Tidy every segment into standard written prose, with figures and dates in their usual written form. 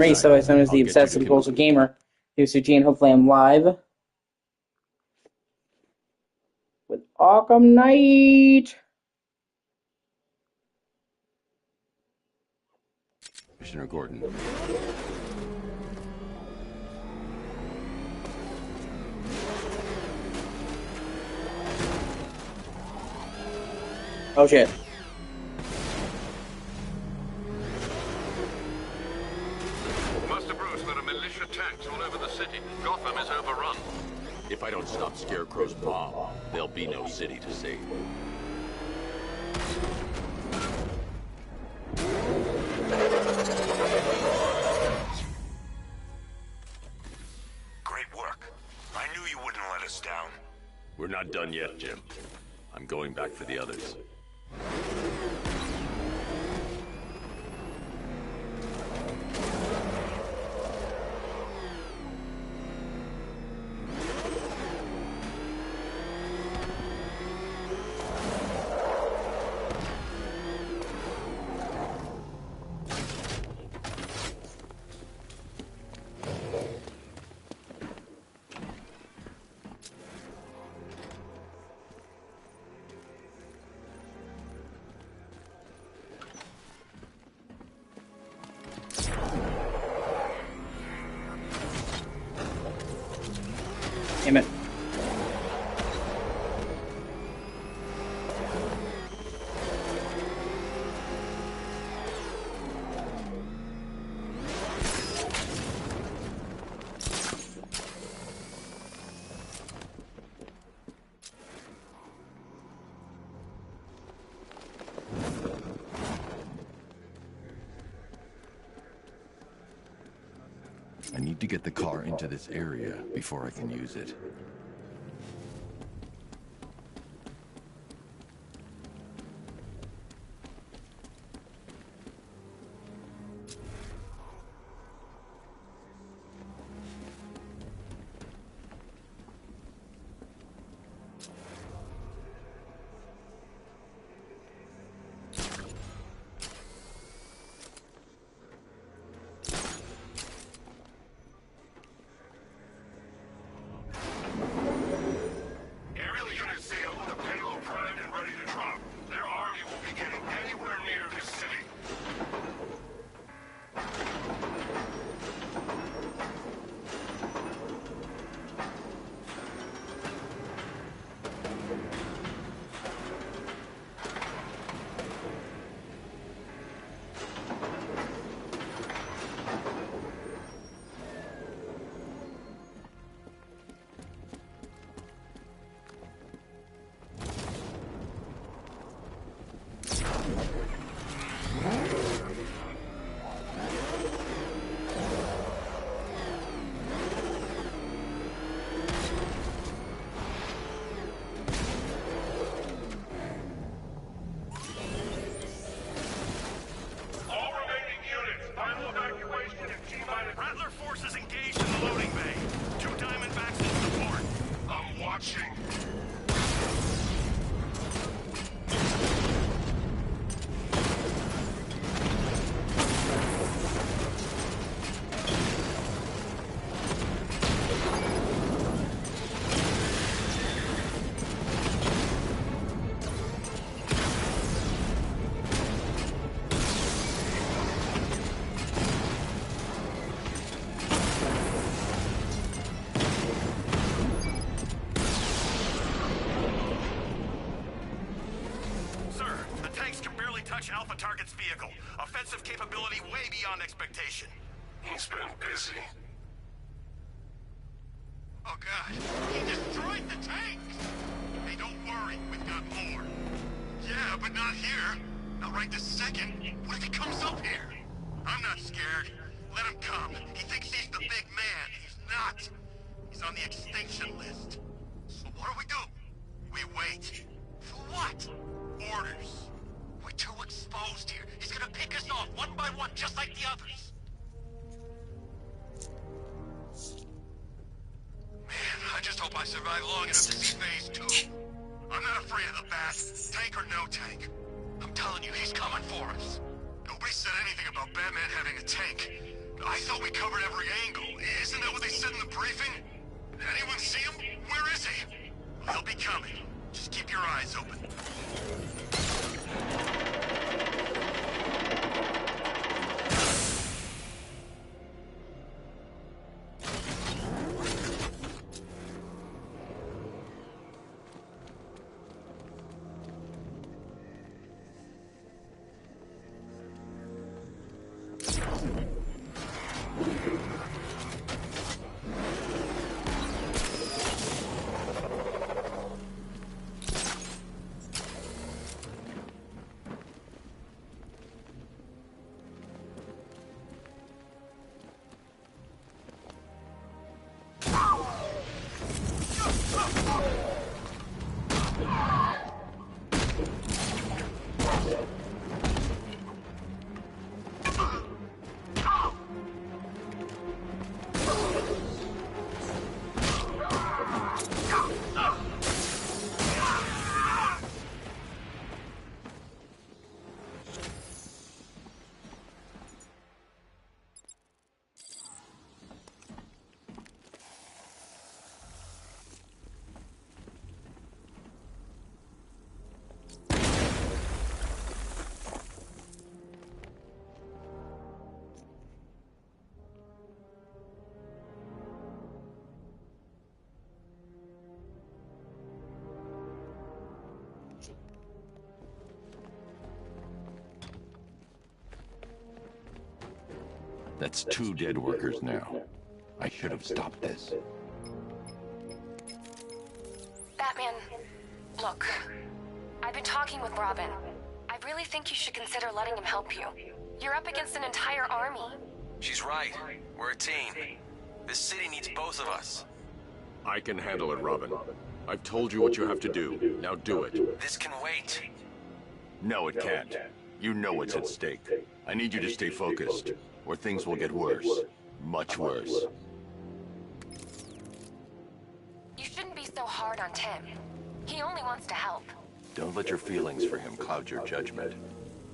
Race, otherwise known as the Obsessive Compulsive Gamer, O.C.G, and hopefully I'm live with Arkham Knight. Commissioner Gordon. Oh shit. Master Bruce, there are militia tanks all over the city. Gotham is overrun. If I don't stop Scarecrow's bomb, there'll be no city to save. Great work. I knew you wouldn't let us down. We're not done yet, Jim. I'm going back for the others. Damn it. I need to get the car into this area before I can use it. Alpha target's vehicle. Offensive capability way beyond expectation. He's been busy. Oh god, he destroyed the tanks! Hey, don't worry, we've got more. Yeah, but not here. Not right this second. What if he comes up here? I'm not scared. Let him come. He thinks he's the big man. He's not. He's on the extinction list. So what do? We wait. For what? Orders. We're too exposed here. He's gonna pick us off one by one, just like the others. Man, I just hope I survive long enough to see phase 2. I'm not afraid of the bat, tank or no tank. I'm telling you, he's coming for us. Nobody said anything about Batman having a tank. I thought we covered every angle. Isn't that what they said in the briefing? Anyone see him? Where is he? He'll be coming. Just keep your eyes open. That's 2 dead workers now. I should have stopped this. Batman, look. I've been talking with Robin. I really think you should consider letting him help you. You're up against an entire army. She's right. We're a team. This city needs both of us. I can handle it, Robin. I've told you what you have to do. Now do it. This can wait. No, it can't. You know what's at stake. I need you to stay focused, or things will get worse. Much worse. You shouldn't be so hard on Tim. He only wants to help. Don't let your feelings for him cloud your judgment.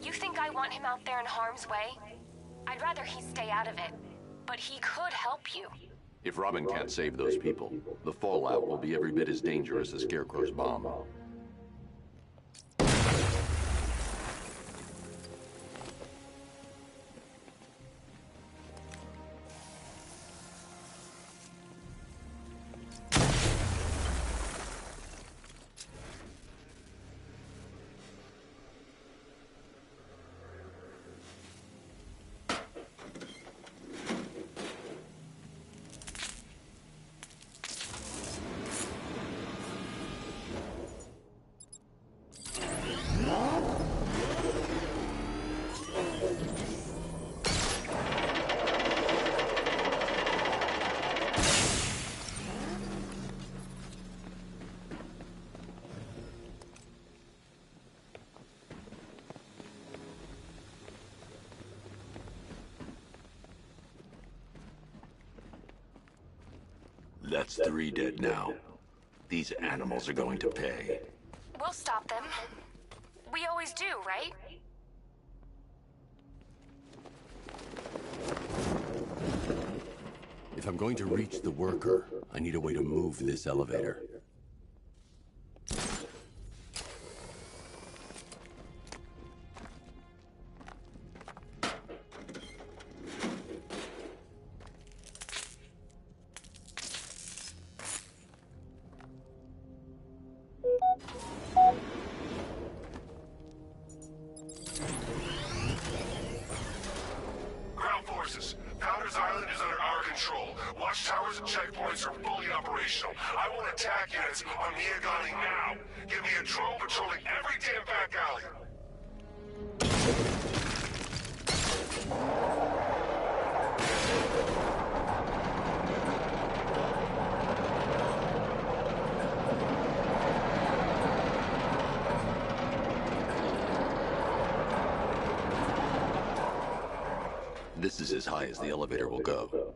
You think I want him out there in harm's way? I'd rather he stay out of it. But he could help you. If Robin can't save those people, the fallout will be every bit as dangerous as Scarecrow's bomb. That's 3 dead now. These animals are going to pay. We'll stop them. We always do, right? If I'm going to reach the worker, I need a way to move this elevator. Ground forces, Powder's Island is under our control. Watchtowers and checkpoints are fully operational. I want attack units on Miagani now. Give me a drone patrolling every damn back alley. This is as high as the elevator will go.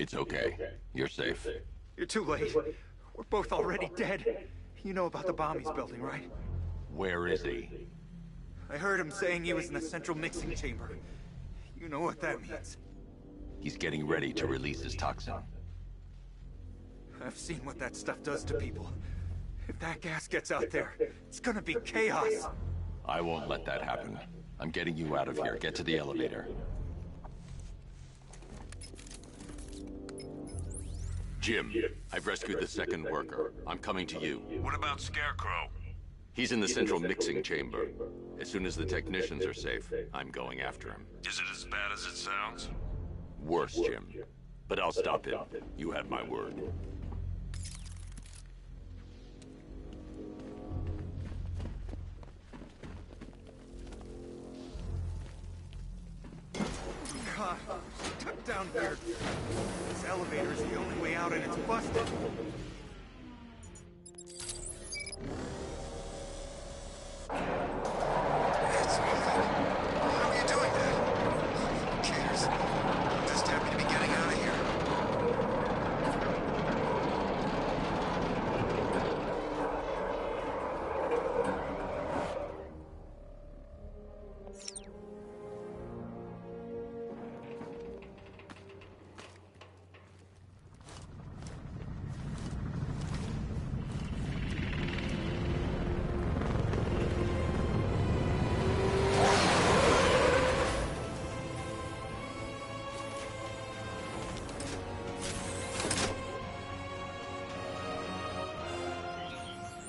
It's okay. You're safe. You're too late. We're both already dead. You know about the bomb he's building, right? Where is he? I heard him saying he was in the central mixing chamber. You know what that means. He's getting ready to release his toxin. I've seen what that stuff does to people. If that gas gets out there, it's gonna be chaos. I won't let that happen. I'm getting you out of here. Get to the elevator. Jim, I've rescued the second worker. I'm coming to you. What about Scarecrow? He's in the central mixing chamber. As soon as the technicians are safe, I'm going after him. Is it as bad as it sounds? Worse, Jim. But I'll stop him. You have my word. God, stuck down here. This elevator's the only way out and it's busted. It's moving. How are you doing that? Who cares? I'm just happy to be getting out of here.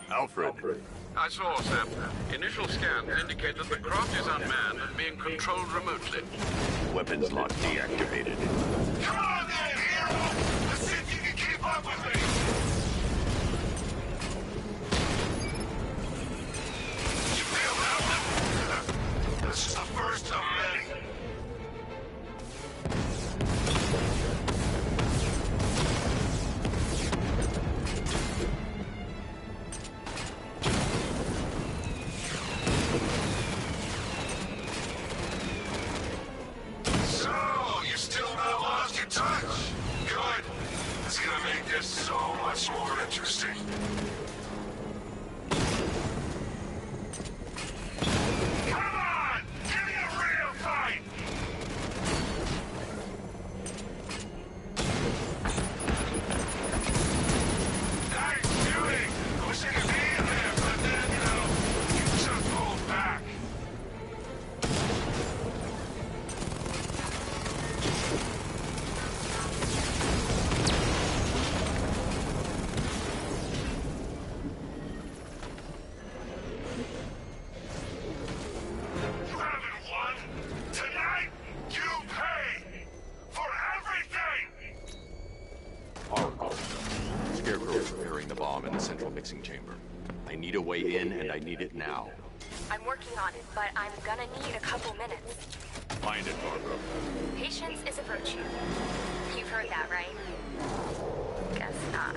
Alfred. I saw, sir. Initial scans indicate that the craft is unmanned and being controlled remotely. Weapons lock deactivated. Come on then, hero! Let's see if you can keep up with me! You feel that one? This is the first of many. So, you still not lost your touch? Good. It's gonna make this so much more interesting. Come on! Give me a real fight! Nice shooting! I wish I could be in there, but then, you just pulled back. You haven't won! Tonight, you pay! For everything! Oracle. Scarecrow is preparing the bomb in the central mixing chamber. I need a way in, and I need it now. I'm working on it, but I'm gonna need a couple minutes. Find it, Barbara. Patience is a virtue. You've heard that, right? Guess not.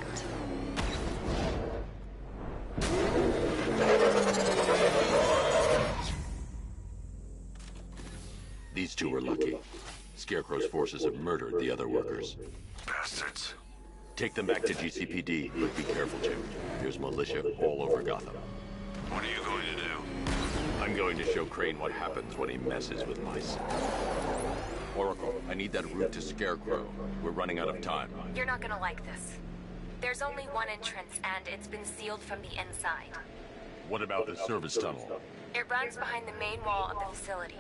These two were lucky. Scarecrow's forces have murdered the other workers. Bastards. Take them back to GCPD, but be careful, Jim. There's militia all over Gotham. What are you going to do? I'm going to show Crane what happens when he messes with my son. Oracle, I need that route to Scarecrow. We're running out of time. You're not gonna like this. There's only one entrance, and it's been sealed from the inside. What about the service tunnel? It runs behind the main wall of the facility.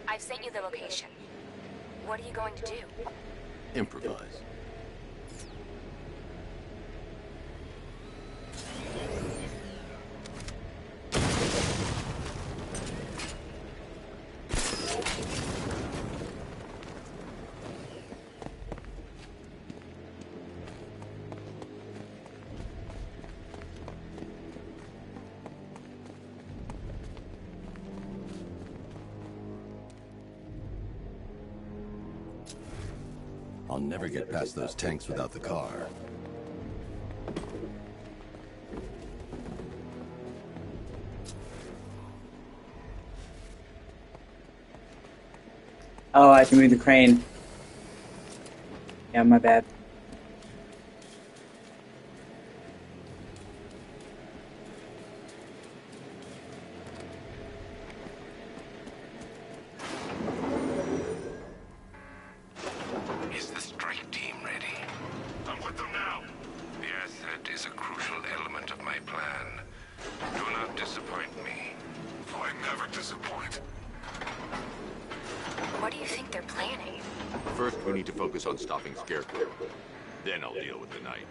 I've sent you the location. What are you going to do? Improvise. I'll never get past those tanks without the car. Oh, I have to move the crane. Yeah, my bad. Is the strike team ready? I'm with them now. The asset is a crucial element of my plan. Do not disappoint me. I never disappoint. What do you think they're planning? First, we need to focus on stopping Scarecrow. Then I'll deal with the Knight.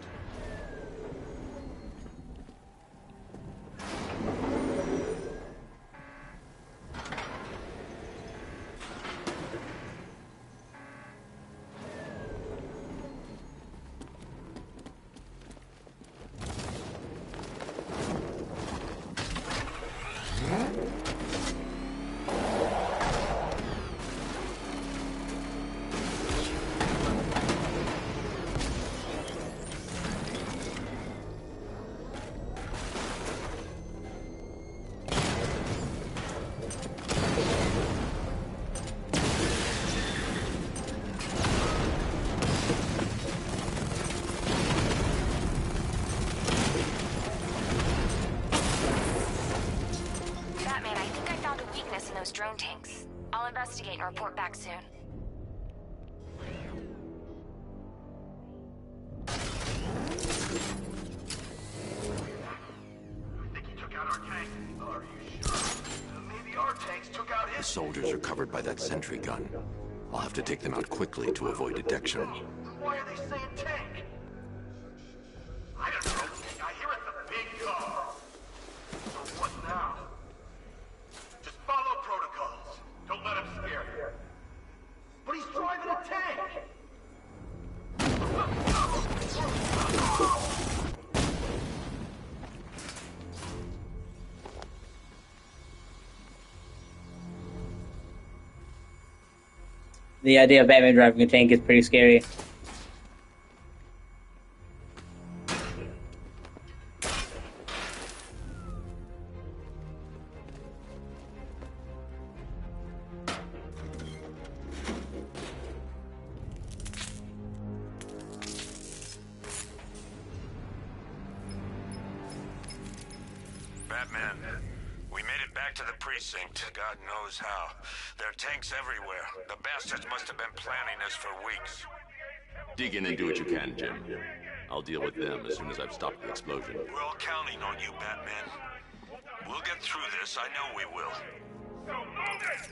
Batman, I think I found a weakness in those drone tanks. I'll investigate and report back soon. Think he took out our tanks? Are you sure? Maybe our tanks took out The his. soldiers are covered by that sentry gun. I'll have to take them out quickly to avoid detection. Why are they saying tank? I don't know. I hear it's a big car. So what now? Just follow protocols. Don't let him scare you. But he's driving a tank! The idea of Batman driving a tank is pretty scary. Batman, we made it back to the precinct. God knows how. There are tanks everywhere. The bastards must have been planning this for weeks. Dig in and do what you can, Jim. I'll deal with them as soon as I've stopped the explosion. We're all counting on you, Batman. We'll get through this. I know we will. So move it!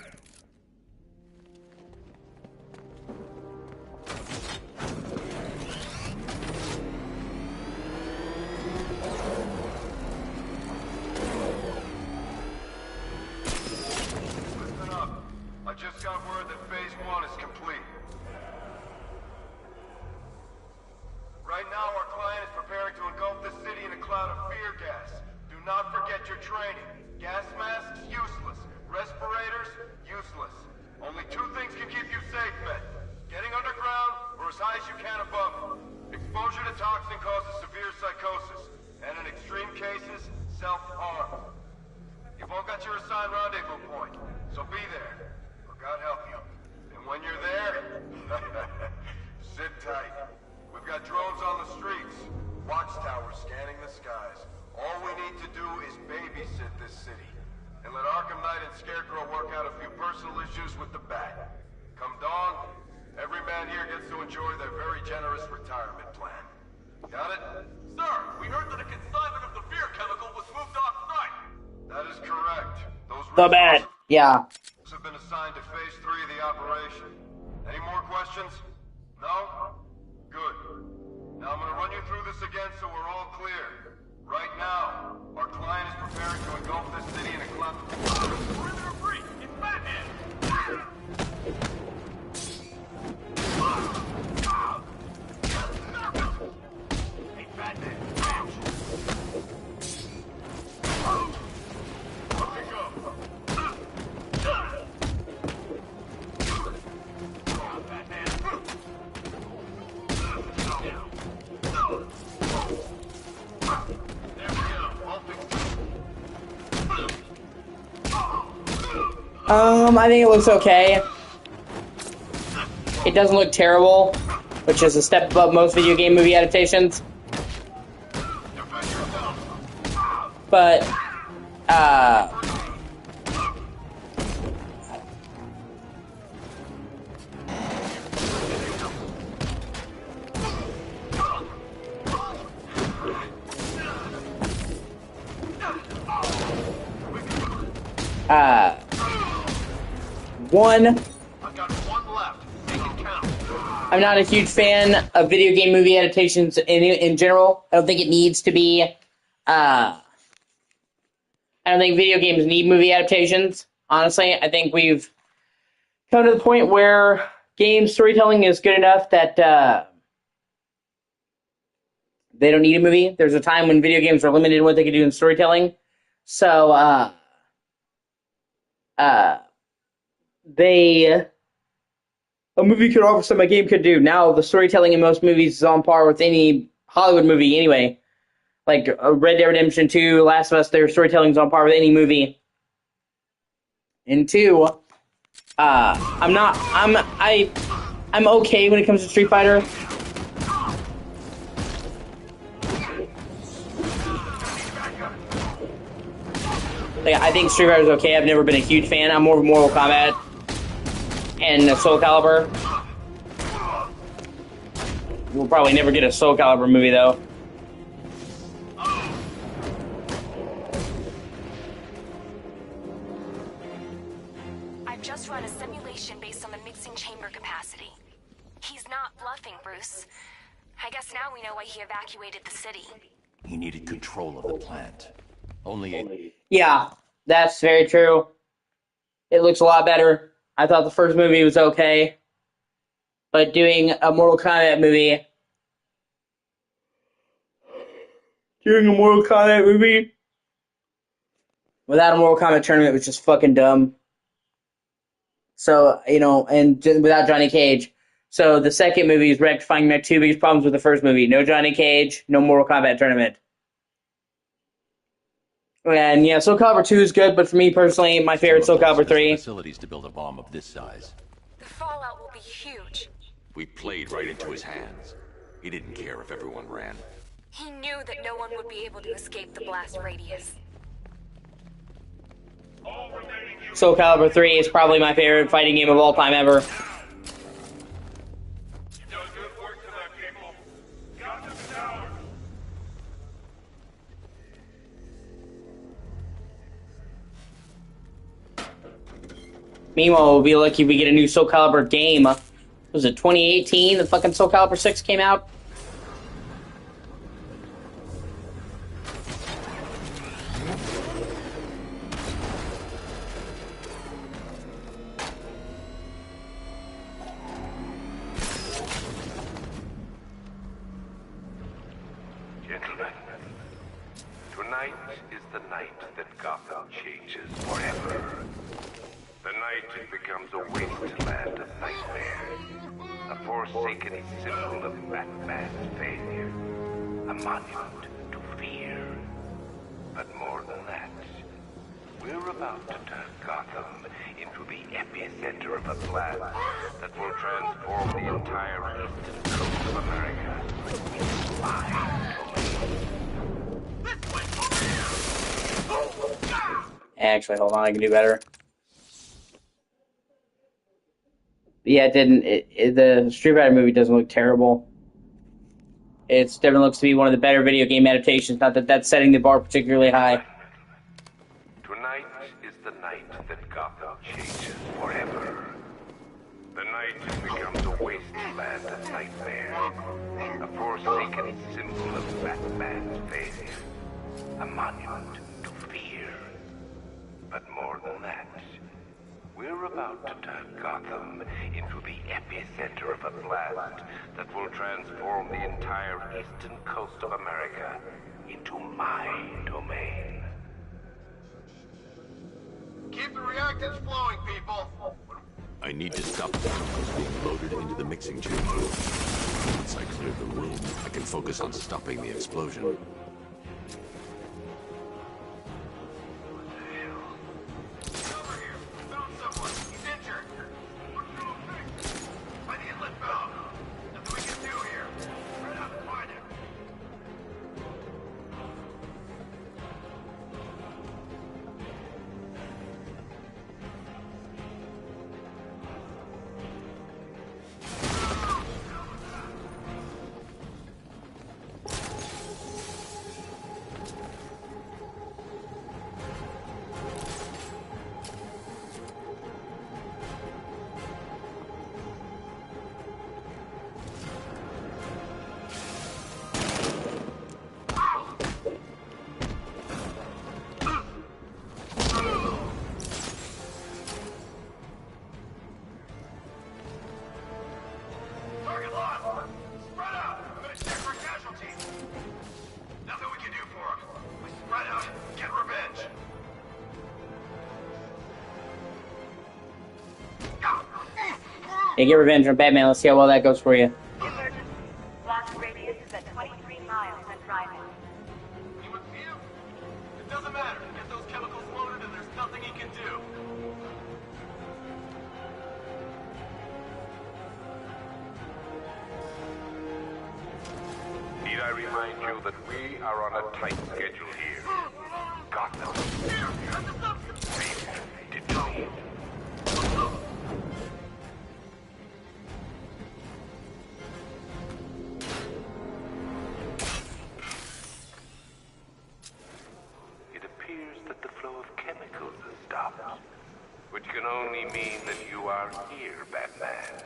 Listen up. I just got word that Phase 1 is complete. Right now, our client is preparing to engulf the city in a cloud of fear gas. Do not forget your training. Gas masks, useless. Respirators, useless. Only two things can keep you safe, men. Getting underground, or as high as you can above it. Exposure to toxin causes severe psychosis, and in extreme cases, self-harm. You've all got your assigned rendezvous point, so be there. Or God help you. And when you're there, sit tight. We've got drones on the streets, watchtowers scanning the skies. All we need to do is babysit this city, and let Arkham Knight and Scarecrow work out a few personal issues with the Bat. Come dawn, every man here gets to enjoy their very generous retirement plan. Got it? Sir, we heard that a consignment of the fear chemical was moved off-site. That is correct. Those The Bat, yeah. have been assigned to Phase 3 of the operation. Any more questions? No? Good. Now I'm gonna run you through this again so we're all clear. Right now, our client is preparing to engulf this city in a cloud. Perimeter breach! It's Batman! Hey, Batman! Up we go! I think it looks okay. It doesn't look terrible, which is a step above most video game movie adaptations. But, one, I'm not a huge fan of video game movie adaptations in general. I don't think it needs to be, I don't think video games need movie adaptations. Honestly, I think we've come to the point where game storytelling is good enough that they don't need a movie. There's a time when video games are limited in what they can do in storytelling. So, a movie could offer something a game could do. Now, the storytelling in most movies is on par with any Hollywood movie anyway. Like Red Dead Redemption 2, Last of Us, their storytelling is on par with any movie. And two, I'm okay when it comes to Street Fighter. Like, I think Street Fighter is okay. I've never been a huge fan. I'm more of Mortal Kombat and Soul Calibur. We'll probably never get a Soul Calibur movie, though. I've just run a simulation based on the mixing chamber capacity. He's not bluffing, Bruce. I guess now we know why he evacuated the city. He needed control of the plant. Only... Yeah, that's very true. It looks a lot better. I thought the first movie was okay. But doing a Mortal Kombat movie... without a Mortal Kombat tournament was just fucking dumb. So, you know, and without Johnny Cage. So the second movie is rectifying my two biggest problems with the first movie. No Johnny Cage, no Mortal Kombat tournament. And yeah, Soul Calibur 2 is good, but for me personally, my favorite Soul Calibur 3. Facilities to build a bomb of this size. The fallout will be huge. We played right into his hands. He didn't care if everyone ran. He knew that no one would be able to escape the blast radius. Soul Calibur 3 is probably my favorite fighting game of all time ever. Meanwhile, we'll be lucky if we get a new Soul Calibur game. Was it 2018 the fucking Soul Calibur 6 came out? Gentlemen, tonight is the night that Gotham changes forever. The night it becomes a wasteland of nightmare, a forsaken symbol of Batman's failure, a monument to fear. But more than that, we're about to turn Gotham into the epicenter of a plan that will transform the entire eastern coast of America into my domain. Actually, hold on, I can do better. Yeah, it didn't. The Street Fighter movie doesn't look terrible. It definitely looks to be one of the better video game adaptations. Not that that's setting the bar particularly high. Tonight is the night that Gotham changes forever. The night it becomes a wasteland of nightmare, a forsaken symbol of Batman's failure, a monument to fear. But more than that, we're about to turn Gotham into the epicenter of a blast that will transform the entire eastern coast of America into my domain. Keep the reactants flowing, people. I need to stop the chemicals being loaded into the mixing chamber. Once I clear the room, I can focus on stopping the explosion. Someone, he's injured. By the inlet valve. Nothing we can Yeah, get revenge on Batman. Let's see how well that goes for you. Emergency. Blast radius is at 23 miles and driving. He was you. It doesn't matter. Get those chemicals loaded and there's nothing he can do. Need I remind you that we are on a tight schedule here? Gotham. Did you need? It appears that the flow of chemicals has stopped, which can only mean that you are here, Batman.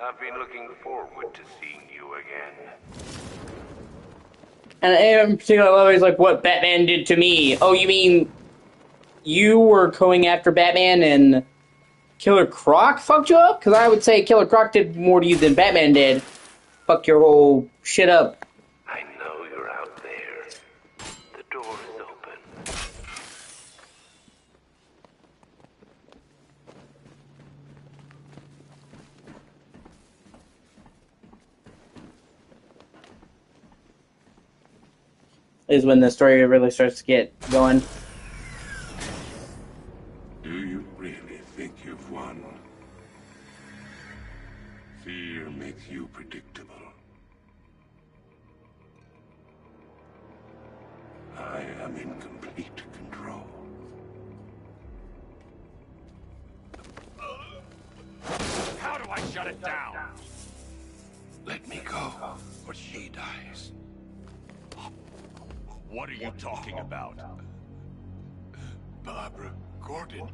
I've been looking forward to seeing you again. And in particular, I always like what Batman did to me. Oh, you mean you were going after Batman and Killer Croc fucked you up? Because I would say Killer Croc did more to you than Batman did. Fuck your whole shit up. I know you're out there. The door is open. Is when the story really starts to get going. Do you really think you've won? Fear makes you predictable. I am in complete control. How do I shut it down? Let me go, or she dies. What are you talking about? Barbara Gordon.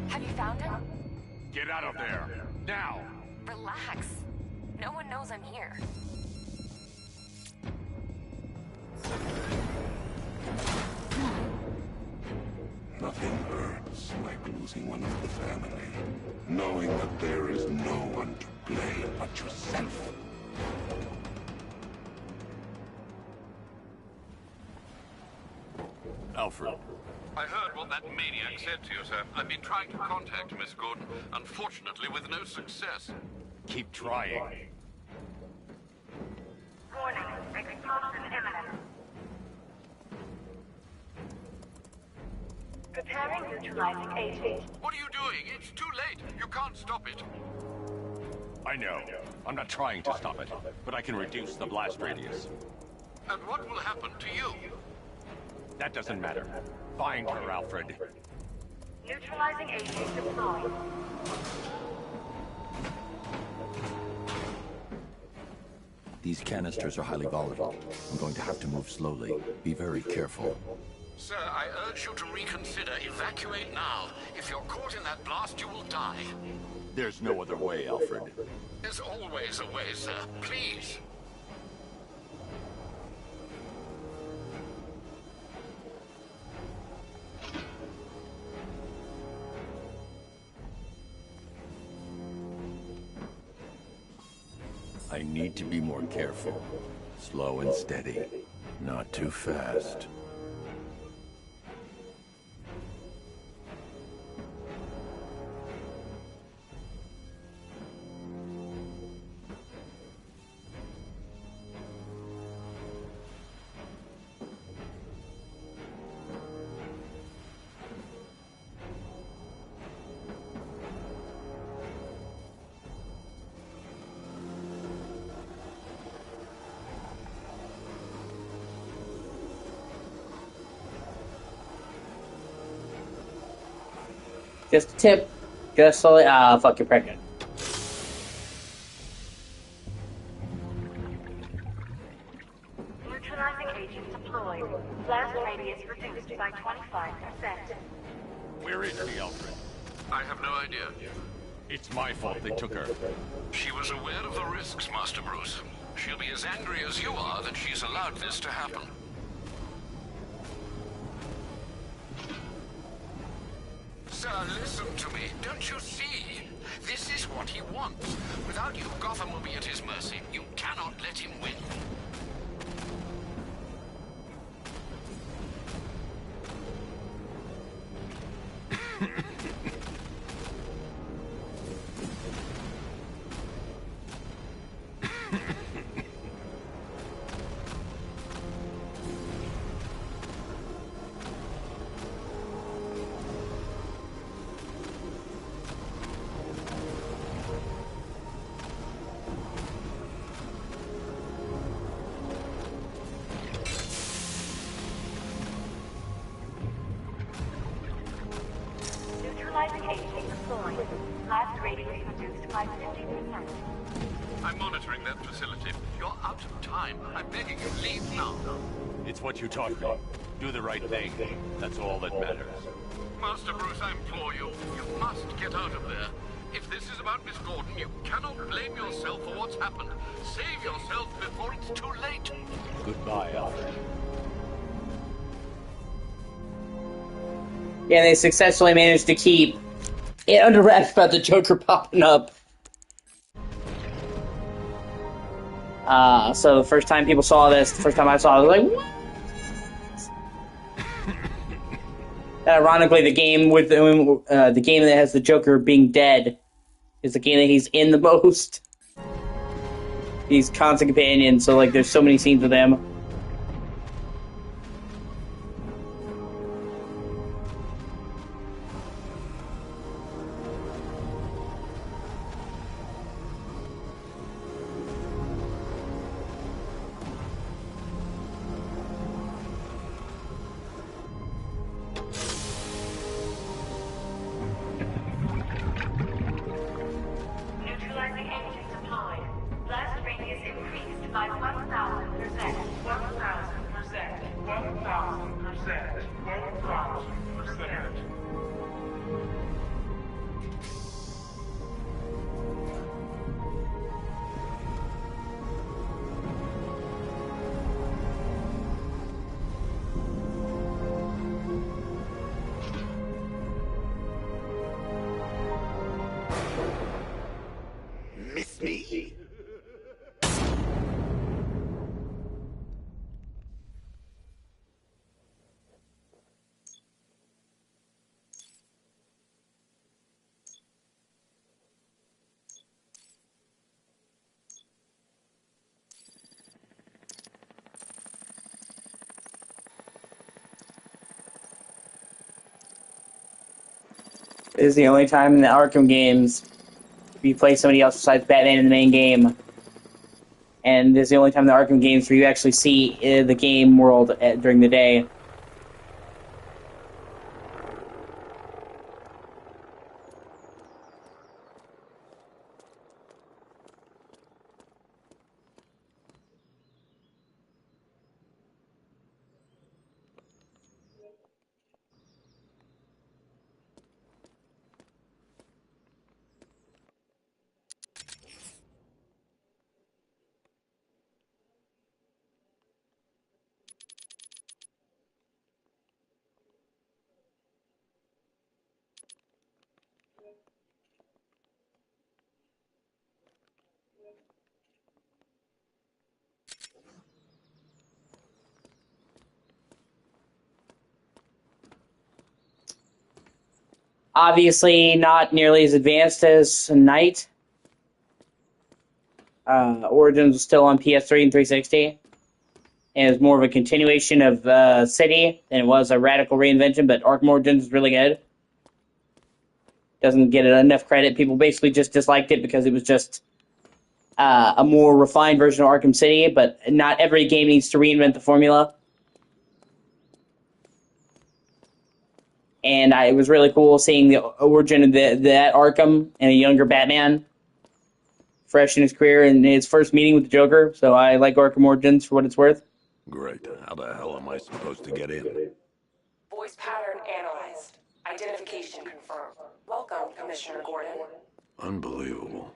Have you found him? Get out of there! Now! Relax. No one knows I'm here. Nothing hurts like losing one of the family. Knowing that there is no one to blame but yourself. Alfred. I heard what that maniac said to you, sir. I've been trying to contact Miss Gordon, unfortunately with no success. Keep trying. Warning. Explosion imminent. Preparing neutralizing agent. What are you doing? It's too late. You can't stop it. I know. I'm not trying to stop it, but I can reduce the blast radius. And what will happen to you? That doesn't matter. Find her, Alfred. Neutralizing agent deployed. These canisters are highly volatile. I'm going to have to move slowly. Be very careful. Sir, I urge you to reconsider. Evacuate now. If you're caught in that blast, you will die. There's no other way, Alfred. There's always a way, sir. Please. I need to be more careful. Slow and steady. Not too fast. Just a tip. Just slowly. Ah, fuck, you're pregnant. Neutralizing agent deployed. Blast radius reduced by 25%. Where is she, Alfred? I have no idea. It's my fault they took her. She was aware of the risks, Master Bruce. She'll be as angry as you are that she's allowed this to happen. Sir, listen to me. Don't you see? This is what he wants. Without you, Gotham will be at his mercy. You cannot let him win. Neutralizing agent deployed. Blast radius reduced by 50%. I'm monitoring that facility. You're out of time. I'm begging you, leave now. It's what you taught me. Do the right thing. That's all that matters. Master Bruce, I implore you. You must get out of there. If this is about Miss Gordon, you cannot blame yourself for what's happened. Save yourself before it's too late. Goodbye, Alfred. Yeah, they successfully managed to keep it under wraps about the Joker popping up. So the first time people saw this, the first time I saw it, I was like, what? Ironically, the game with the game that has the Joker being dead is the game that he's in the most. He's constant companion, so like there's so many scenes with him. Neutralizing agent deployed. Blast radius increased by 1,000%. 1,000%. 1,000%. 1,000%. Miss me? This is the only time in the Arkham games you play somebody else besides Batman in the main game. And this is the only time in the Arkham games where you actually see the game world during the day. Obviously not nearly as advanced as Knight. Origins was still on PS3 and 360. And it's more of a continuation of City than it was a radical reinvention, but Arkham Origins is really good. Doesn't get enough credit. People basically just disliked it because it was just a more refined version of Arkham City, but not every game needs to reinvent the formula. And it was really cool seeing the origin of that Arkham and a younger Batman, fresh in his career and his first meeting with the Joker. So I like Arkham Origins for what it's worth. Great. How the hell am I supposed to get in? Voice pattern analyzed. Identification confirmed. Welcome, Commissioner Gordon. Unbelievable.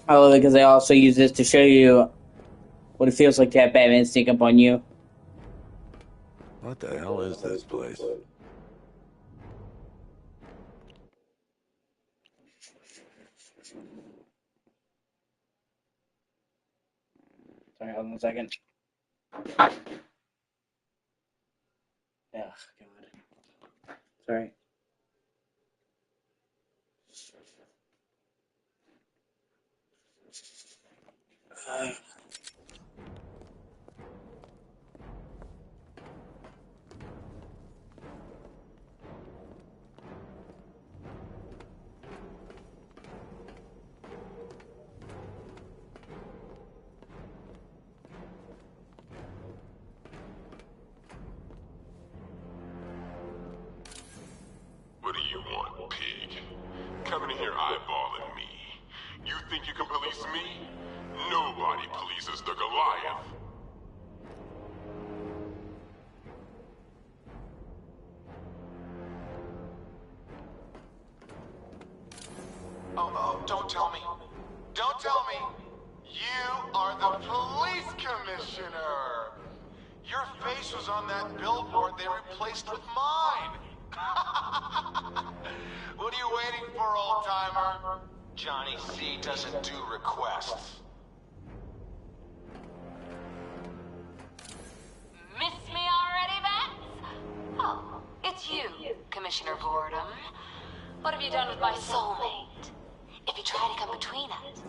I love it because they also use this to show you what it feels like to have Batman sneak up on you. What the hell is this place? Sorry, hold on a second. Yeah, God. Sorry. What do you want, pig? Coming in here eyeballing me. You think you can police me? Nobody polices the Goliath. Oh, don't tell me. Don't tell me. You are the police commissioner. Your face was on that billboard they replaced with mine. What are you waiting for, old-timer? Johnny C doesn't do requests. Miss me already, Bats? Oh, it's you, Commissioner Boredom. What have you done with my soulmate? If you try to come between us,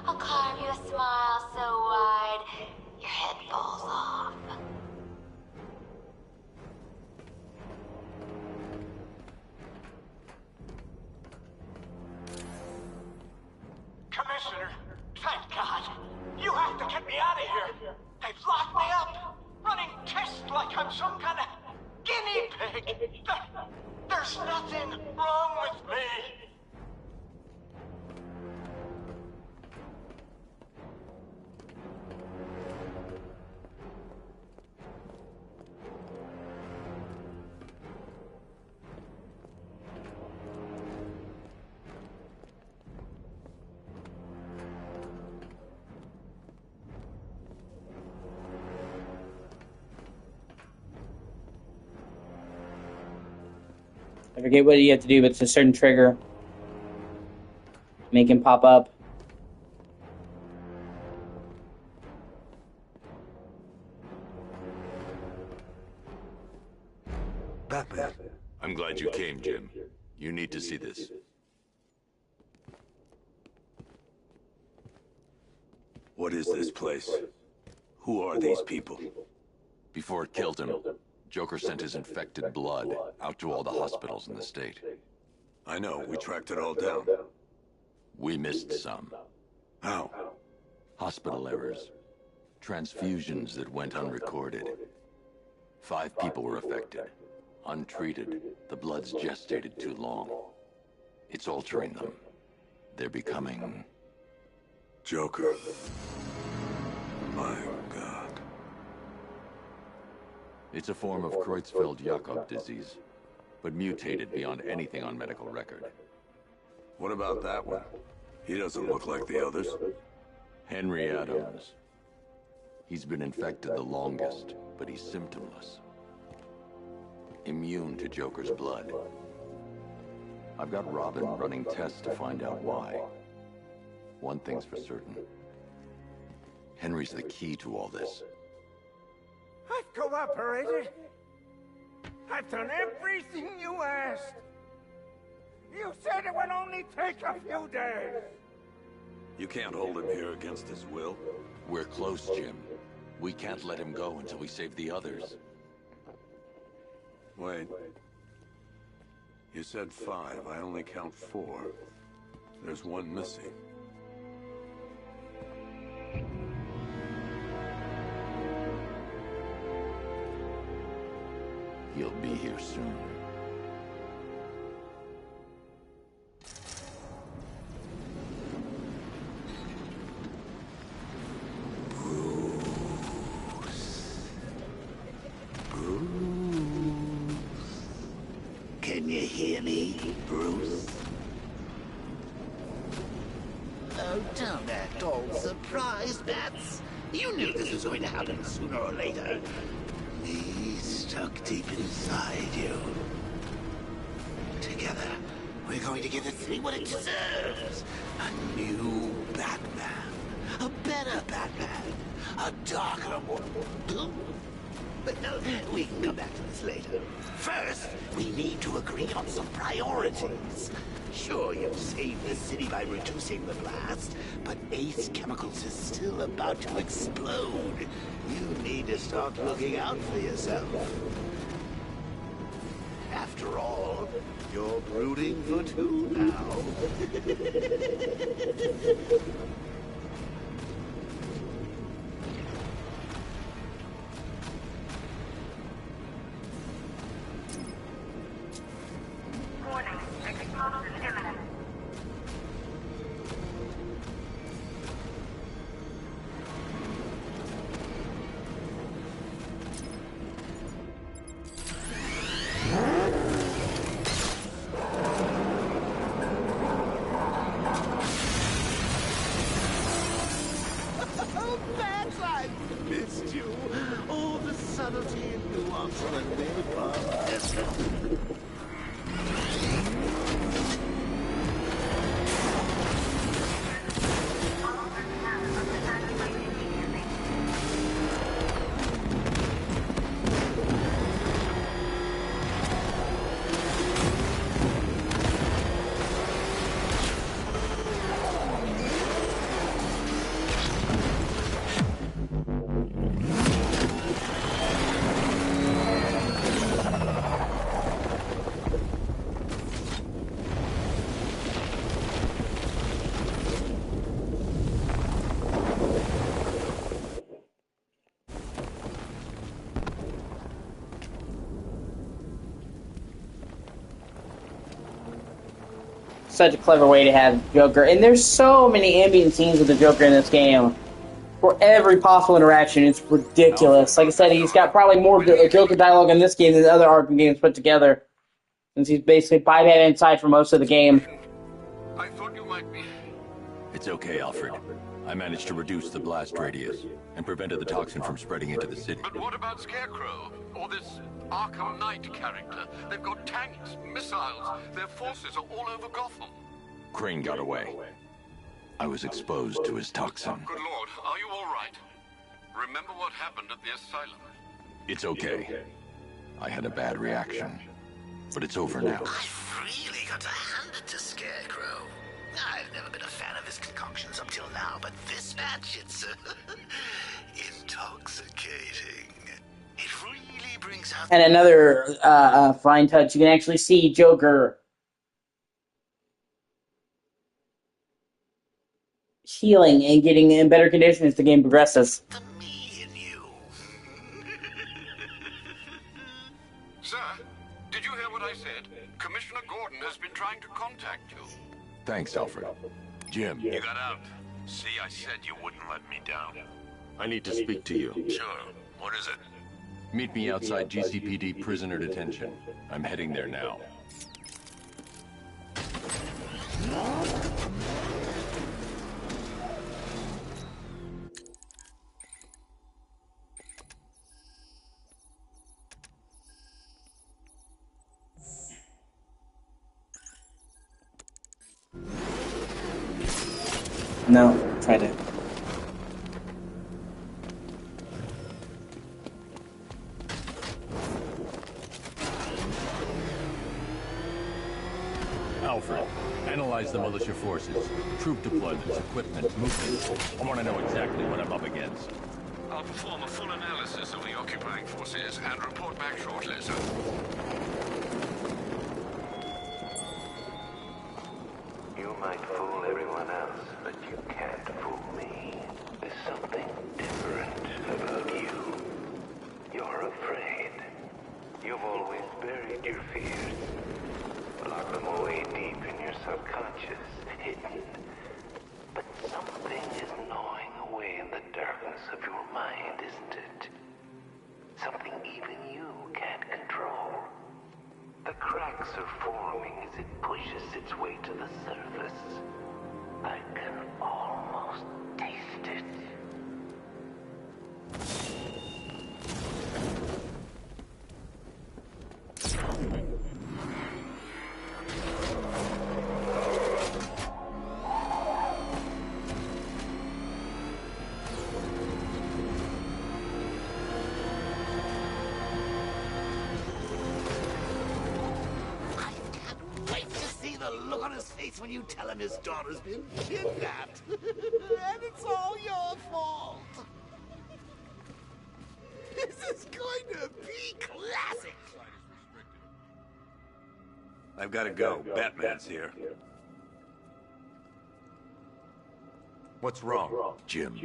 I'll carve you a smile so wide, your head falls off. Commissioner, thank God. You have to get me out of here. They've locked me up, running tests like I'm some kind of guinea pig. There's nothing wrong with me. I forget what you have to do, but it's a certain trigger. Make him pop up. Batman. I'm glad you came, Jim. You need to see this. What is this place? Who are these people? Before it killed him, Joker sent his infected blood out to all the hospitals in the state. I know, we tracked it all down. We missed some. How? Hospital errors. Transfusions that went unrecorded. 5 people were affected. Untreated, the blood's gestated too long. It's altering them. They're becoming... Joker. My God. It's a form of Creutzfeldt-Jakob disease, but mutated beyond anything on medical record. What about that one? He doesn't look like the others. Henry Adams. He's been infected the longest, but he's symptomless. Immune to Joker's blood. I've got Robin running tests to find out why. One thing's for certain. Henry's the key to all this. I've cooperated. I've done everything you asked. You said it would only take a few days. You can't hold him here against his will. We're close, Jim. We can't let him go until we save the others. Wait. You said 5. I only count 4. There's one missing. He'll be here soon. Can you hear me, Bruce? Oh, don't act all surprised, Bats. You knew this was going to happen sooner or later. Me stuck deep inside you. Together, we're going to give the city what it deserves. A new Batman. A better Batman. A darker one. But no, we can come back to this later. First, we need to agree on some priorities. Sure, you've saved the city by reducing the blast, but Ace Chemicals is still about to explode. You need to start looking out for yourself. After all, you're brooding for two now. Warning, explosion imminent. Oh, Max, I missed you. All the subtlety and nuance of a neighbor. Such a clever way to have Joker. And there's so many ambient scenes with the Joker in this game. For every possible interaction, it's ridiculous. Like I said, he's got probably more Joker dialogue in this game than the other Arkham games put together. Since he's basically bypassed inside for most of the game. I thought you might be... It's okay, Alfred. I managed to reduce the blast radius and prevented the toxin from spreading into the city. But what about Scarecrow? Or this Arkham Knight character? They've got tanks, missiles. Their forces are all over Gotham. Crane got away. I was exposed to his toxin. Good Lord, are you all right? Remember what happened at the asylum? It's okay. I had a bad reaction. But it's over now. I've really got to hand it to Scarecrow. I've never been a fan of his concoctions up till now, but this match, it's intoxicating. It really brings out... And another fine touch, you can actually see Joker healing and getting in better condition as the game progresses. Sir, did you hear what I said? Commissioner Gordon has been trying to contact you. Thanks, Alfred. Jim. You got out. See, I said you wouldn't let me down. I need to speak to you. Sure. What is it? Meet me outside GCPD prisoner detention. I'm heading there now. No, try to. Alfred, analyze the militia forces, troop deployments, equipment, movements. I want to know exactly what I'm up against. I'll perform a full analysis of the occupying forces and report back shortly, sir. You might fool everyone else, but you can't fool me. There's something different about you. You're afraid. You've always buried your fears. Locked them away deep in your subconscious, hidden. But something is gnawing away in the darkness of your mind, isn't it? Something even you can't control. The cracks are forming as it pushes its way to the surface. I can almost taste it. the look on his face when you tell him his daughter's been kidnapped. And it's all your fault. This is going to be classic. I've got to go. Batman's here. What's wrong? Jim.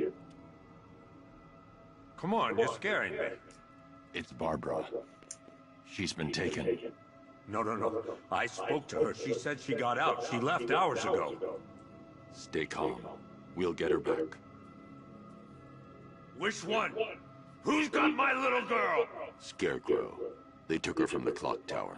Come on, you're scaring me. It's Barbara. She's been taken. No. I spoke to her. She said she got out. She left hours ago. Stay calm. We'll get her back. Which one? Who's got my little girl? Scarecrow. They took her from the clock tower.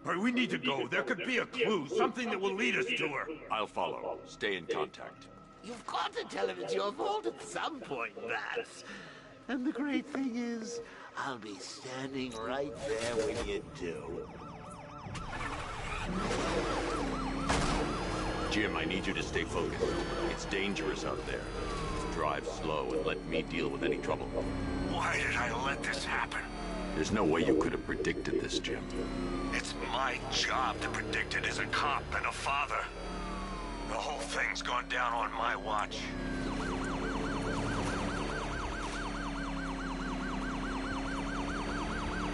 Hurry, we need to go. There could be a clue, something that will lead us to her. I'll follow. Stay in contact. You've got to tell him it's your fault at some point, Bats. And the great thing is, I'll be standing right there when you do. Jim, I need you to stay focused. It's dangerous out there. Drive slow and let me deal with any trouble. Why did I let this happen? There's no way you could have predicted this, Jim. It's my job to predict it as a cop and a father. The whole thing's gone down on my watch.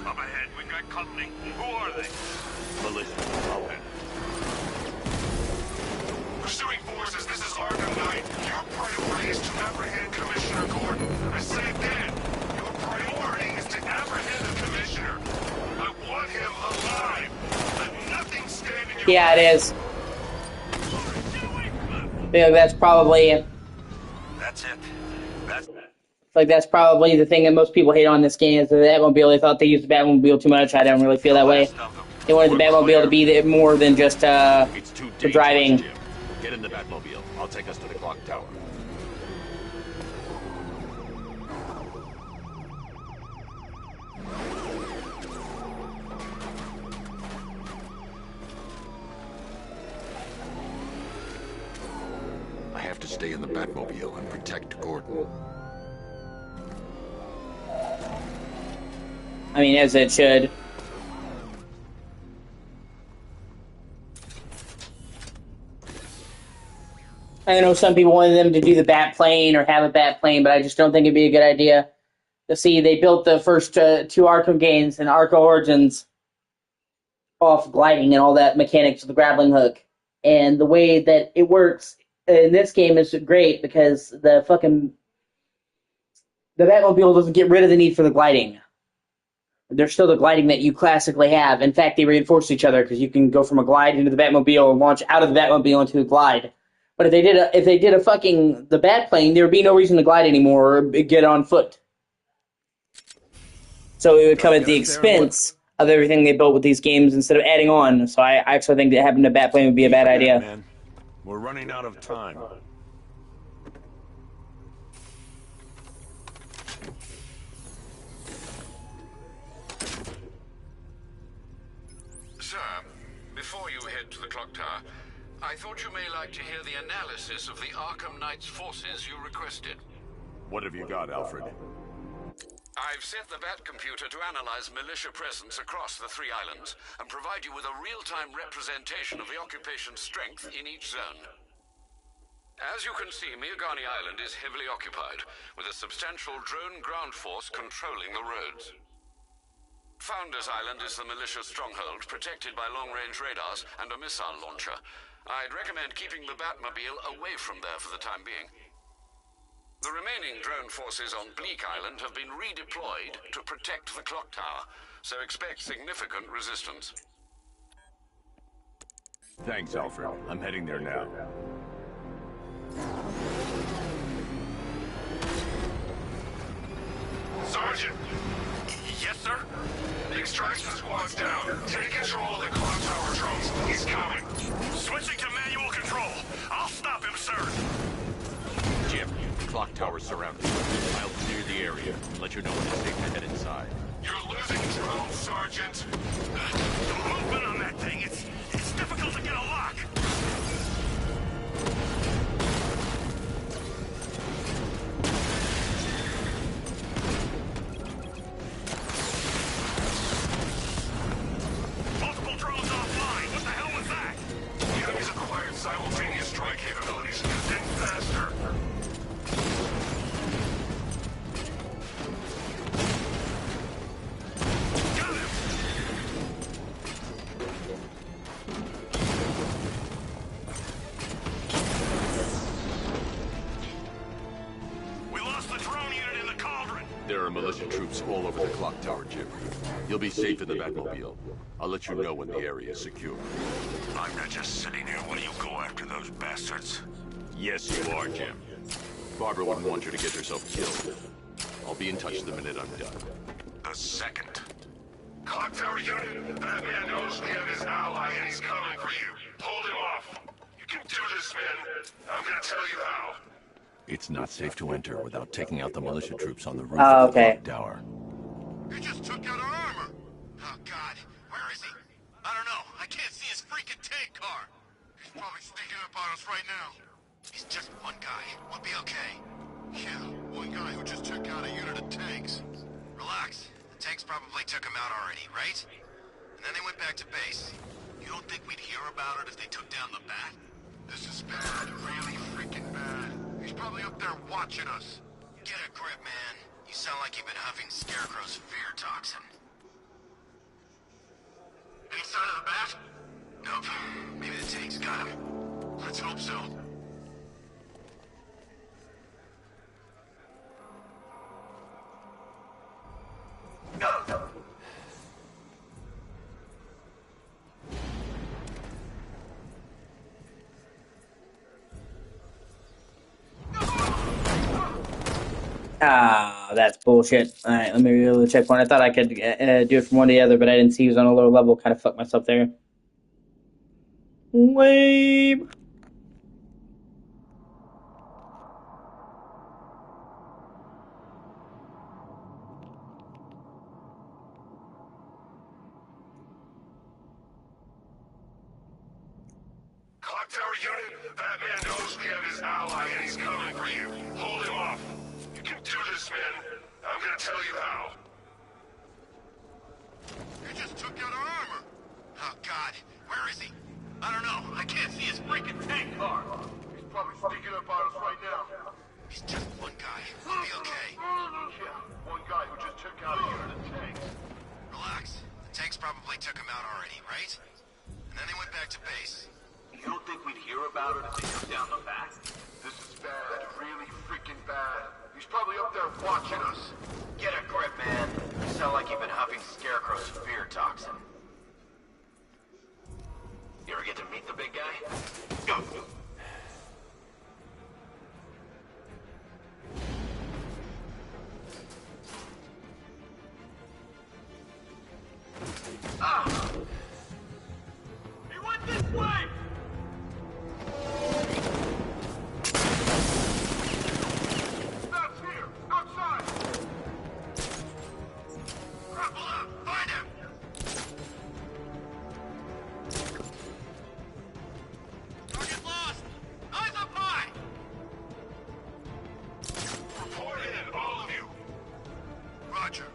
Up ahead, we've got company. Who are they? Militia. I'll handle. Pursuing forces, this is Arkham Knight. Your priority is to apprehend Commissioner Gordon. I say again, your priority is to apprehend the Commissioner. I want him alive. Let nothing stand in your way. Yeah, it is. I feel like that's probably... That's it. That's... Like, that's probably the thing that most people hate on this game is the Batmobile. They thought they used the Batmobile too much. I don't really feel that way. They wanted the Batmobile to be there more than just for driving. Jim. Get in the Batmobile. I'll take us to the clock tower. I have to stay in the Batmobile and protect Gordon. I mean, as it should. I know some people wanted them to do the bat plane or have a bat plane, but I just don't think it'd be a good idea. To see, they built the first two Arkham games and Arkham Origins off gliding and all that mechanics of the grappling hook. And the way that it works in this game is great because the Batmobile doesn't get rid of the need for the gliding. There's still the gliding that you classically have. In fact, they reinforce each other because you can go from a glide into the Batmobile and launch out of the Batmobile into the glide. But if they did the bat plane, there would be no reason to glide anymore or get on foot. So it would come at the expense of everything they built with these games instead of adding on. So I actually think that having a bat plane would be a bad idea. Man, we're running out of time. Sir, before you head to the clock tower, I thought you may like to hear the analysis of the Arkham Knight's forces you requested. What have you got, Alfred? I've set the Bat computer to analyze militia presence across the three islands and provide you with a real-time representation of the occupation's strength in each zone. As you can see, Miagani Island is heavily occupied, with a substantial drone ground force controlling the roads. Founders Island is the militia stronghold, protected by long-range radars and a missile launcher. I'd recommend keeping the Batmobile away from there for the time being. The remaining drone forces on Bleak Island have been redeployed to protect the clock tower, so expect significant resistance. Thanks, Alfred. I'm heading there now. Sergeant! Yes, sir? The extraction squad's down. Take control of the clock tower drones. He's coming. Switching to manual control. I'll stop him, sir. Jim, the clock tower's surrounded. I'll clear the area and let you know when it's safe to head inside. You're losing drones, Sergeant. The movement on that thing, it's difficult to get a lock. Multiple drones offline. What the hell militia troops all over the clock tower, Jim. You'll be safe in the Batmobile. I'll let you know when the area is secure. I'm not just sitting here while you go after those bastards. Yes, you are, Jim. Barbara wouldn't want you to get herself killed. I'll be in touch the minute I'm done. The second. Clock Tower unit, that man knows we have his ally and he's coming for you. Hold him off. You can do this, man. I'm gonna tell you how. It's not safe to enter without taking out the militia troops on the roof Oh, of the okay. clock tower. He just took out our armor. Oh, God. Where is he? I don't know. I can't see his freaking tank car. He's probably sneaking up on us right now. He's just one guy. We'll be okay. Yeah, one guy who just took out a unit of tanks. Relax. The tanks probably took him out already, right? And then they went back to base. You don't think we'd hear about it if they took down the Bat? This is bad. Really freaking bad. He's probably up there watching us. Get a grip, man. You sound like you've been huffing Scarecrow's fear toxin. Any sign of the Bat? Nope. Maybe the tank's got him. Let's hope so. No! Ah, that's bullshit. Alright, let me reload the checkpoint. I thought I could do it from one to the other, but I didn't see he was on a lower level. Kind of fucked myself there. Lame. Clock Tower unit, that man knows we have his ally and he's coming for you. Hold him off. You can do this, man. I'm gonna tell you how. He just took out our armor. Oh, God. Where is he? I don't know. I can't see his freaking tank car. He's probably sneaking up on us right now. He's just one guy. We'll be okay. Yeah, one guy who just took out a unit of tanks. Relax. The tanks probably took him out already, right? And then they went back to base. You don't think we'd hear about it if they took down the Bat? This is bad. Really freaking bad. He's probably up there watching us. Get a grip, man. You sound like you've been huffing Scarecrow's fear toxin. You ever get to meet the big guy? Go! Ah! He went this way! That's here! Outside! Grapple up! Find him! Target lost! Eyes up high! Report in, all of you! Roger.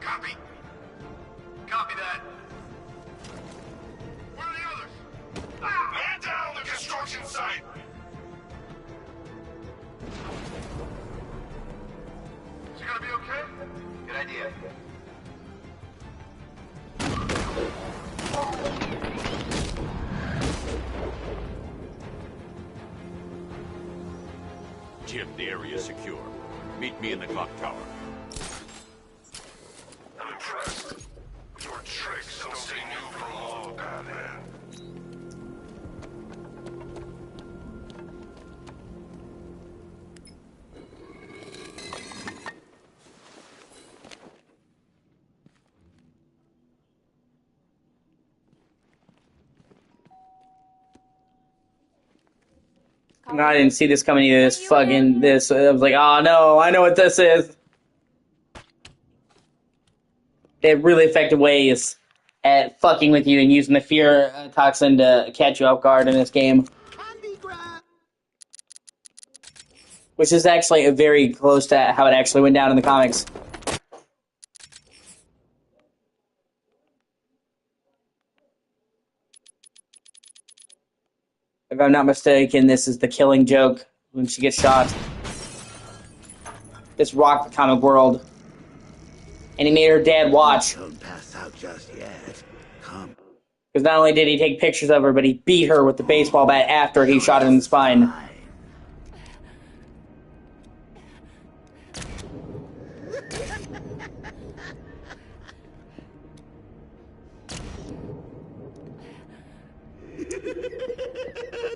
Copy. Copy that. Where are the others? Ah! Man down the construction site! Is he gonna be okay? Good idea. Jim, the area is secure. Meet me in the clock tower. I'm impressed. Your tricks don't stay new for long, Batman. No, I didn't see this coming either. This fucking this. I was like, oh no, I know what this is. They have really effective ways at fucking with you and using the fear toxin to catch you off guard in this game. Which is actually very close to how it actually went down in the comics. If I'm not mistaken, this is the Killing Joke when she gets shot. This rocked the comic world. And he made her dad watch. Don't pass out just yet. Come. Because not only did he take pictures of her, but he beat her with the baseball bat after he shot her in the spine.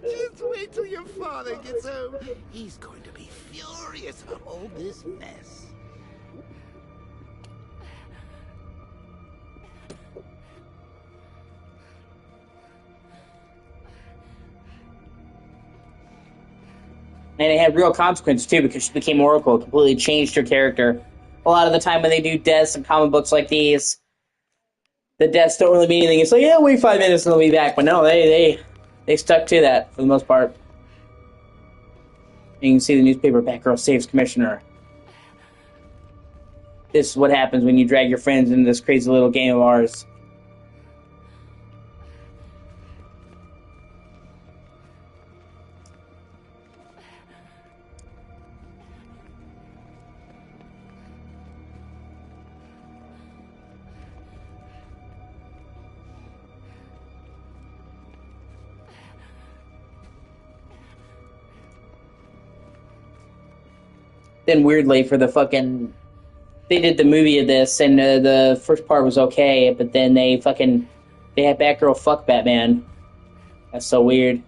Just wait till your father gets home. He's going to be furious about all this mess. And it had real consequences, too, because she became Oracle. It completely changed her character. A lot of the time when they do deaths in comic books like these, the deaths don't really mean anything. It's like, yeah, wait 5 minutes and they'll be back. But no, they stuck to that for the most part. And you can see the newspaper, Batgirl saves Commissioner. This is what happens when you drag your friends into this crazy little game of ours. Then weirdly for the fucking... They did the movie of this, and the first part was okay, but then they had Batgirl fuck Batman. That's so weird.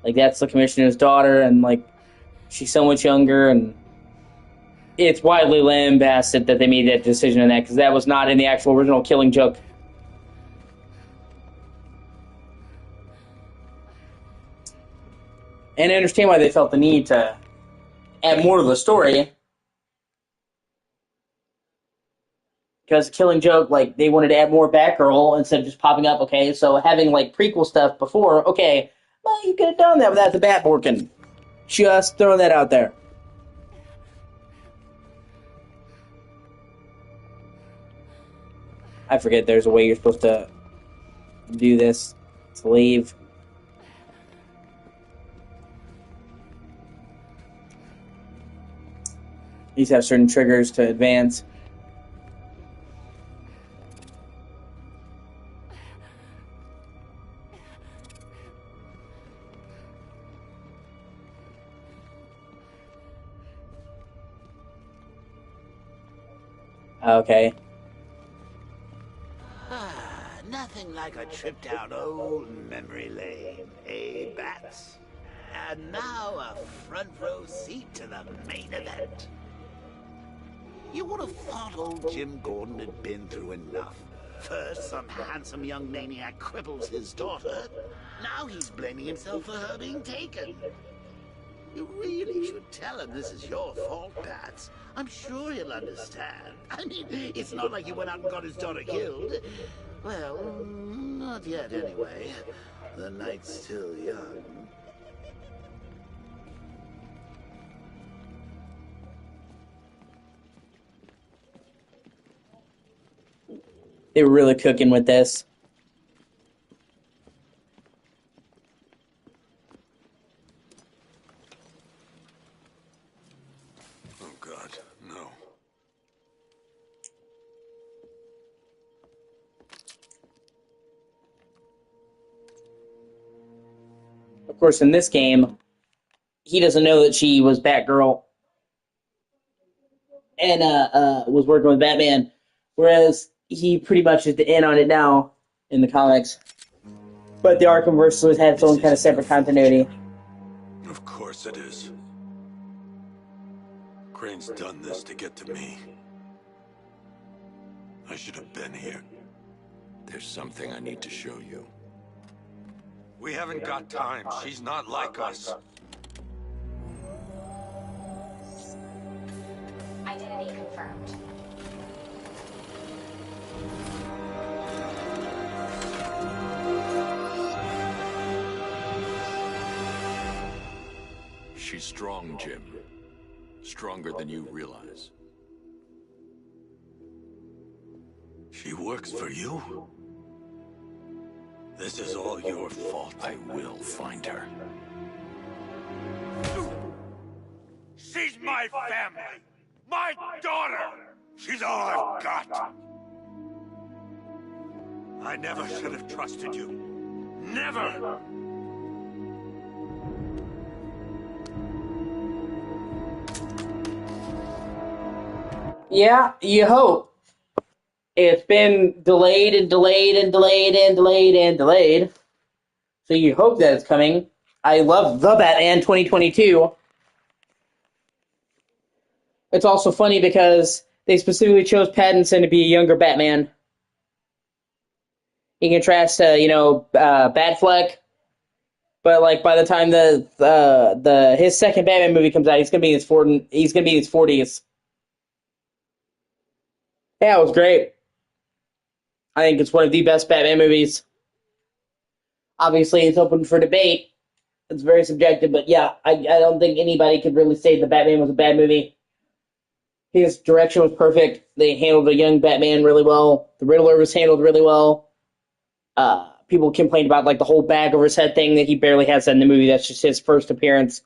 Like, that's the Commissioner's daughter, and, like, she's so much younger, and it's widely lambasted that they made that decision on that, because that was not in the actual original Killing Joke. And I understand why they felt the need to add more to the story. Because Killing Joke, like, they wanted to add more Batgirl instead of just popping up, okay? So having, like, prequel stuff before, okay, well, you could have done that without the Batborkin. Just throwing that out there. I forget there's a way you're supposed to do this. To leave. These have certain triggers to advance. Okay. Nothing like a trip down old memory lane, eh, Bats? And now a front row seat to the main event. You would have thought old Jim Gordon had been through enough. First, some handsome young maniac cripples his daughter. Now he's blaming himself for her being taken. You really should tell him this is your fault, Bats. I'm sure he'll understand. I mean, it's not like you went out and got his daughter killed. Well, not yet anyway. The night's still young. They were really cooking with this. Oh, God, no. Of course, in this game, he doesn't know that she was Batgirl and was working with Batman, whereas he pretty much is in on it now in the comics. But the Arkhamverse has had its own kind of separate continuity. Of course it is. Crane's done this to get to me. I should have been here. There's something I need to show you. We haven't got time. She's not like us. Identity confirmed. She's strong, Jim. Stronger than you realize. She works for you? This is all your fault. I will find her. She's my family! My daughter! She's all I've got! I never should have trusted you. Never! Yeah, you hope. It's been delayed and delayed and delayed and delayed and delayed. So you hope that it's coming. I love The Batman 2022. It's also funny because they specifically chose Pattinson to be a younger Batman. In contrast to, Batfleck. But like by the time the his second Batman movie comes out, he's gonna be in his 40s. Yeah, it was great. I think it's one of the best Batman movies. Obviously, it's open for debate. It's very subjective, but yeah, I don't think anybody could really say the Batman was a bad movie. His direction was perfect. They handled the young Batman really well. The Riddler was handled really well. People complained about like the whole bag over his head thing that he barely has that in the movie. That's just his first appearance.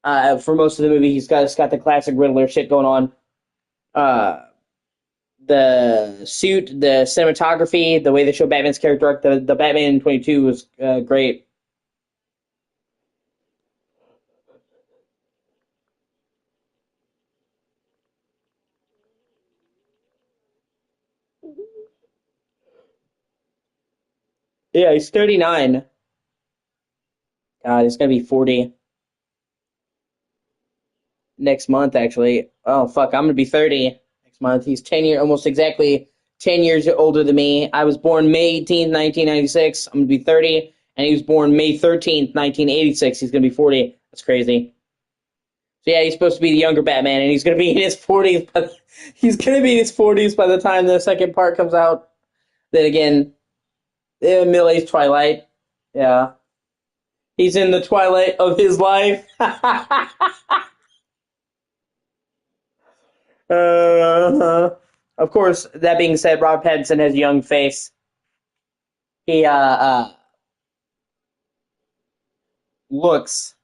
For most of the movie, he's got the classic Riddler shit going on. The suit, the cinematography, the way they show Batman's character arc, the Batman in 22 was great. Yeah, he's 39. God, he's gonna be 40 next month. Actually, oh fuck, I'm gonna be 30 next month. He's 10 years, almost exactly 10 years older than me. I was born May 18th, 1996. I'm gonna be 30, and he was born May 13th, 1986. He's gonna be 40. That's crazy. So yeah, he's supposed to be the younger Batman, and he's gonna be in his 40s. But he's gonna be in his 40s by the time the second part comes out. Then again, middle-aged Twilight. Yeah, he's in the twilight of his life. Of course, that being said, Robert Pattinson has a young face. He looks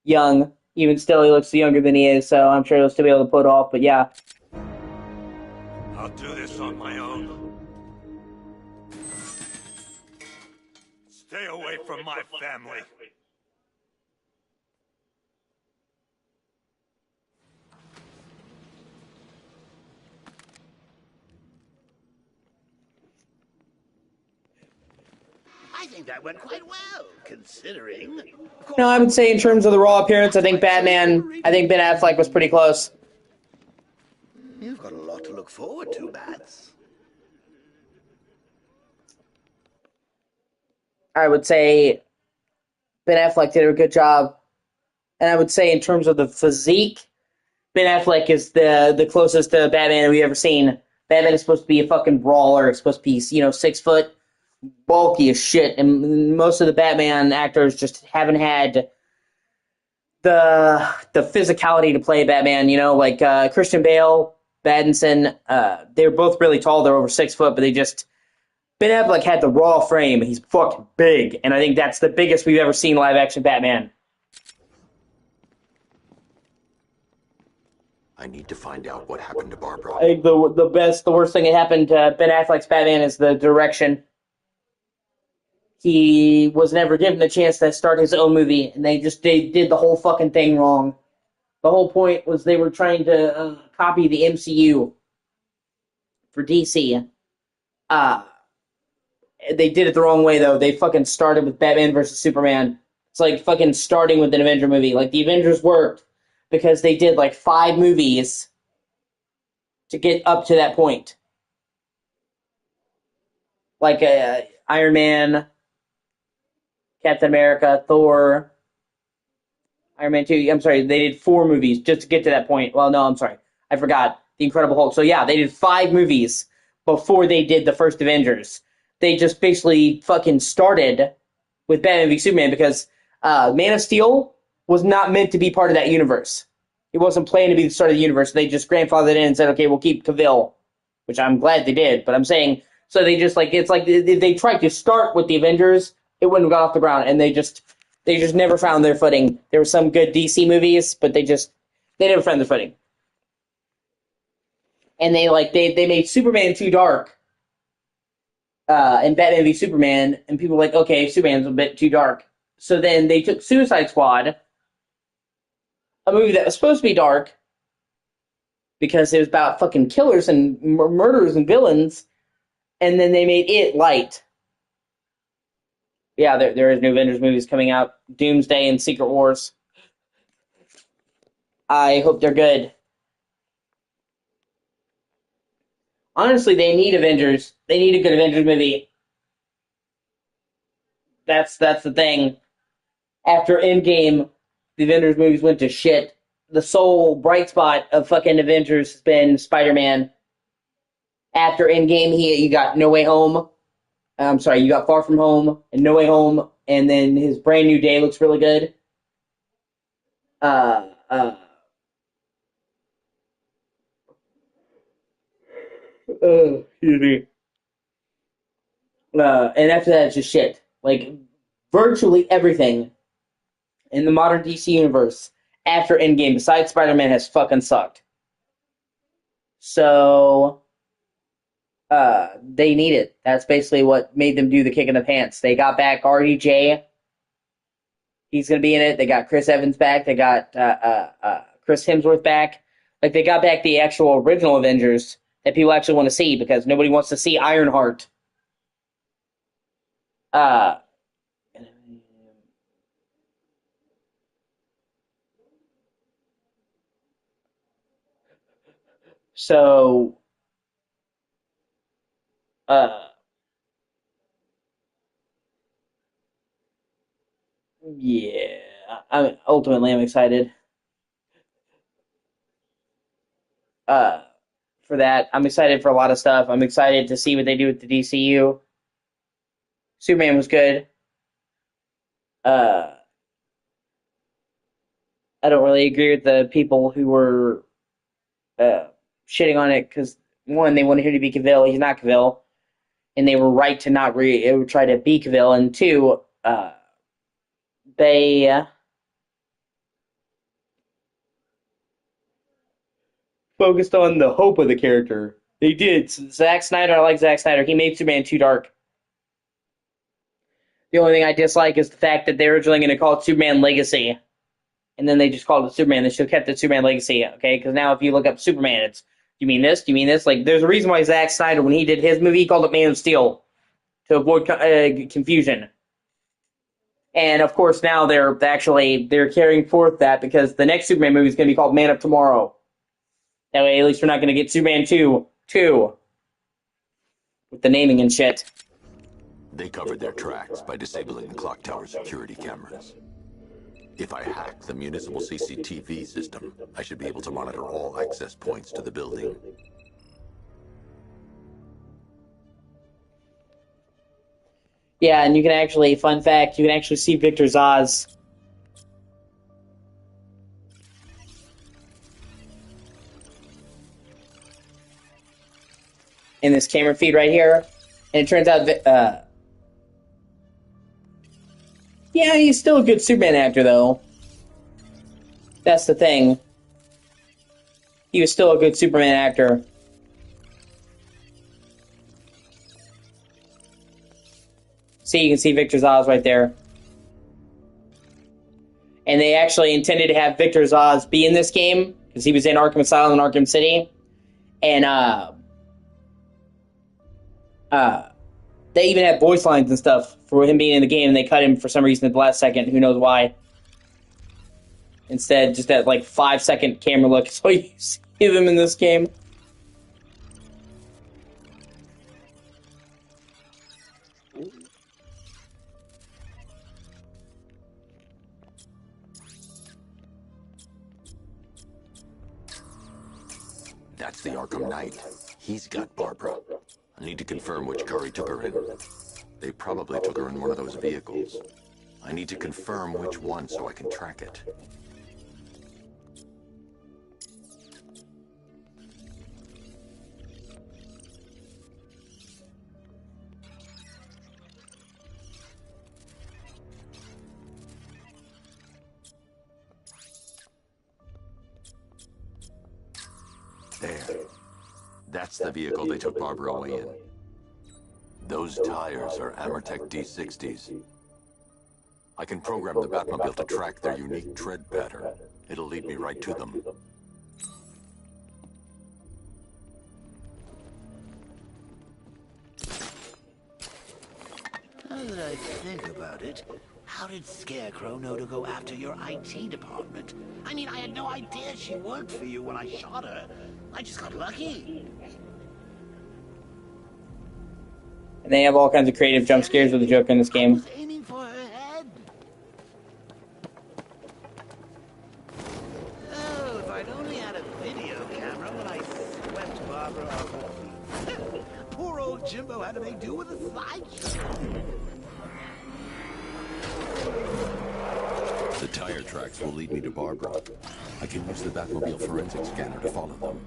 young. Even still, he looks younger than he is, so I'm sure he'll still be able to pull it off. But yeah. I'll do this on my own. Stay away from my family. I think that went quite well, considering. No, I would say in terms of the raw appearance, I think Ben Affleck was pretty close. You've got a lot to look forward to, Bats. I would say Ben Affleck did a good job. And I would say in terms of the physique, Ben Affleck is the closest to Batman we've ever seen. Batman is supposed to be a fucking brawler. It's supposed to be, 6 foot, bulky as shit. And most of the Batman actors just haven't had the physicality to play Batman. Like Christian Bale, Pattinson. They were both really tall. They're over 6 foot, but Ben Affleck had the raw frame. He's fucking big, and I think that's the biggest we've ever seen live action Batman. I need to find out what happened to Barbara. I think the worst thing that happened to Ben Affleck's Batman is the direction. He was never given the chance to start his own movie, and they did the whole fucking thing wrong. The whole point was they were trying to copy the MCU for DC. They did it the wrong way, though. They fucking started with Batman versus Superman. It's like fucking starting with an Avenger movie. Like, the Avengers worked because they did, 5 movies to get up to that point. Like, Iron Man, Captain America, Thor, Iron Man 2. I'm sorry, they did 4 movies just to get to that point. Well, no, I'm sorry. I forgot. The Incredible Hulk. So, yeah, they did 5 movies before they did the first Avengers. They just basically fucking started with Batman v Superman because Man of Steel was not meant to be part of that universe. It wasn't planned to be the start of the universe. They just grandfathered in and said, okay, we'll keep Cavill, which I'm glad they did. But I'm saying, so they just it's like they tried to start with the Avengers, it wouldn't have got off the ground, and they just never found their footing. There were some good DC movies, but they never found their footing. And they made Superman too dark. And Batman v Superman, and people were like, okay, Superman's a bit too dark. So then they took Suicide Squad, a movie that was supposed to be dark, because it was about fucking killers and murderers and villains, and then they made it light. Yeah, there is new Avengers movies coming out. Doomsday and Secret Wars. I hope they're good. Honestly, they need Avengers. They need a good Avengers movie. That's the thing. After Endgame, the Avengers movies went to shit. The sole bright spot of fucking Avengers has been Spider-Man. After Endgame, you got No Way Home. I'm sorry, you got Far From Home and No Way Home, and then his Brand New Day looks really good. Uh, uh, excuse me. And after that, it's just shit. Like, virtually everything in the modern DC universe after Endgame, besides Spider-Man, has fucking sucked. So, they need it. That's basically what made them do the kick in the pants. They got back RDJ. He's going to be in it. They got Chris Evans back. They got Chris Hemsworth back. Like, they got back the actual original Avengers that people actually want to see, because nobody wants to see Ironheart. So, yeah. Ultimately, I'm excited. For that. I'm excited for a lot of stuff. I'm excited to see what they do with the DCU. Superman was good. I don't really agree with the people who were shitting on it, because, one, they wanted him to be Cavill. He's not Cavill. And they were right to not try to be Cavill. And two, they focused on the hope of the character. They did. Zack Snyder, I like Zack Snyder. He made Superman too dark. The only thing I dislike is the fact that they're originally going to call it Superman Legacy. And then they just called it Superman. They should have kept it Superman Legacy, okay? Because now if you look up Superman, it's, you mean this? Do you mean this? Like, there's a reason why Zack Snyder, when he did his movie, he called it Man of Steel to avoid confusion. And, of course, now they're carrying forth that, because the next Superman movie is going to be called Man of Tomorrow. That way, at least we're not going to get Superman 2 with the naming and shit. They covered their tracks by disabling the clock tower security cameras. If I hack the municipal CCTV system, I should be able to monitor all access points to the building. Yeah, and you can actually, fun fact, you can actually see Victor Zsasz. In this camera feed right here. And it turns out, yeah, he's still a good Superman actor, though. That's the thing. He was still a good Superman actor. See, you can see Victor Zsasz right there. And they actually intended to have Victor Zsasz be in this game, because he was in Arkham Asylum and Arkham City. And, they even had voice lines and stuff for him being in the game, and they cut him for some reason at the last second. Who knows why? Instead, just that, like, 5-second camera look, so you see them in this game. That's the Arkham Knight. He's got Barbara. I need to confirm which car he took her in. They probably took her in one of those vehicles. I need to confirm which one so I can track it. There. That's the vehicle they took Barbara away in. Those tires are Amertech D60s. I can program the Batmobile to track their unique tread pattern. It'll lead me right to them. I think about it, how did Scarecrow know to go after your IT department? I mean, I had no idea she worked for you when I shot her. I just got lucky. And they have all kinds of creative jump scares with the Joker in this game. I was aiming for her head. Oh, if I'd only had a video camera when I swept Barbara off her feet. Poor old Jimbo had to make do with a slideshow. The tire tracks will lead me to Barbara. I can use the Batmobile forensic scanner to follow them.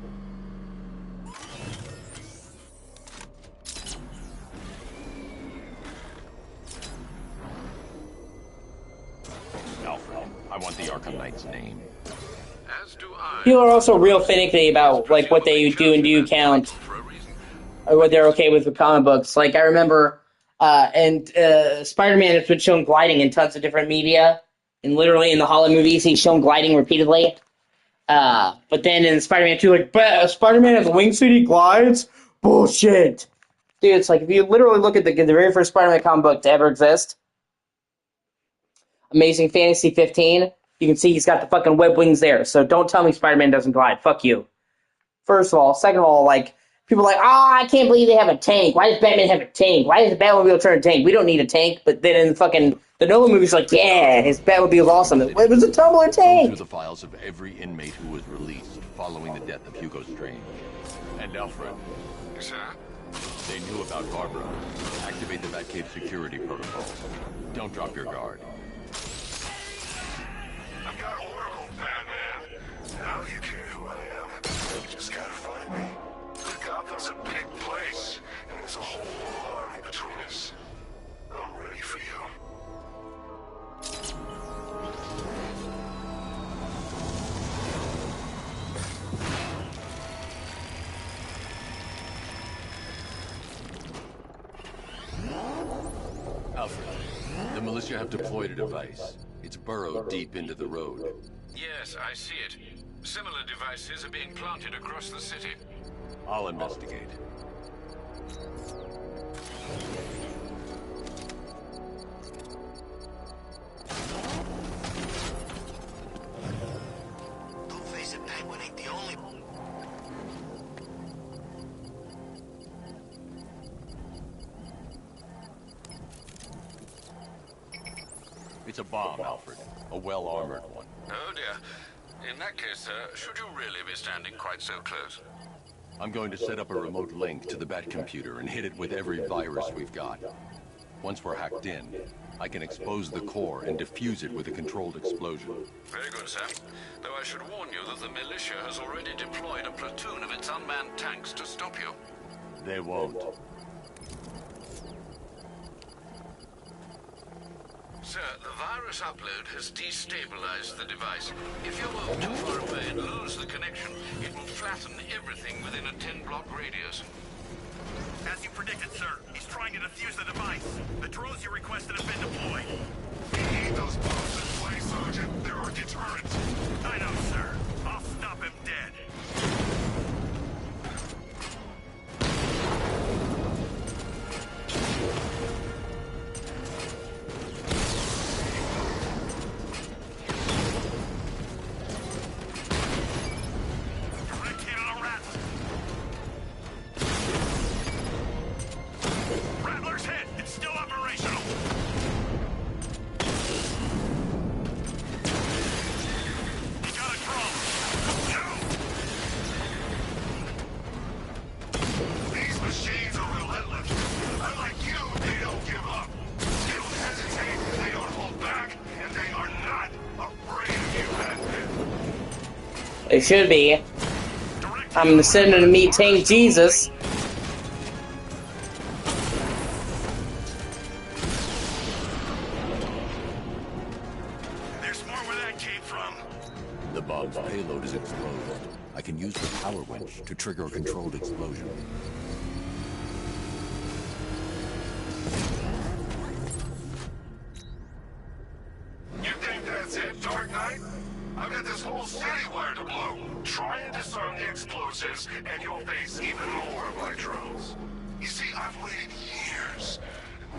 Alfred, I want the Arkham Knight's name. As do I. People are also real finicky about like what they do and do count, or what they're okay with comic books. Like I remember, Spider-Man has been shown gliding in tons of different media, and literally in the Holland movies, he's shown gliding repeatedly. But then in Spider-Man 2, like, but Spider-Man has a wingsuit, he glides? Bullshit! Dude, it's like, if you literally look at the very first Spider-Man comic book to ever exist, Amazing Fantasy 15, you can see he's got the fucking web wings there, so don't tell me Spider-Man doesn't glide. Fuck you. First of all. Second of all, like, people are like, I can't believe they have a tank. Why does Batman have a tank? Why does the Batmobile turn a tank? We don't need a tank. But then in the Nolan movie's like, yeah, his Batmobile's awesome. It was a tumbler tank. Go through the files of every inmate who was released following the death of Hugo Strange. And Alfred. Sir? They knew about Barbara. Activate the Batcave security protocols. Don't drop your guard. I've got Oracle, Batman. Now you care who I am. You just gotta find me. Gotham's a big place, and there's a whole army between us. I'm ready for you. Alfred, the militia have deployed a device. It's burrowed deep into the road. Yes, I see it. Similar devices are being planted across the city. I'll investigate. Don't face it, Penguin ain't the only... It's a bomb, Alfred. A well-armored one. Oh dear. In that case, sir, should you really be standing quite so close? I'm going to set up a remote link to the Bat computer and hit it with every virus we've got. Once we're hacked in, I can expose the core and defuse it with a controlled explosion. Very good, sir. Though I should warn you that the militia has already deployed a platoon of its unmanned tanks to stop you. They won't. Sir, the virus upload has destabilized the device. If you move too far away and lose the connection, it will flatten everything within a 10-block radius. As you predicted, sir, he's trying to defuse the device. The drones you requested have been deployed. We need those bombs in place, Sergeant. They're our deterrent. I know, sir. I'll stop him dead. They should be. I'm gonna send them to meet Tank Jesus. There's more where that came from. The bomb's payload is exposed. I can use the power winch to trigger a controlled explosion. You think that's it, Dark Knight? I've got this whole city wired to blow. Try and disarm the explosives, and you'll face even more of my drones. You see, I've waited years.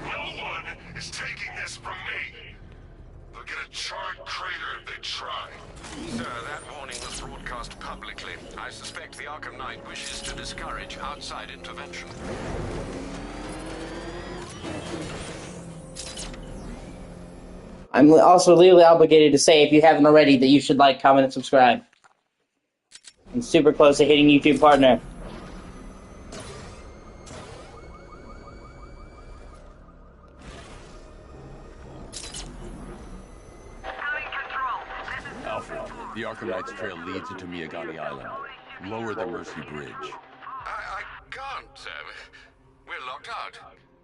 No one is taking this from me. They'll get a charred crater if they try. Sir, that warning was broadcast publicly. I suspect the Arkham Knight wishes to discourage outside intervention. I'm also legally obligated to say, if you haven't already, that you should like, comment, and subscribe. I'm super close to hitting YouTube partner. Alfred, the Arkham Knight's trail leads into Miagani Island. Lower the Mercy Bridge. I can't, sir. We're locked out.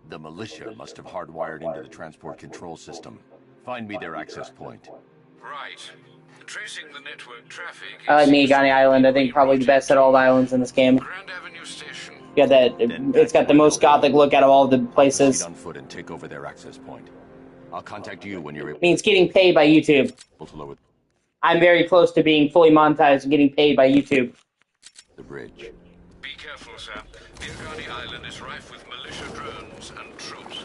The militia must have hardwired into the transport control system. Find me their access point. Right. Tracing the network traffic. I like Miagani Island. I think probably the best at all the islands in this game. Grand Avenue Station. Got that. It's got the most gothic look out of all the places. Proceed on foot and take over their access point. I'll contact you when you're able. Means getting paid by YouTube. To lower I'm very close to being fully monetized and getting paid by YouTube. the bridge. Be careful, sir. Miagani Island is rife with militia drones and troops.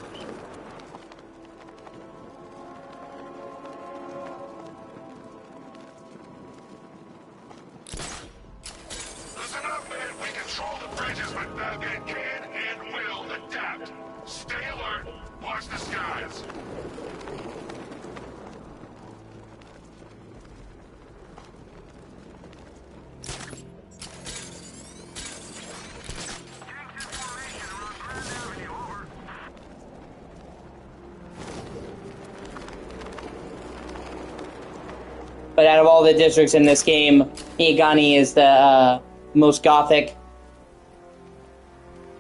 Listen up, man. We control the bridges, but Batman can and will adapt. Stay alert. Watch the skies. But out of all the districts in this game, Miagani is the most gothic.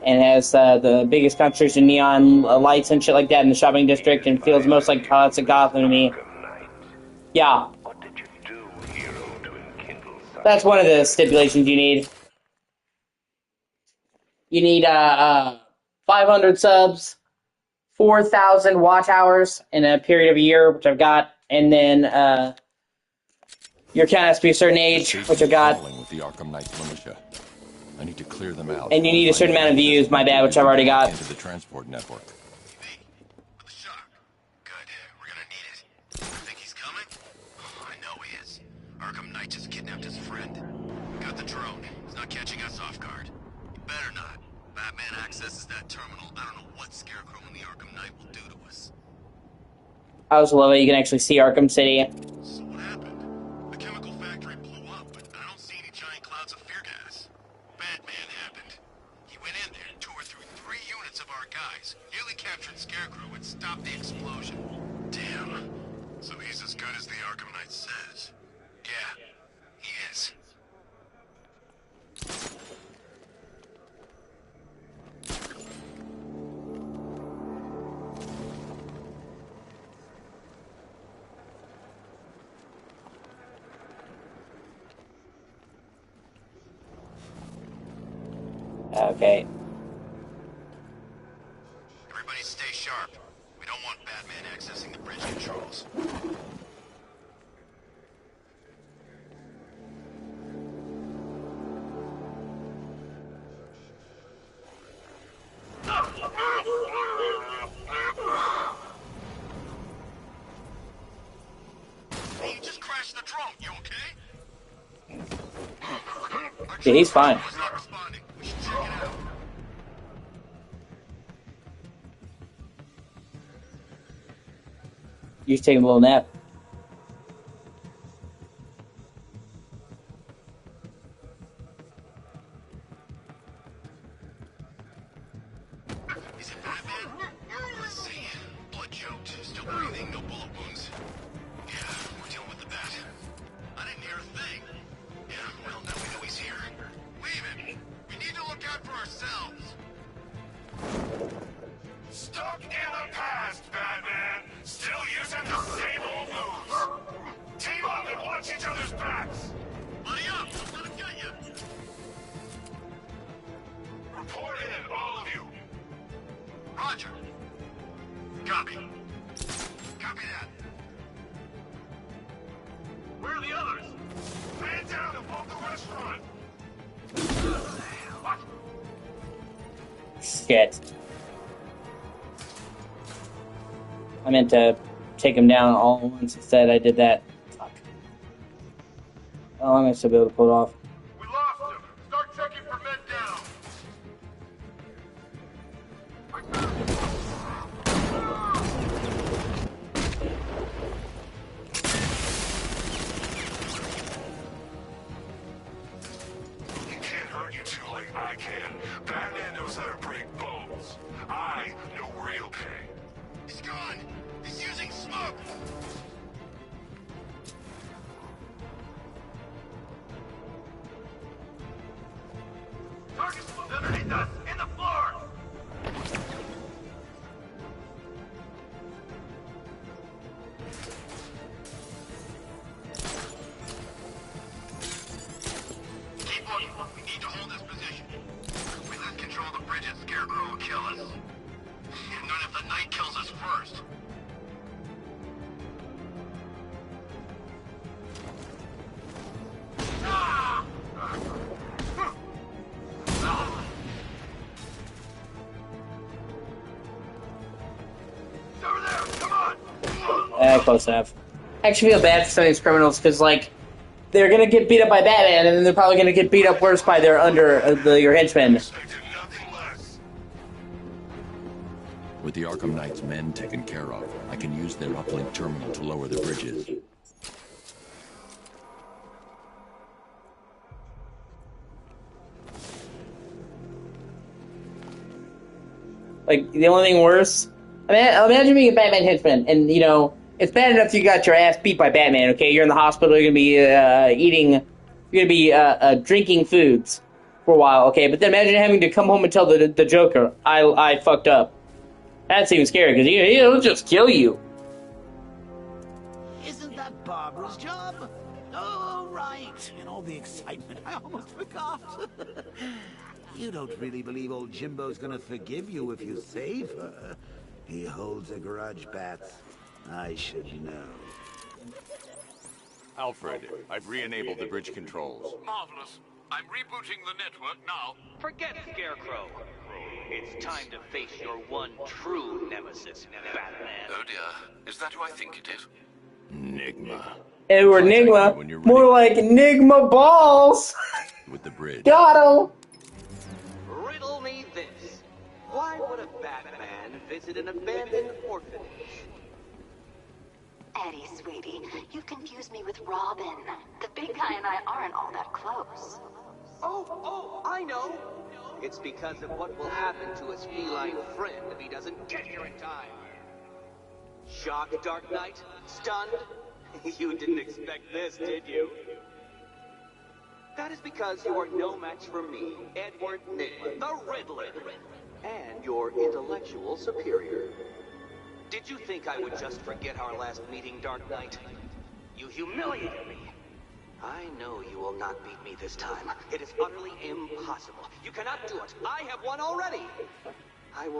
And has the biggest concentration of neon lights and shit like that in the shopping district, and feels most like classic Gotham to me. Yeah. That's one of the stipulations you need. You need 500 subs, 4,000 watch hours in a period of a year, which I've got, and then your account has to be a certain age, which I've got. With the Arkham Knight militia. I need to clear them out. And you need a certain amount of views, my bad, which I've already got. Into the transport network. Arkham Knight just kidnapped his friend. Got the drone. He's not catching us off guard. He better not. Batman accesses that terminal. I don't know what Scarecrow and the Arkham Knight will do to us. I also love it. You can actually see Arkham City. So what happened? The chemical factory blew up, but I don't see any giant clouds of fear gas. Batman happened. He went in there, tore through 3 units of our guys, nearly captured Scarecrow, and stopped the explosion. Damn. So he's as good as the Arkham Knight says. Yeah, he is. Okay. Everybody stay sharp. We don't want Batman accessing the bridge controls. Hey, you just crashed the drone. You okay? Yeah, he's fine. He's not responding. We should check it out. You're taking a little nap. Is it Batman? Let's see. Blood choked, still breathing, no bullet wounds. Yeah, we're dealing with the bat. I didn't hear a thing. Yeah, well, now we know he's here. Leave him. We need to look out for ourselves. Stuck in the past, Batman. Still using the same old moves. Team up and watch each other's backs. Buddy up. Don't let him get you. Report in, all of you. Roger. Copy. Copy that. Where are the others? Man down above the restaurant. Shit. I meant to take him down all at once. Instead, I did that. Fuck. Oh, I'm gonna still be able to pull it off. We lost him. Start checking for men down. He can't hurt you two like I can. Batman knows how to break bones. I know real pain. He's gone. He's using smoke. Target's underneath us, in the floor! Keep looking. We need to hold this position. If we lose control of the bridges, Scarecrow will kill us. And not if the Knight kills us first. Over there, come on! Close enough. I actually feel bad for some of these criminals because, like, they're gonna get beat up by Batman, and then they're probably gonna get beat up worse by their your henchmen. With the Arkham Knight's men taken care of, I can use their uplink terminal to lower the bridges. Like, the only thing worse, I mean, imagine being a Batman henchman, and, you know, it's bad enough you got your ass beat by Batman, okay? You're in the hospital, you're gonna be drinking foods for a while, okay? But then imagine having to come home and tell the Joker, I fucked up. That's even scary, because he'll just kill you. Isn't that Barbara's job? Oh, right. In all the excitement, I almost forgot. You don't really believe old Jimbo's gonna forgive you if you save her. He holds a grudge, Bats. I should know. Alfred, I've re-enabled the bridge controls. Marvelous. I'm rebooting the network now. Forget Scarecrow. It's time to face your one true nemesis, Batman. Oh dear. Is that who I think it is? Enigma. Edward Nigma. More like Nigma balls. With the bridge. Got him. Riddle me this. Why would a Batman visit an abandoned orphanage? Eddie, sweetie, you've confused me with Robin. The big guy and I aren't all that close. Oh, I know. It's because of what will happen to his feline friend if he doesn't get here in time. Shocked, Dark Knight? Stunned? You didn't expect this, did you? That is because you are no match for me, Edward Nigma, the Riddler, and your intellectual superior. Did you think I would just forget our last meeting, Dark Knight? You humiliated me. I know you will not beat me this time. It is utterly impossible. You cannot do it. I have won already.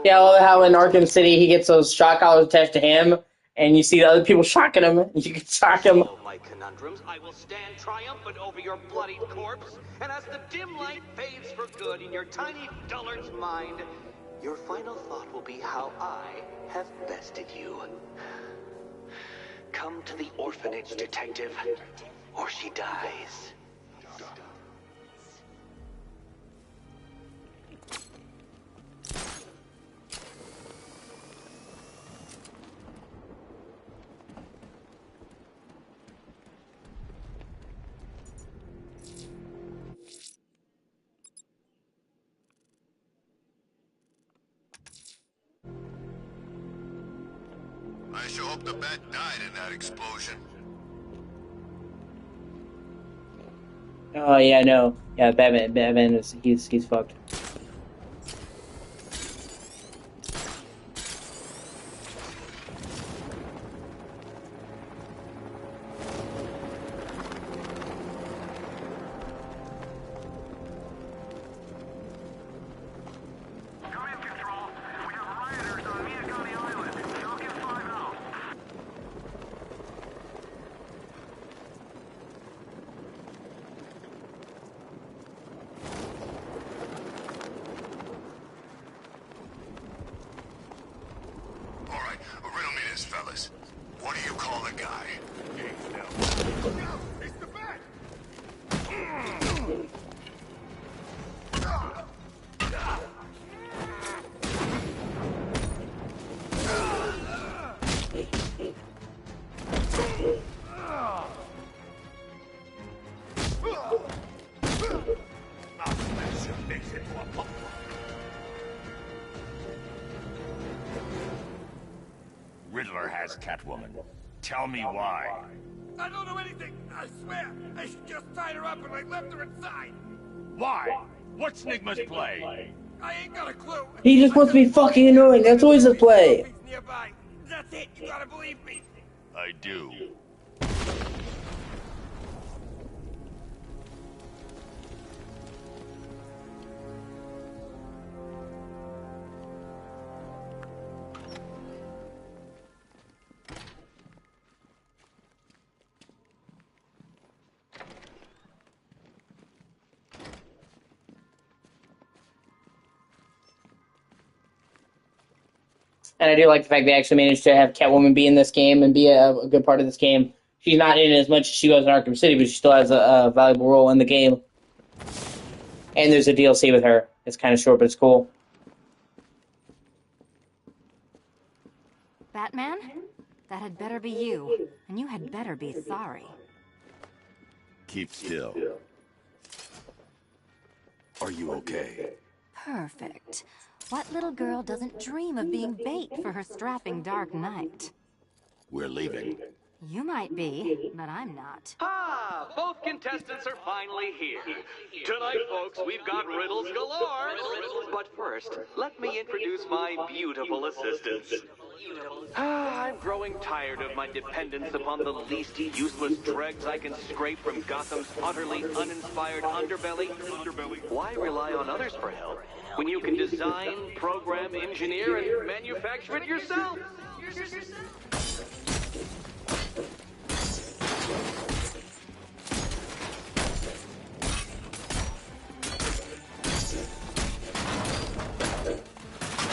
Yeah, I love how in Arkham City he gets those shock collars attached to him, and you see the other people shocking him, and you can shock him. Oh, my conundrums, I will stand triumphant over your bloodied corpse, and as the dim light fades for good in your tiny dullard's mind, your final thought will be how I have bested you. Come to the orphanage, detective, or she dies. I sure hope the bat died in that explosion. Oh yeah, no, yeah, Batman is he's fucked. I'll smash your face into a pulp. Riddler has Catwoman. Tell me why. I don't know anything, I swear. I just tied her up and I left her inside. Why? What's Nigma's play? I ain't got a clue. He just wants to be fucking annoying. That's always his play. Nearby. That's it. You gotta believe me. I do. And I do like the fact they actually managed to have Catwoman be in this game and be a good part of this game. She's not in it as much as she was in Arkham City, but she still has a valuable role in the game. And there's a DLC with her. It's kind of short, but it's cool. Batman? That had better be you. And you had better be sorry. Keep still. Are you okay? Perfect. What little girl doesn't dream of being bait for her strapping Dark Knight? We're leaving. You might be, but I'm not. Ah, both contestants are finally here. Tonight, folks, we've got riddles galore. But first, let me introduce my beautiful assistants. I'm growing tired of my dependence upon the least useless dregs I can scrape from Gotham's utterly uninspired underbelly. Why rely on others for help when you can design, program, engineer, and manufacture it yourself?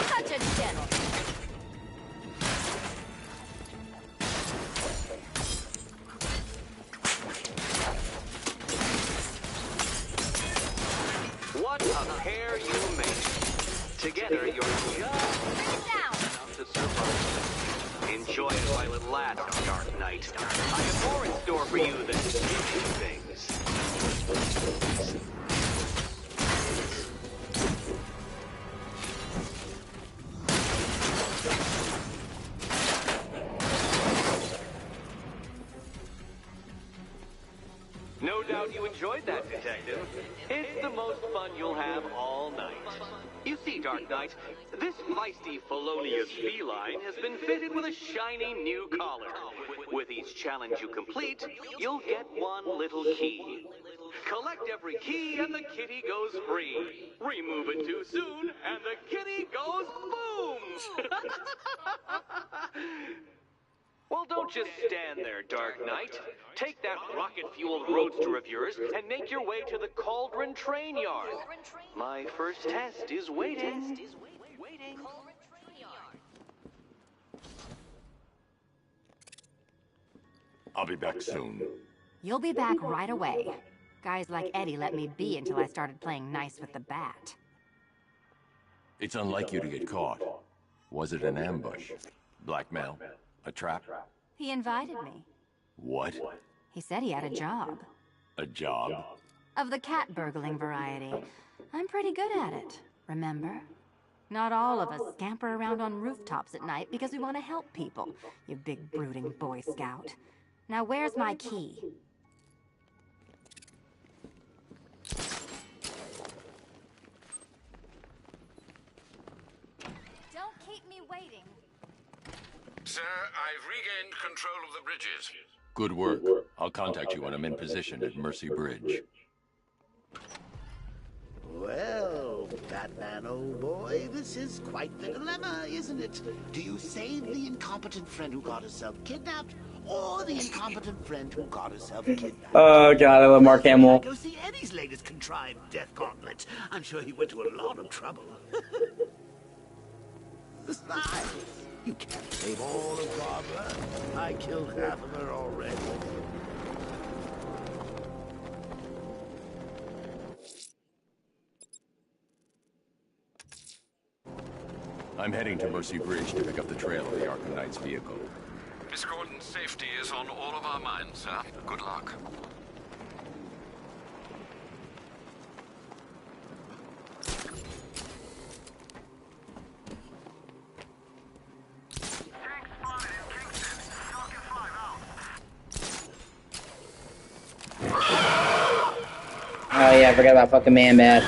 Such a gentleman. What a pair you make. Together, you're just enough to survive. Enjoy it while it lasts, Dark Knight. I have more in store for you than stupid things. No doubt you enjoyed that, Detective. It's the most fun you'll have all night. You see, Dark Knight, this feisty, felonious feline has been fitted with a shiny new collar. With each challenge you complete, you'll get one little key. Collect every key and the kitty goes free. Remove it too soon and the kitty goes boom! Well, don't just stand there, Dark Knight. Take that rocket-fueled roadster of yours and make your way to the Cauldron Train Yard. My first test is waiting. I'll be back soon. You'll be back right away. Guys like Eddie let me be until I started playing nice with the bat. It's unlike you to get caught. Was it an ambush? Blackmail? A trap? He invited me. What? He said he had a job. A job? Of the cat burgling variety. I'm pretty good at it, remember? Not all of us scamper around on rooftops at night because we want to help people, you big brooding Boy Scout. Now where's my key? Don't keep me waiting. Sir, I've regained control of the bridges. Good work. I'll contact you when I'm in position at Mercy Bridge. Well, Batman, old boy, this is quite the dilemma, isn't it? Do you save the incompetent friend who got herself kidnapped, or the incompetent friend who got herself kidnapped? Oh god, I love Mark Hamill. Go see Eddie's latest contrived death gauntlet. I'm sure he went to a lot of trouble. Besides, you can't save all of Barbara. I killed half of her already. I'm heading to Mercy Bridge to pick up the trail of the Arkham Knight's vehicle. Miss Gordon's safety is on all of our minds, sir. Good luck. Oh yeah, I forgot about fucking Man Bat.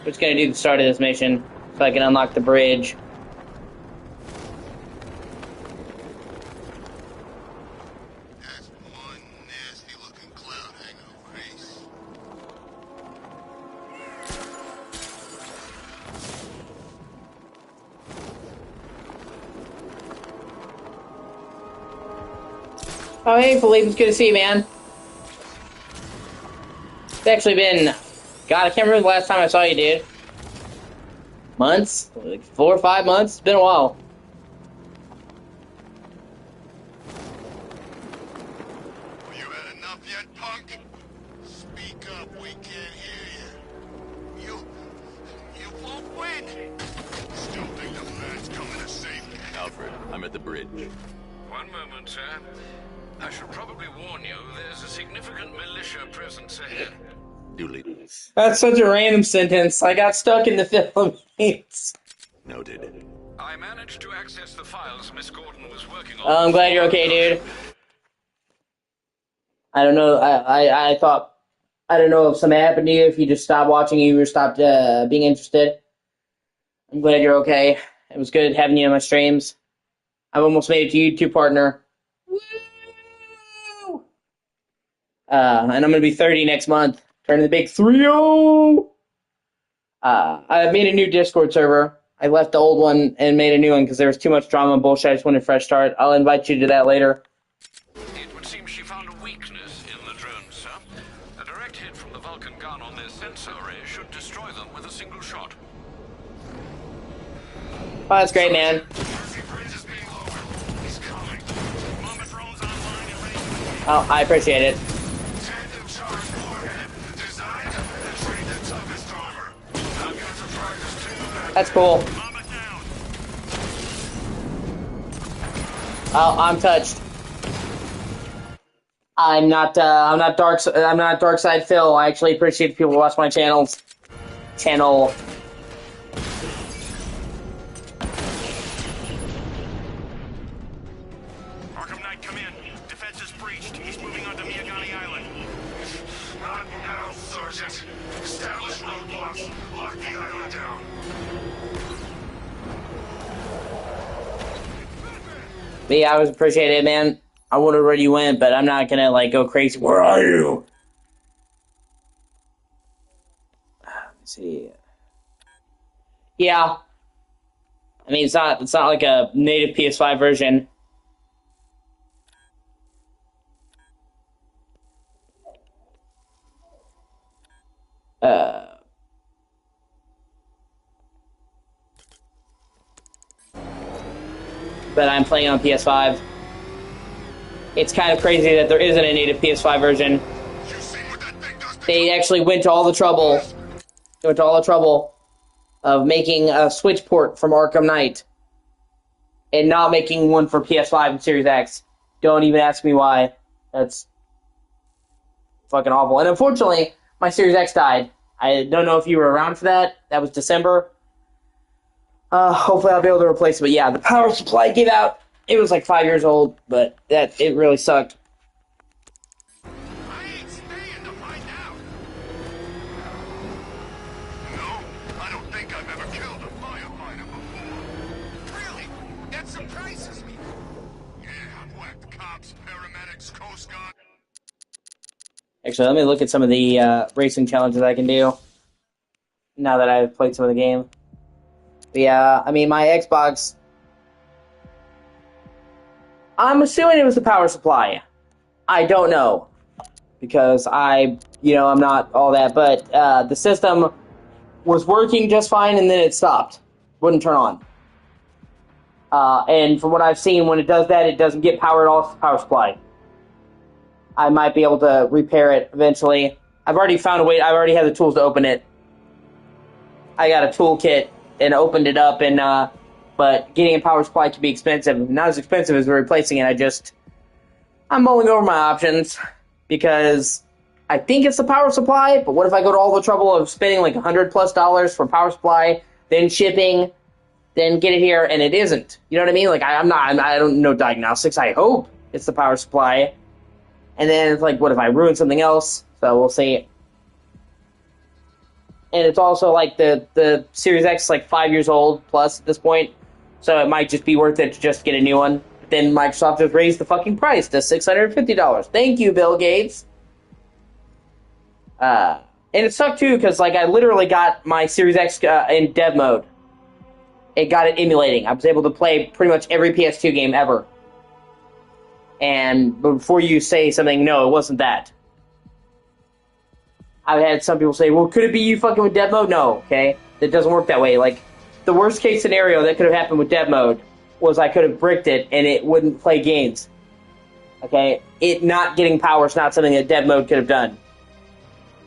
We're just gonna do the start of this mission so I can unlock the bridge. Oh, hey, Philippe, it's good to see you, man. It's actually been... God, I can't remember the last time I saw you, dude. Months? Like 4 or 5 months? It's been a while. You had enough yet, punk? Speak up, we can't hear you. You won't win! Still think the man's coming to save me? Alfred, I'm at the bridge. One moment, sir. I should probably warn you, there's a significant militia presence ahead. Duly. That's such a random sentence. I got stuck in the Philippines. Noted. I managed to access the files Miss Gordon was working on. Oh, I'm glad you're okay, dude. I don't know. I thought... I don't know if something happened to you, if you just stopped watching, you stopped being interested. I'm glad you're okay. It was good having you on my streams. I've almost made it to YouTube partner. And I'm going to be 30 next month. Turning the big 3-0. I made a new Discord server. I left the old one and made a new one because there was too much drama and bullshit. I just wanted a fresh start. I'll invite you to that later. It would seem she found a weakness in the drones, sir. A direct hit from the Vulcan gun on their sensor array should destroy them with a single shot. Oh, that's great, man. Oh, I appreciate it. That's cool. Oh, I'm touched. I'm not dark side Phil. I actually appreciate people who watch my channel. Arkham Knight, come in. Defense is breached. He's moving onto Miyagani Island. Not now, Sergeant. Establish roadblocks. Lock the island down. But yeah, I was appreciate it, man. I wonder where you went, but I'm not gonna like go crazy. Where are you? Let's see. Yeah. I mean, it's not like a native PS5 version. But I'm playing on PS5. It's kind of crazy that there isn't a native PS5 version. They actually went to all the trouble. They went to all the trouble of making a Switch port from Arkham Knight and not making one for PS5 and Series X. Don't even ask me why. That's fucking awful. And unfortunately, my Series X died. I don't know if you were around for that. That was December. Hopefully I'll be able to replace it. But yeah, the power supply gave out. It was like 5 years old, but it really sucked. I ain't staying to find out. No, I don't think I've ever killed a firefighter before. Really? That surprises me. Yeah, I've whacked cops, paramedics, Coast Guard. Actually, let me look at some of the racing challenges I can do now that I've played some of the game. But yeah, I mean, my Xbox... I'm assuming it was the power supply. I don't know. Because I'm not all that. But the system was working just fine, and then it stopped. Wouldn't turn on. And from what I've seen, when it does that, it doesn't get powered off the power supply. I might be able to repair it eventually. I've already found a way. I already have the tools to open it. I got a toolkit and opened it up, and but getting a power supply can be expensive. Not as expensive as replacing it. I'm mulling over my options because I think it's the power supply. But what if I go to all the trouble of spending like $100+ for power supply, then shipping, then get it here and it isn't. You know what I mean? Like, I don't know diagnostics. I hope it's the power supply. And then it's like, what if I ruin something else? So we'll see. And it's also like the Series X is like 5 years old plus at this point. So it might just be worth it to just get a new one. But then Microsoft just raised the fucking price to $650. Thank you, Bill Gates. And it sucked too, because like I literally got my Series X in dev mode. It got it emulating. I was able to play pretty much every PS2 game ever. And before you say something, no, it wasn't that. I've had some people say, well, could it be you fucking with dev mode? No, okay? It doesn't work that way. Like, the worst case scenario that could have happened with dev mode was I could have bricked it and it wouldn't play games. Okay? It not getting power is not something that dev mode could have done.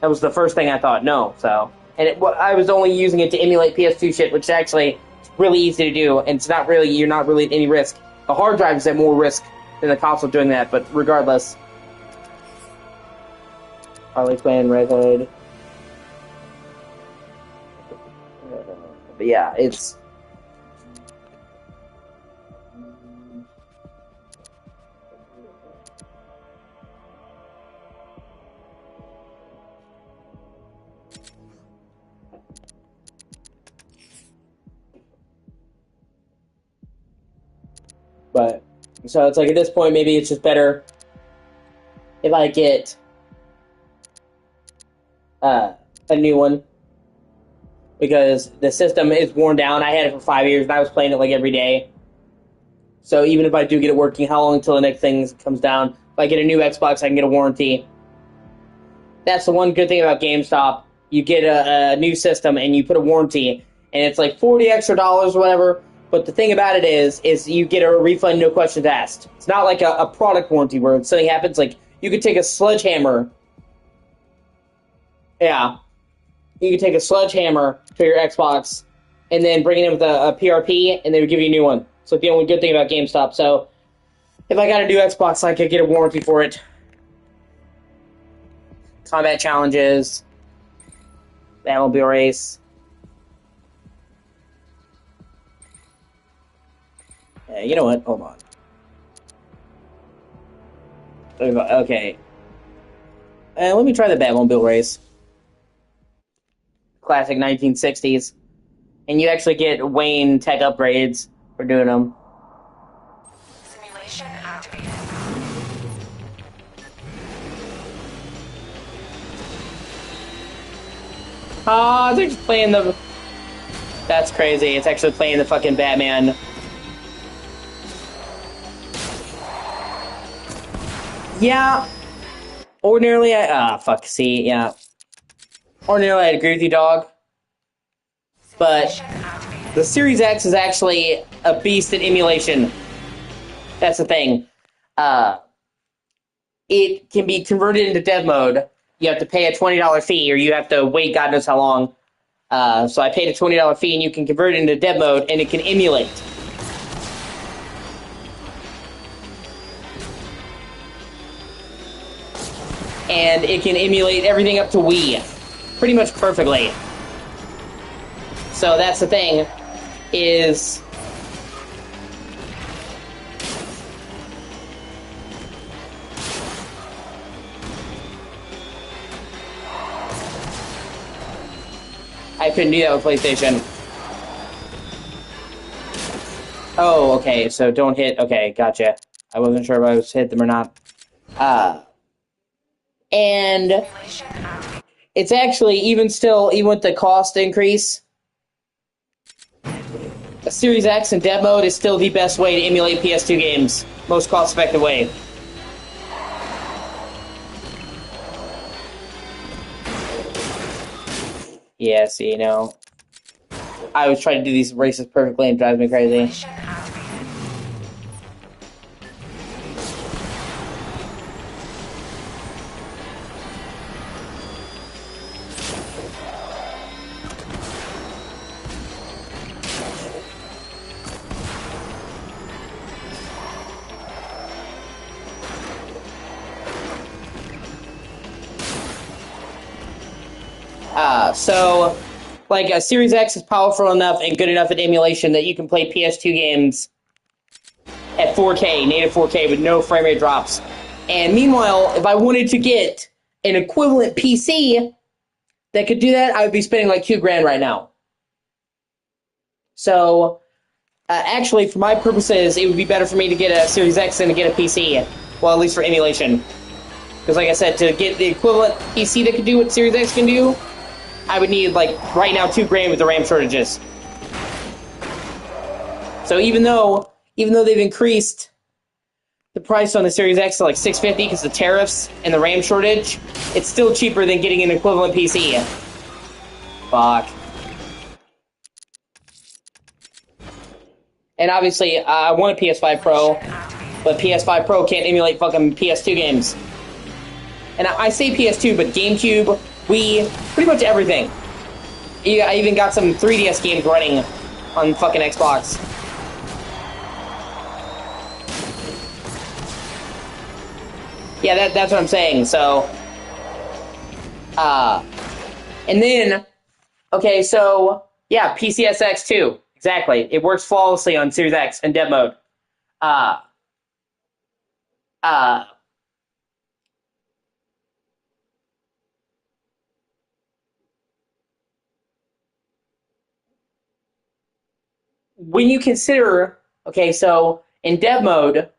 That was the first thing I thought, no, so. And I was only using it to emulate PS2 shit, which actually is really easy to do, and it's not really, you're not really at any risk. The hard drive is at more risk than the console doing that, but regardless. Harley Quinn, Red Hood. But yeah, it's... But, so it's like at this point, maybe it's just better if I get a new one, because the system is worn down. I had it for 5 years and I was playing it like every day. So even if I do get it working, how long until the next thing comes down? If I get a new Xbox, I can get a warranty. That's the one good thing about GameStop. You get a new system and you put a warranty, and it's like $40 extra or whatever. But the thing about it is you get a refund, no questions asked. It's not like a product warranty where if something happens, like you could take a sledgehammer. Yeah. You could take a sledgehammer to your Xbox and then bring it in with a PRP, and they would give you a new one. So the only good thing about GameStop. So if I got a new Xbox, I could get a warranty for it. Combat challenges. Batmobile race. Yeah, you know what? Hold on. Okay. Let me try the Batmobile race. Classic 1960s. And you actually get Wayne tech upgrades for doing them. Simulation activated. Ah, they're just playing the... That's crazy. It's actually playing the fucking Batman. Yeah. Ordinarily, yeah. Ordinarily, I'd agree with you, dog. But the Series X is actually a beast at emulation. That's the thing. It can be converted into dev mode. You have to pay a $20 fee, or you have to wait God knows how long. So I paid a $20 fee, and you can convert it into dev mode, and it can emulate. And it can emulate everything up to Wii. Pretty much perfectly. So that's the thing, is... I couldn't do that with PlayStation. Oh, okay, so don't hit... Okay, gotcha. I wasn't sure if I was hit them or not. And... It's actually, even with the cost increase, a Series X in dev mode is still the best way to emulate PS2 games. Most cost-effective way. Yeah, see, you know, I was trying to do these races perfectly and it drives me crazy. So like a Series X is powerful enough and good enough at emulation that you can play PS2 games at 4K, native 4K, with no frame rate drops. And meanwhile, if I wanted to get an equivalent PC that could do that, I would be spending like $2,000 right now. So, actually, for my purposes, it would be better for me to get a Series X than to get a PC. Well, at least for emulation. Because like I said, to get the equivalent PC that could do what Series X can do, I would need, like, right now, $2,000 with the RAM shortages. So even though they've increased the price on the Series X to like $650 because of the tariffs and the RAM shortage, it's still cheaper than getting an equivalent PC. Fuck. And obviously, I want a PS5 Pro, but PS5 Pro can't emulate fucking PS2 games. And I say PS2, but GameCube, Wii, pretty much everything. I even got some 3DS games running on fucking Xbox. Yeah, that's what I'm saying, so... and then... Okay, so... Yeah, PCSX 2. Exactly. It works flawlessly on Series X in dev mode. When you consider... Okay, so in dev mode,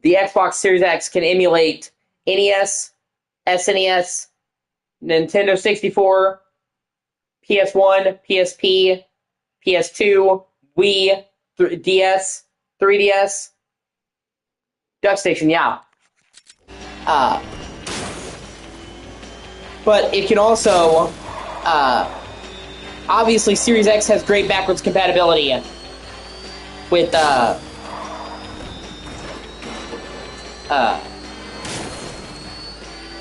the Xbox Series X can emulate NES, SNES, Nintendo 64, PS1, PSP, PS2, Wii, DS, 3DS, DuckStation, yeah. But it can also, obviously Series X has great backwards compatibility with,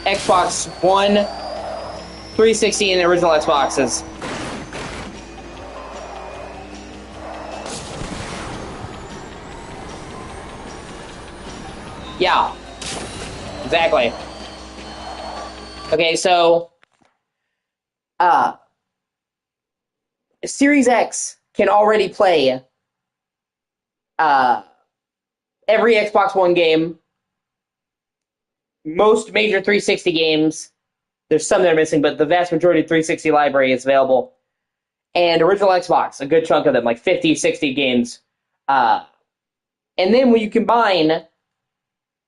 Xbox One, 360, and the original Xboxes. Yeah, exactly. Okay, so Series X can already play every Xbox One game, most major 360 games. There's some that are missing, but the vast majority of 360 library is available. And original Xbox, a good chunk of them, like 50, 60 games. And then when you combine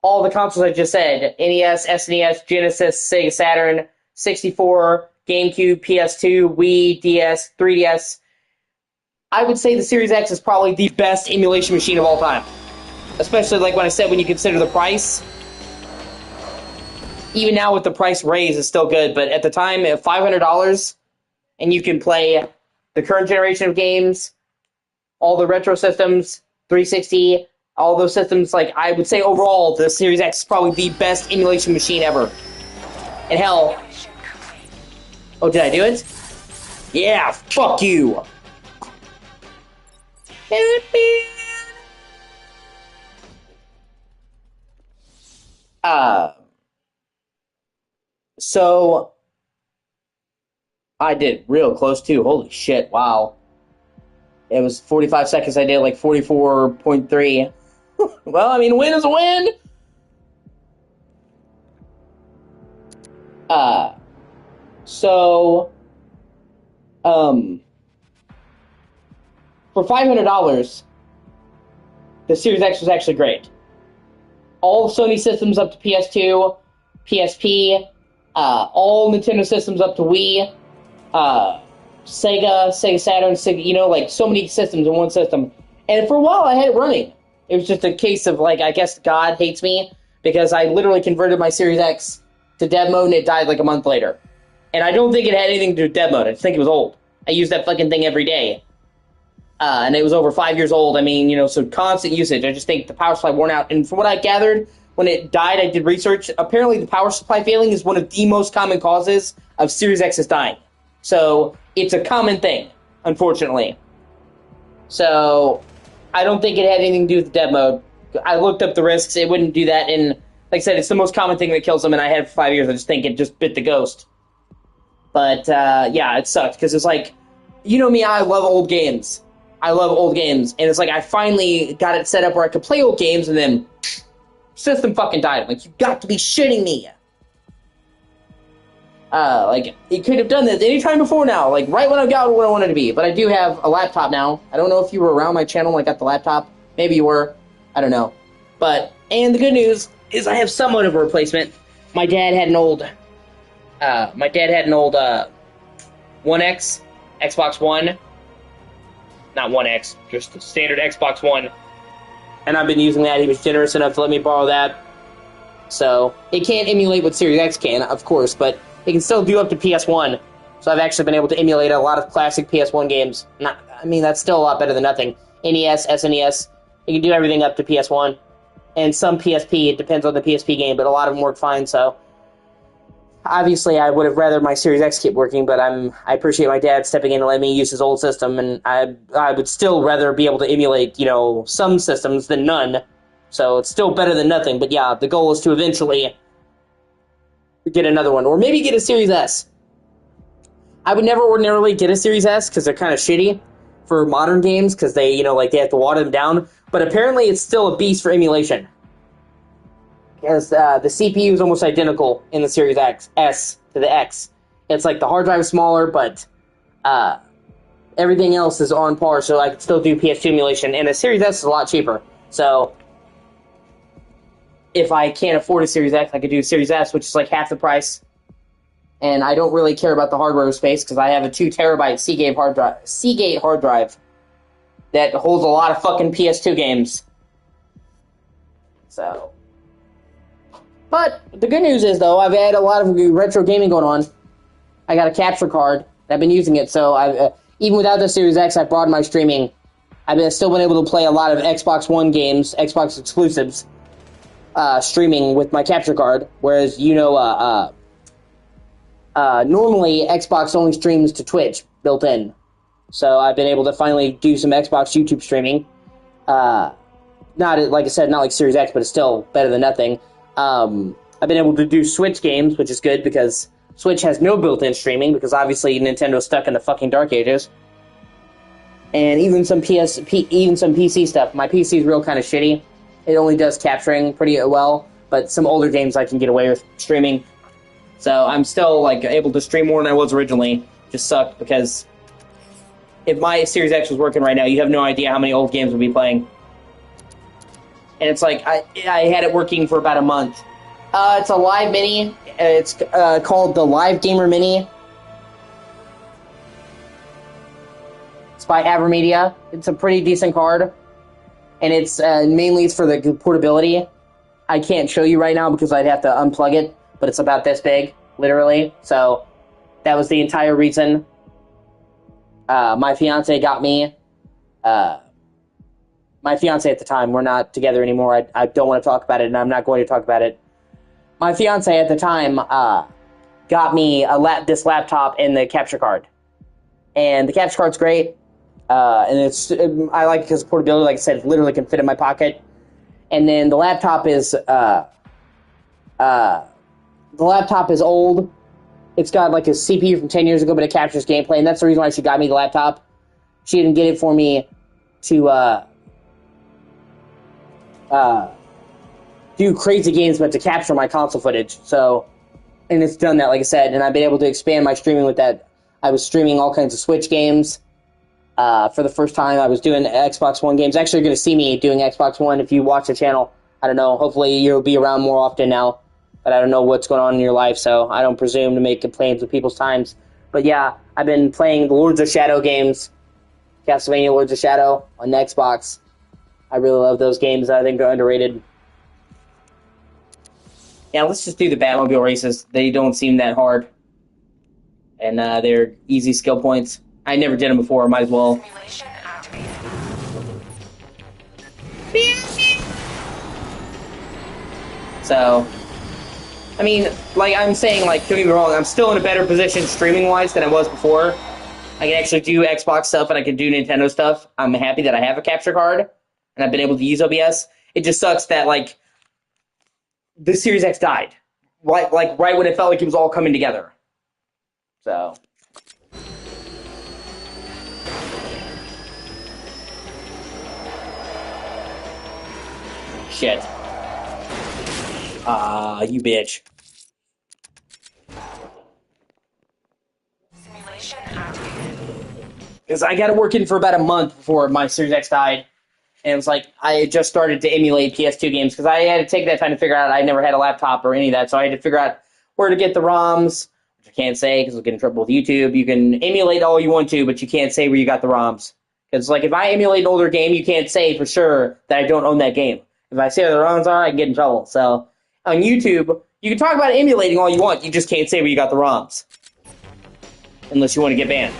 all the consoles I just said, NES, SNES, Genesis, Sega Saturn, 64, GameCube, PS2, Wii, DS, 3DS, I would say the Series X is probably the best emulation machine of all time. Especially, like when I said, when you consider the price. Even now with the price raise, it's still good, but at the time, at $500, and you can play the current generation of games, all the retro systems, 360, all those systems, like, I would say overall, the Series X is probably the best emulation machine ever. And hell... Oh, did I do it? Yeah, fuck you! So... I did real close, too. Holy shit, wow. It was 45 seconds, I did like 44.3. Well, I mean, a win is a win! For $500, the Series X was actually great. All Sony systems up to PS2, PSP, all Nintendo systems up to Wii, Sega Saturn, Sega, you know, like so many systems in one system. And for a while, I had it running. It was just a case of, like, I guess God hates me because I literally converted my Series X to dev mode and it died like a month later. And I don't think it had anything to do with dev mode. I just think it was old. I use that fucking thing every day. And it was over 5 years old. I mean, you know, so constant usage. I just think the power supply worn out. And from what I gathered, when it died, I did research. Apparently, the power supply failing is one of the most common causes of Series X's dying. So, it's a common thing, unfortunately. So, I don't think it had anything to do with dev mode. I looked up the risks. It wouldn't do that. And like I said, it's the most common thing that kills them. And I had it for 5 years. I just think it just bit the ghost. But, yeah, it sucked, because it's like, you know me, I love old games. And it's like, I finally got it set up where I could play old games, and then system fucking died. I'm like, you got to be shitting me. Like, it could have done this any time before now, like, right when I got where I wanted to be. But I do have a laptop now. I don't know if you were around my channel when I got the laptop. Maybe you were. I don't know. But, and the good news is I have somewhat of a replacement. My dad had an old, 1X, Xbox One. Not 1X, just the standard Xbox One. And I've been using that. He was generous enough to let me borrow that. So, it can't emulate what Series X can, of course, but it can still do up to PS1. So I've actually been able to emulate a lot of classic PS1 games. That's still a lot better than nothing. NES, SNES, you can do everything up to PS1. And some PSP, it depends on the PSP game, but a lot of them work fine, so... Obviously, I would have rather my Series X keep working, but I appreciate my dad stepping in and letting me use his old system, and I would still rather be able to emulate, some systems than none. So it's still better than nothing, but yeah, the goal is to eventually get another one, or maybe get a Series S. I would never ordinarily get a Series S, because they're kind of shitty for modern games, because they, they have to water them down, but apparently it's still a beast for emulation. Because the CPU is almost identical in the Series S to the X. It's like the hard drive is smaller, but everything else is on par, so I can still do PS2 emulation, and the Series S is a lot cheaper. So, if I can't afford a Series X, I could do Series S, which is like half the price. And I don't really care about the hardware space, because I have a 2 terabyte Seagate hard drive that holds a lot of fucking PS2 games. So... But the good news is, though, I've had a lot of retro gaming going on. I got a capture card. I've been using it, so even without the Series X, I've broadened my streaming. I've still been able to play a lot of Xbox One games, Xbox exclusives, streaming with my capture card. Whereas, normally Xbox only streams to Twitch built in. So I've been able to finally do some Xbox YouTube streaming. Not, like I said, not like Series X, but it's still better than nothing. I've been able to do Switch games, which is good, because Switch has no built-in streaming, because obviously Nintendo's stuck in the fucking dark ages. And even some PC stuff. My PC is real kind of shitty. It only does capturing pretty well, but some older games I can get away with streaming. So I'm still, able to stream more than I was originally. Just sucked, because if my Series X was working right now, you have no idea how many old games we'd be playing. And it's like, I had it working for about a month. It's a Live Mini. It's called the Live Gamer Mini. It's by AverMedia. It's a pretty decent card. And it's mainly for the portability. I can't show you right now because I'd have to unplug it. But it's about this big, literally. So that was the entire reason my fiance got me... My fiance at the time, we're not together anymore. I don't want to talk about it, and I'm not going to talk about it. My fiance at the time got me this laptop and the capture card. And the capture card's great. And I like it because portability, like I said, it literally can fit in my pocket. And then the laptop is old. It's got like a CPU from 10 years ago, but it captures gameplay, and that's the reason why she got me the laptop. She didn't get it for me to do crazy games, but to capture my console footage. So, and it's done that, like I said, and I've been able to expand my streaming with that. I was streaming all kinds of Switch games. For the first time, I was doing Xbox One games. Actually, you're going to see me doing Xbox One if you watch the channel. I don't know. Hopefully, you'll be around more often now. But I don't know what's going on in your life, so I don't presume to make complaints with people's times. But yeah, I've been playing the Lords of Shadow games. Castlevania Lords of Shadow on the Xbox. I really love those games. I think they're underrated. Yeah, let's just do the Batmobile races. They don't seem that hard. And they're easy skill points. I never did them before. Might as well. So, I mean, like I'm saying, like, don't get me wrong, I'm still in a better position streaming-wise than I was before. I can actually do Xbox stuff and I can do Nintendo stuff. I'm happy that I have a capture card and I've been able to use OBS. It just sucks that, like, the Series X died. Right when it felt like it was all coming together. So. Shit. You bitch. Simulation activated. Because I got it working for about a month before my Series X died. And it was like, I had just started to emulate PS2 games, because I had to take that time to figure out I never had a laptop or any of that, so I had to figure out where to get the ROMs, which I can't say because I'll get in trouble with YouTube. You can emulate all you want to, but you can't say where you got the ROMs. Because, like, if I emulate an older game, you can't say for sure that I don't own that game. If I say where the ROMs are, I can get in trouble. So, on YouTube, you can talk about emulating all you want, you just can't say where you got the ROMs. Unless you want to get banned.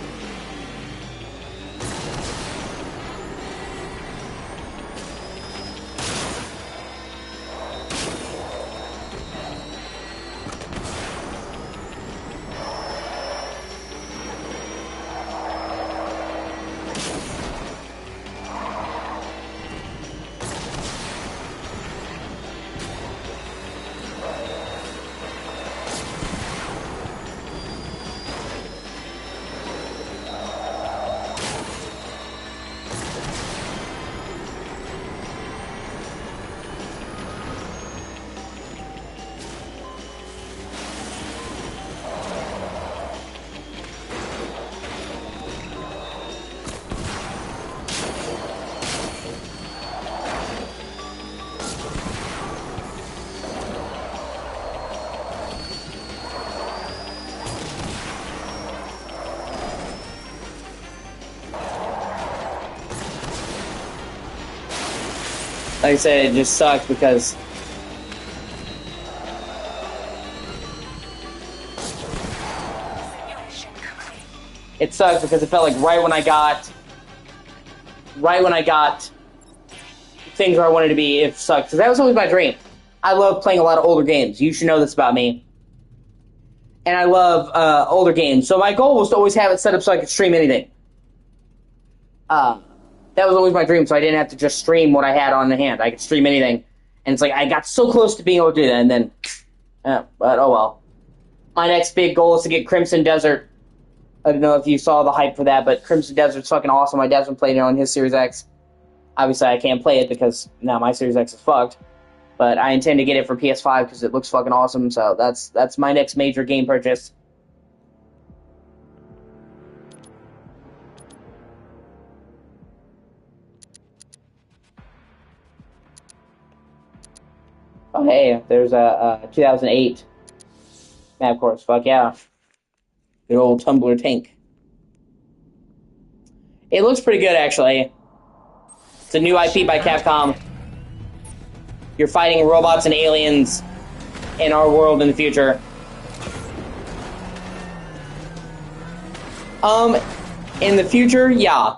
Like I said, it just sucked because it sucked because it felt like right when I got things where I wanted to be, it sucked. Because that was always my dream. I love playing a lot of older games. You should know this about me. And I love older games. So my goal was to always have it set up so I could stream anything. That was always my dream, so I didn't have to just stream what I had on the hand. I could stream anything. And it's like, I got so close to being able to do that, and then... but oh well. My next big goal is to get Crimson Desert. I don't know if you saw the hype for that, but Crimson Desert's fucking awesome. My dad's been playing it on his Series X. Obviously, I can't play it because now my Series X is fucked. But I intend to get it for PS5 because it looks fucking awesome, so that's my next major game purchase. Oh, hey, there's a 2008 map course. Fuck yeah. Good old tumbler tank. It looks pretty good, actually. It's a new IP by Capcom. You're fighting robots and aliens in our world in the future. In the future, yeah.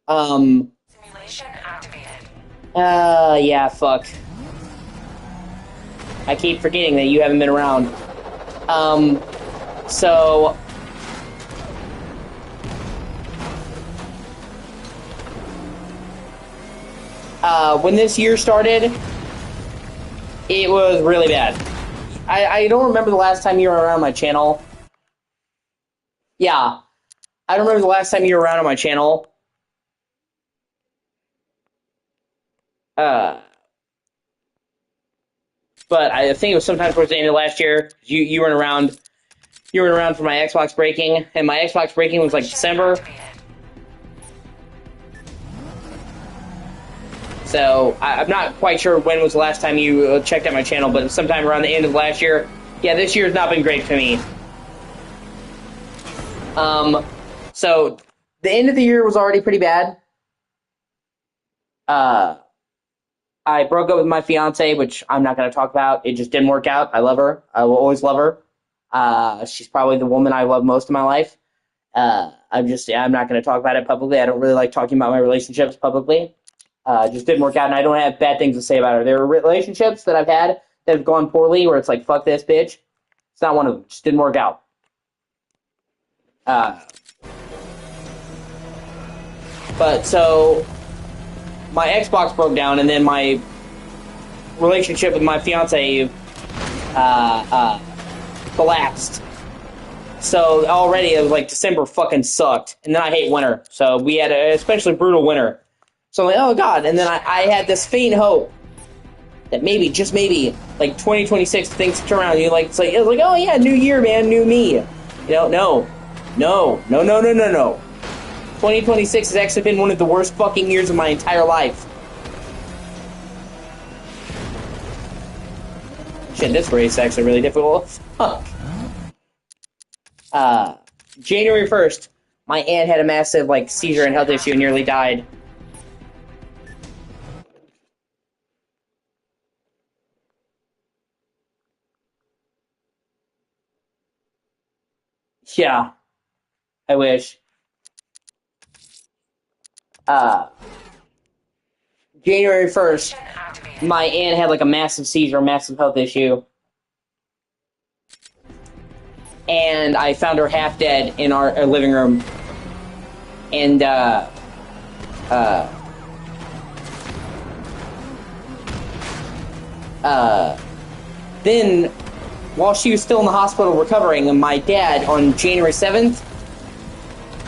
Simulation activated. Yeah, fuck. I keep forgetting that you haven't been around. So... when this year started, it was really bad. I don't remember the last time you were around my channel. Yeah. I don't remember the last time you were around on my channel. But I think it was sometime towards the end of last year. You weren't around. You weren't around for my Xbox breaking, and my Xbox breaking was like December. So I'm not quite sure when was the last time you checked out my channel, but sometime around the end of last year. Yeah, this year's not been great for me. So the end of the year was already pretty bad. I broke up with my fiance, which I'm not going to talk about. It just didn't work out. I love her. I will always love her. She's probably the woman I love most in my life. I'm not going to talk about it publicly. I don't really like talking about my relationships publicly. It just didn't work out, and I don't have bad things to say about her. There are relationships that I've had that have gone poorly, where it's like, fuck this bitch. It's not one of them. It just didn't work out. But, so, my Xbox broke down, and then my relationship with my fiance collapsed. So already it was like December fucking sucked. And then I hate winter. So we had an especially brutal winter. So I'm like, oh god. And then I had this faint hope that maybe, just maybe, like 2026 things turn around. You like, it was like, oh yeah, new year, man, new me. You know, no. 2026 has actually been one of the worst fucking years of my entire life. Shit, this race is actually really difficult. Fuck. January 1st, my aunt had a massive, like, seizure and health issue and nearly died. Yeah. I wish. January 1st, my aunt had, like, a massive seizure, a massive health issue. And I found her half dead in our living room. And, then, while she was still in the hospital recovering, my dad, on January 7th,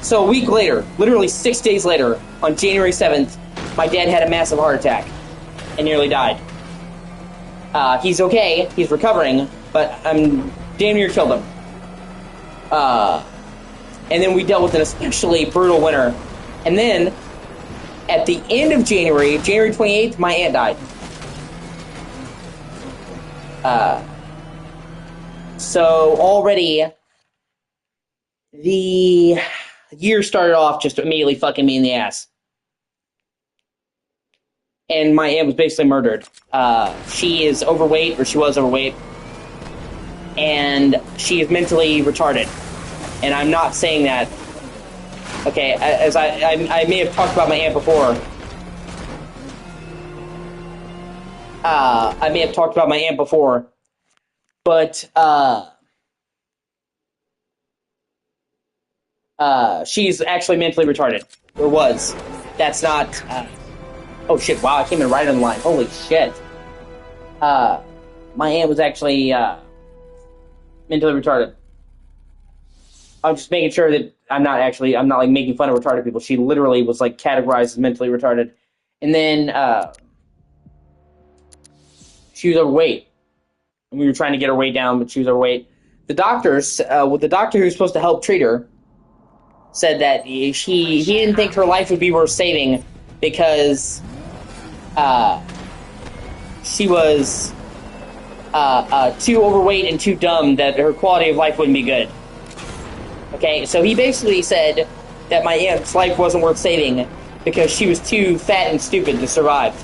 so a week later, literally 6 days later, on January 7th, my dad had a massive heart attack and nearly died. He's okay, he's recovering, but I'm damn near killed him. And then we dealt with an especially brutal winter. And then, at the end of January, January 28th, my aunt died. So already, the year started off just immediately fucking me in the ass. And my aunt was basically murdered. She is overweight, or she was overweight, and she is mentally retarded. And I'm not saying that. Okay, as I may have talked about my aunt before. I may have talked about my aunt before, but she's actually mentally retarded, or was. That's not. Oh shit! Wow, I came in right on the line. Holy shit! My aunt was actually mentally retarded. I'm just making sure that I'm not like making fun of retarded people. She literally was like categorized as mentally retarded. And then she was overweight. And we were trying to get her weight down, but she was overweight. The doctors, the doctor who was supposed to help treat her, said that he didn't think her life would be worth saving because she was too overweight and too dumb that her quality of life wouldn't be good. Okay, so he basically said that my aunt's life wasn't worth saving because she was too fat and stupid to survive.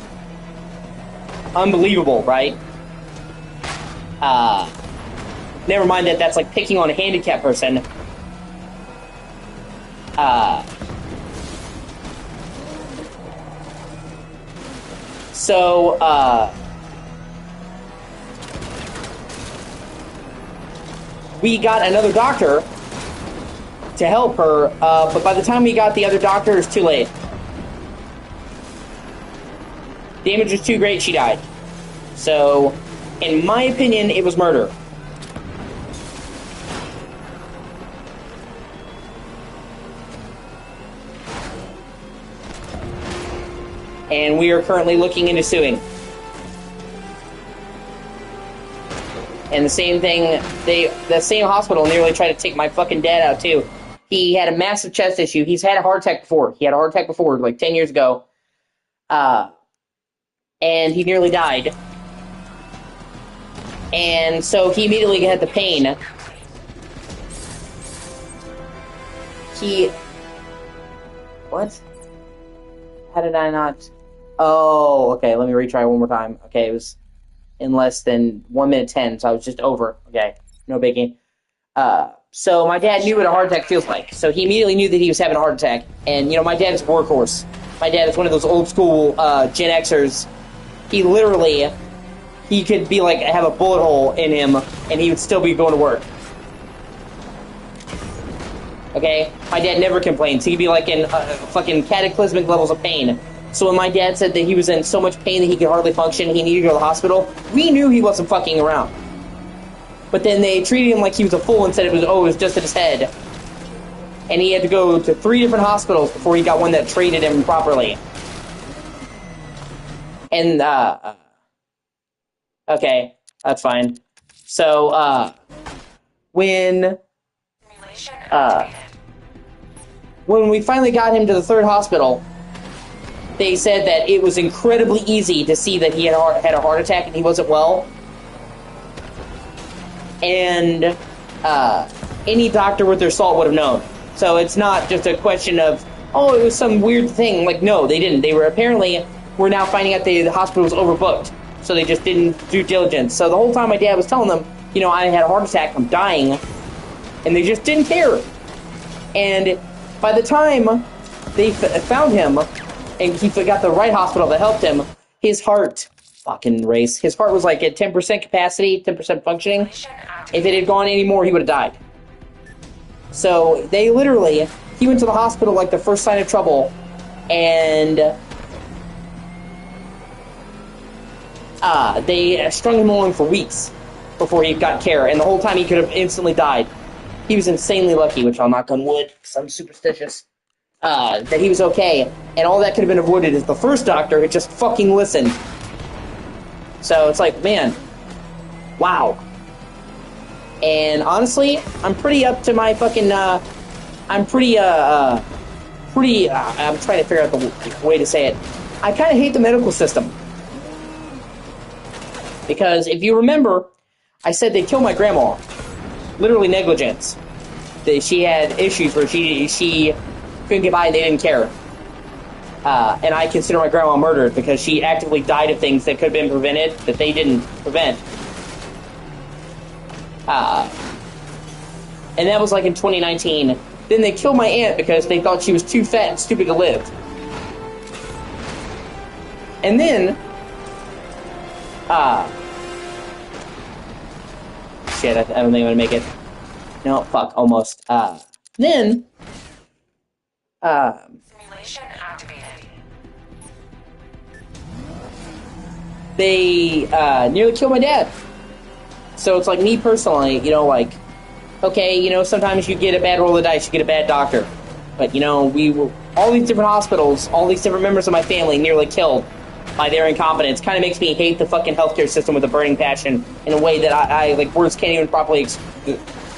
Unbelievable, right? Never mind that that's like picking on a handicapped person. So, we got another doctor to help her, but by the time we got the other doctor, it was too late. Damage was too great, she died. So, in my opinion, it was murder. And we are currently looking into suing. And the same thing, the same hospital nearly tried to take my fucking dad out too. He had a massive chest issue. He's had a heart attack before. He had a heart attack before, like 10 years ago. And he nearly died. And so he immediately had the pain. What? How did I not? Oh, okay, let me retry one more time. Okay, it was in less than 1 minute 10, so I was just over. Okay, no biggie. So my dad knew what a heart attack feels like. So he immediately knew that he was having a heart attack. And, you know, my dad is a workhorse. My dad is one of those old school Gen Xers. He literally, he could be like, have a bullet hole in him, and he would still be going to work. Okay? My dad never complains. He'd be like in fucking cataclysmic levels of pain. So when my dad said that he was in so much pain that he could hardly function, he needed to go to the hospital, we knew he wasn't fucking around. But then they treated him like he was a fool and said it was just in his head. And he had to go to 3 different hospitals before he got one that treated him properly. And, okay, that's fine. So, when we finally got him to the 3rd hospital, they said that it was incredibly easy to see that he had a heart attack and he wasn't well. And any doctor with their salt would have known. So it's not just a question of, oh, it was some weird thing. Like, no, they didn't. They were apparently, we're now finding out the hospital was overbooked. So they just didn't do diligence. So the whole time my dad was telling them, you know, I had a heart attack, I'm dying. And they just didn't care. And by the time they found him, and he got the right hospital that helped him, his heart, his heart was like at 10% capacity, 10% functioning. If it had gone any more, he would have died. So they literally, he went to the hospital like the first sign of trouble, and they strung him along for weeks before he got care, and the whole time he could have instantly died. He was insanely lucky, which I'll knock on wood, because I'm superstitious. That he was okay, and all that could have been avoided if the first doctor had just fucking listened. So it's like, man, wow. And honestly, I'm pretty up to my fucking, I'm trying to figure out the way to say it. I kind of hate the medical system. Because if you remember, I said they killed my grandma. Literally negligence. She had issues where she couldn't get by and they didn't care. And I consider my grandma murdered because she actively died of things that could have been prevented that they didn't prevent. And that was like in 2019. Then they killed my aunt because they thought she was too fat and stupid to live. And then, shit, I don't think I'm gonna make it. No, fuck, almost. Then, simulation activated. They nearly killed my dad. So it's like me personally, you know, like, okay, you know, sometimes you get a bad roll of the dice, you get a bad doctor. But, you know, all these different hospitals, all these different members of my family nearly killed by their incompetence. Kind of makes me hate the fucking healthcare system with a burning passion in a way that I like, words can't even properly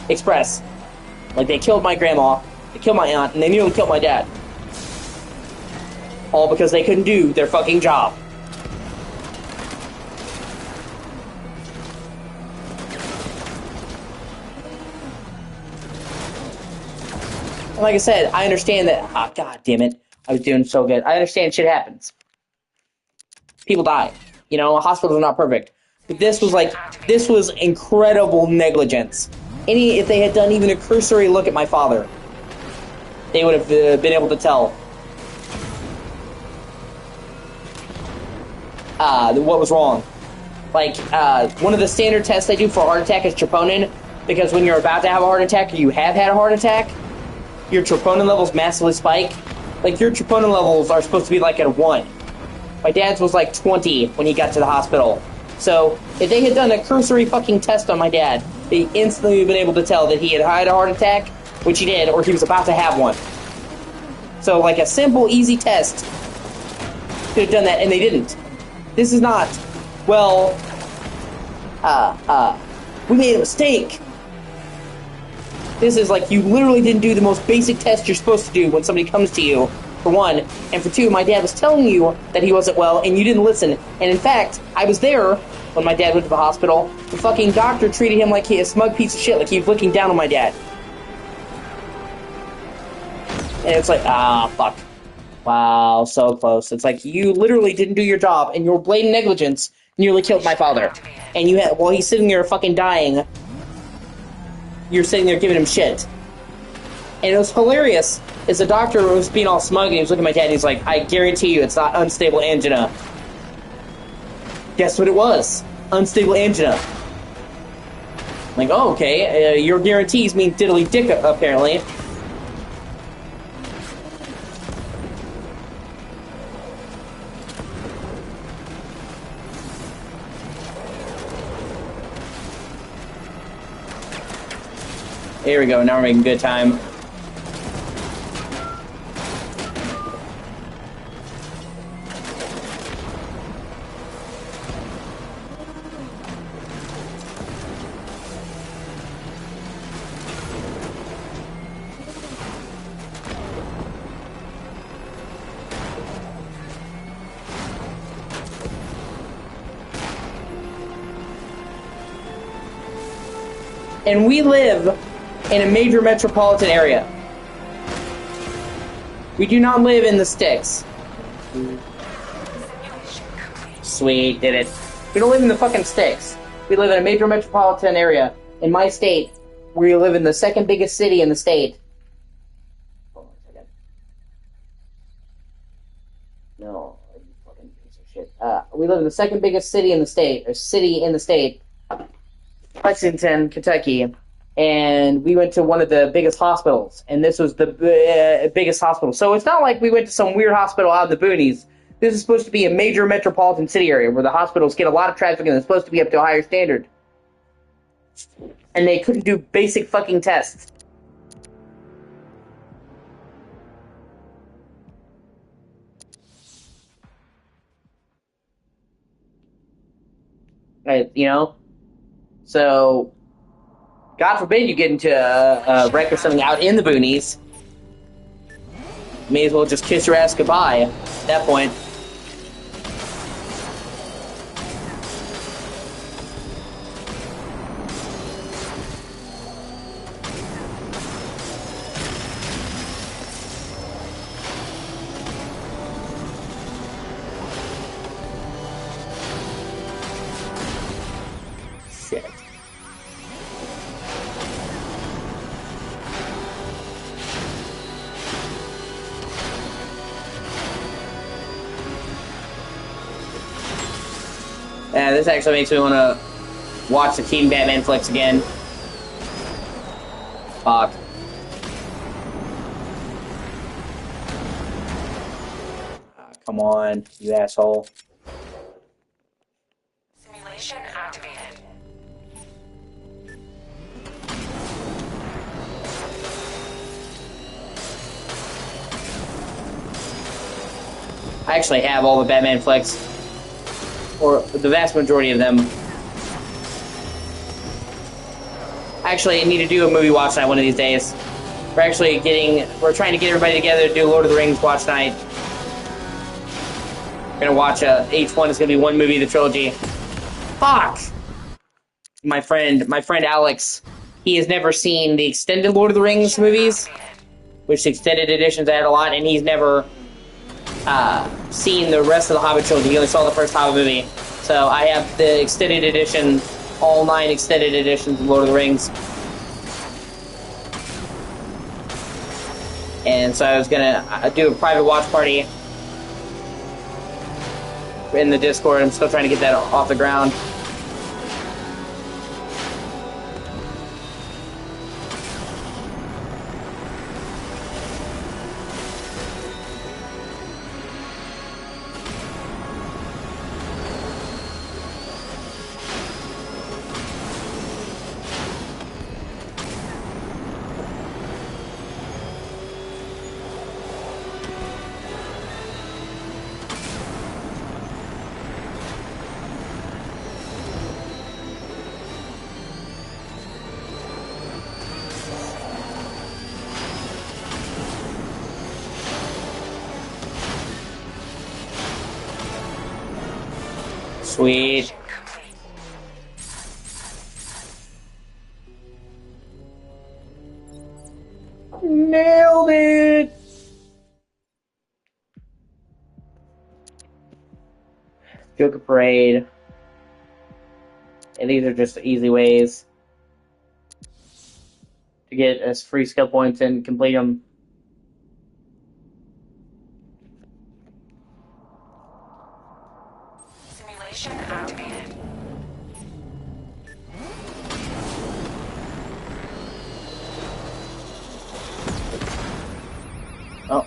express. Like, they killed my grandma, they killed my aunt, and they nearly killed my dad. All because they couldn't do their fucking job. And like I said, I understand that, god damn it, I was doing so good. I understand shit happens. People die. You know, hospitals are not perfect. But this was incredible negligence. If they had done even a cursory look at my father, they would have been able to tell what was wrong. Like, one of the standard tests they do for a heart attack is troponin, because when you're about to have a heart attack or you have had a heart attack, your troponin levels massively spike. Like, your troponin levels are supposed to be like at a 1. My dad's was like 20 when he got to the hospital. So, if they had done a cursory fucking test on my dad, they instantly would have been able to tell that he had had a heart attack, which he did, or he was about to have one. So, like, a simple, easy test could have done that, and they didn't. This is not, well, we made a mistake. This is like, you literally didn't do the most basic test you're supposed to do when somebody comes to you, for one. And for two, my dad was telling you that he wasn't well, and you didn't listen. And in fact, I was there when my dad went to the hospital. The fucking doctor treated him like he a smug piece of shit, like he was looking down on my dad. And it's like, fuck. Wow, so close. It's like, you literally didn't do your job, and your blatant negligence nearly killed my father. And you had, while he's sitting there fucking dying, you're sitting there giving him shit. And it was hilarious, as the doctor was being all smug, and he was looking at my dad, and he's like, I guarantee you it's not unstable angina. Guess what it was? Unstable angina. I'm like, oh, okay, your guarantees mean diddly dick, apparently. Here we go. Now we're making good time. And we live in a major metropolitan area. We do not live in the sticks. Sweet, did it. We don't live in the fucking sticks. We live in a major metropolitan area. In my state, we live in the second biggest city in the state. Hold on a second. No, you fucking piece of shit. We live in the second biggest city in the state, or city in the state. Lexington, Kentucky, and we went to one of the biggest hospitals, and this was the biggest hospital. So it's not like we went to some weird hospital out in the boonies. This is supposed to be a major metropolitan city area where the hospitals get a lot of traffic and they're supposed to be up to a higher standard. And they couldn't do basic fucking tests. Right, you know? So, God forbid you get into a wreck or something out in the boonies. May as well just kiss your ass goodbye at that point. Shit. Yeah, this actually makes me want to watch the Teen Batman flicks again. Fuck. Come on, you asshole. Simulation activated. I actually have all the Batman flicks. Or the vast majority of them. Actually, I need to do a movie watch night one of these days. We're trying to get everybody together to do Lord of the Rings watch night. We're gonna watch each one is gonna be one movie of the trilogy. Fuck! My friend Alex, he has never seen the extended Lord of the Rings movies, which the extended editions add a lot, and he's never seen the rest of the Hobbit trilogy. He only saw the first Hobbit movie. So I have the extended edition, all 9 extended editions of Lord of the Rings. And so I was gonna do a private watch party in the Discord. I'm still trying to get that off the ground. Sweet. Nailed it! Joker Parade. And these are just easy ways to get us free skill points and complete them. Simulation activated. Oh.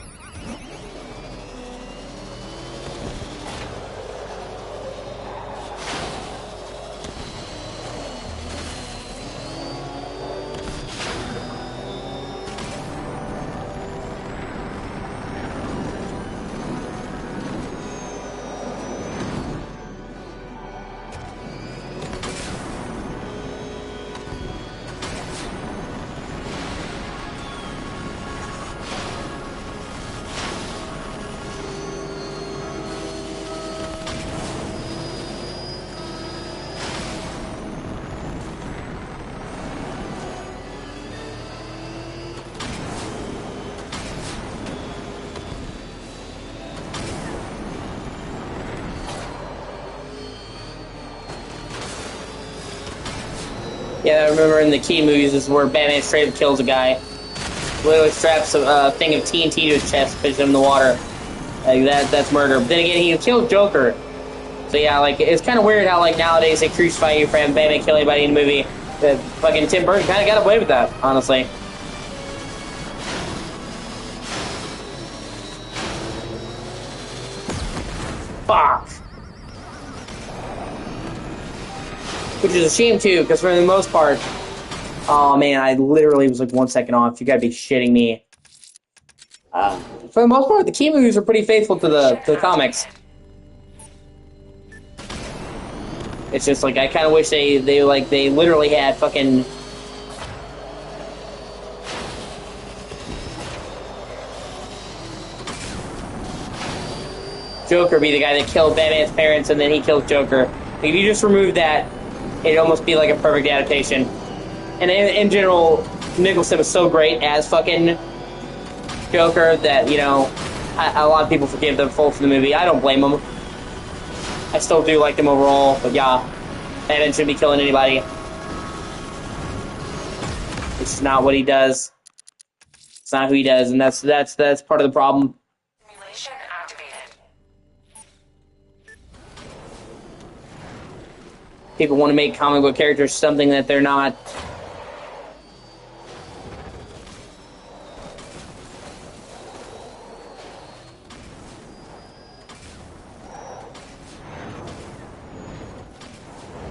Yeah, I remember in the Key movies is where Batman straight up kills a guy. Literally straps a thing of TNT to his chest, pushes him in the water. Like that's murder. But then again, he killed Joker. So yeah, like it's kind of weird how like nowadays they crucify you for having Batman kill anybody in the movie. But fucking Tim Burton kind of got away with that, honestly. Fuck. Which is a shame too, because for the most part, oh man, I literally was like 1 second off. You gotta be shitting me. For the most part, the Key movies are pretty faithful to the comics. It's just like I kind of wish they literally had fucking. Joker be the guy that killed Batman's parents and then he killed Joker. Like, if you just remove that, it'd almost be like a perfect adaptation. And in general, Nicholson was so great as fucking Joker that, you know, a lot of people forgive them full for the movie. I don't blame them. I still do like them overall, but yeah, Batman shouldn't be killing anybody. It's just not what he does. It's not who he does, and that's part of the problem. Simulation activated. People want to make comic book characters something that they're not.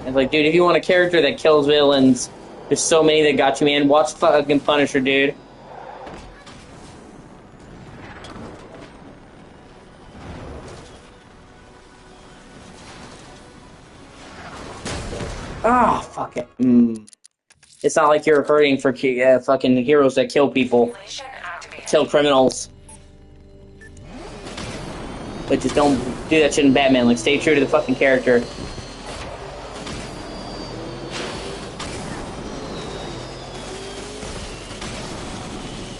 It's like, dude, if you want a character that kills villains, there's so many that got you, man. Watch fucking Punisher, dude. Ah, fuck it. It's not like you're hurting for fucking heroes that kill people, kill criminals. But just don't do that shit in Batman. Like, stay true to the fucking character.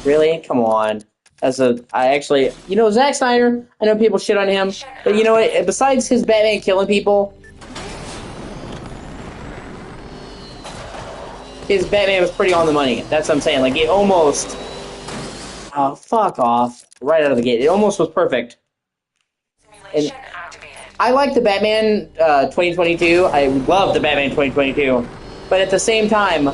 Really? Come on. You know, Zack Snyder, I know people shit on him, but you know what? Besides his Batman killing people, his Batman was pretty on the money. That's what I'm saying. Like, it almost... Oh, fuck off. Right out of the gate. It almost was perfect. And I like the Batman 2022. I love the Batman 2022. But at the same time,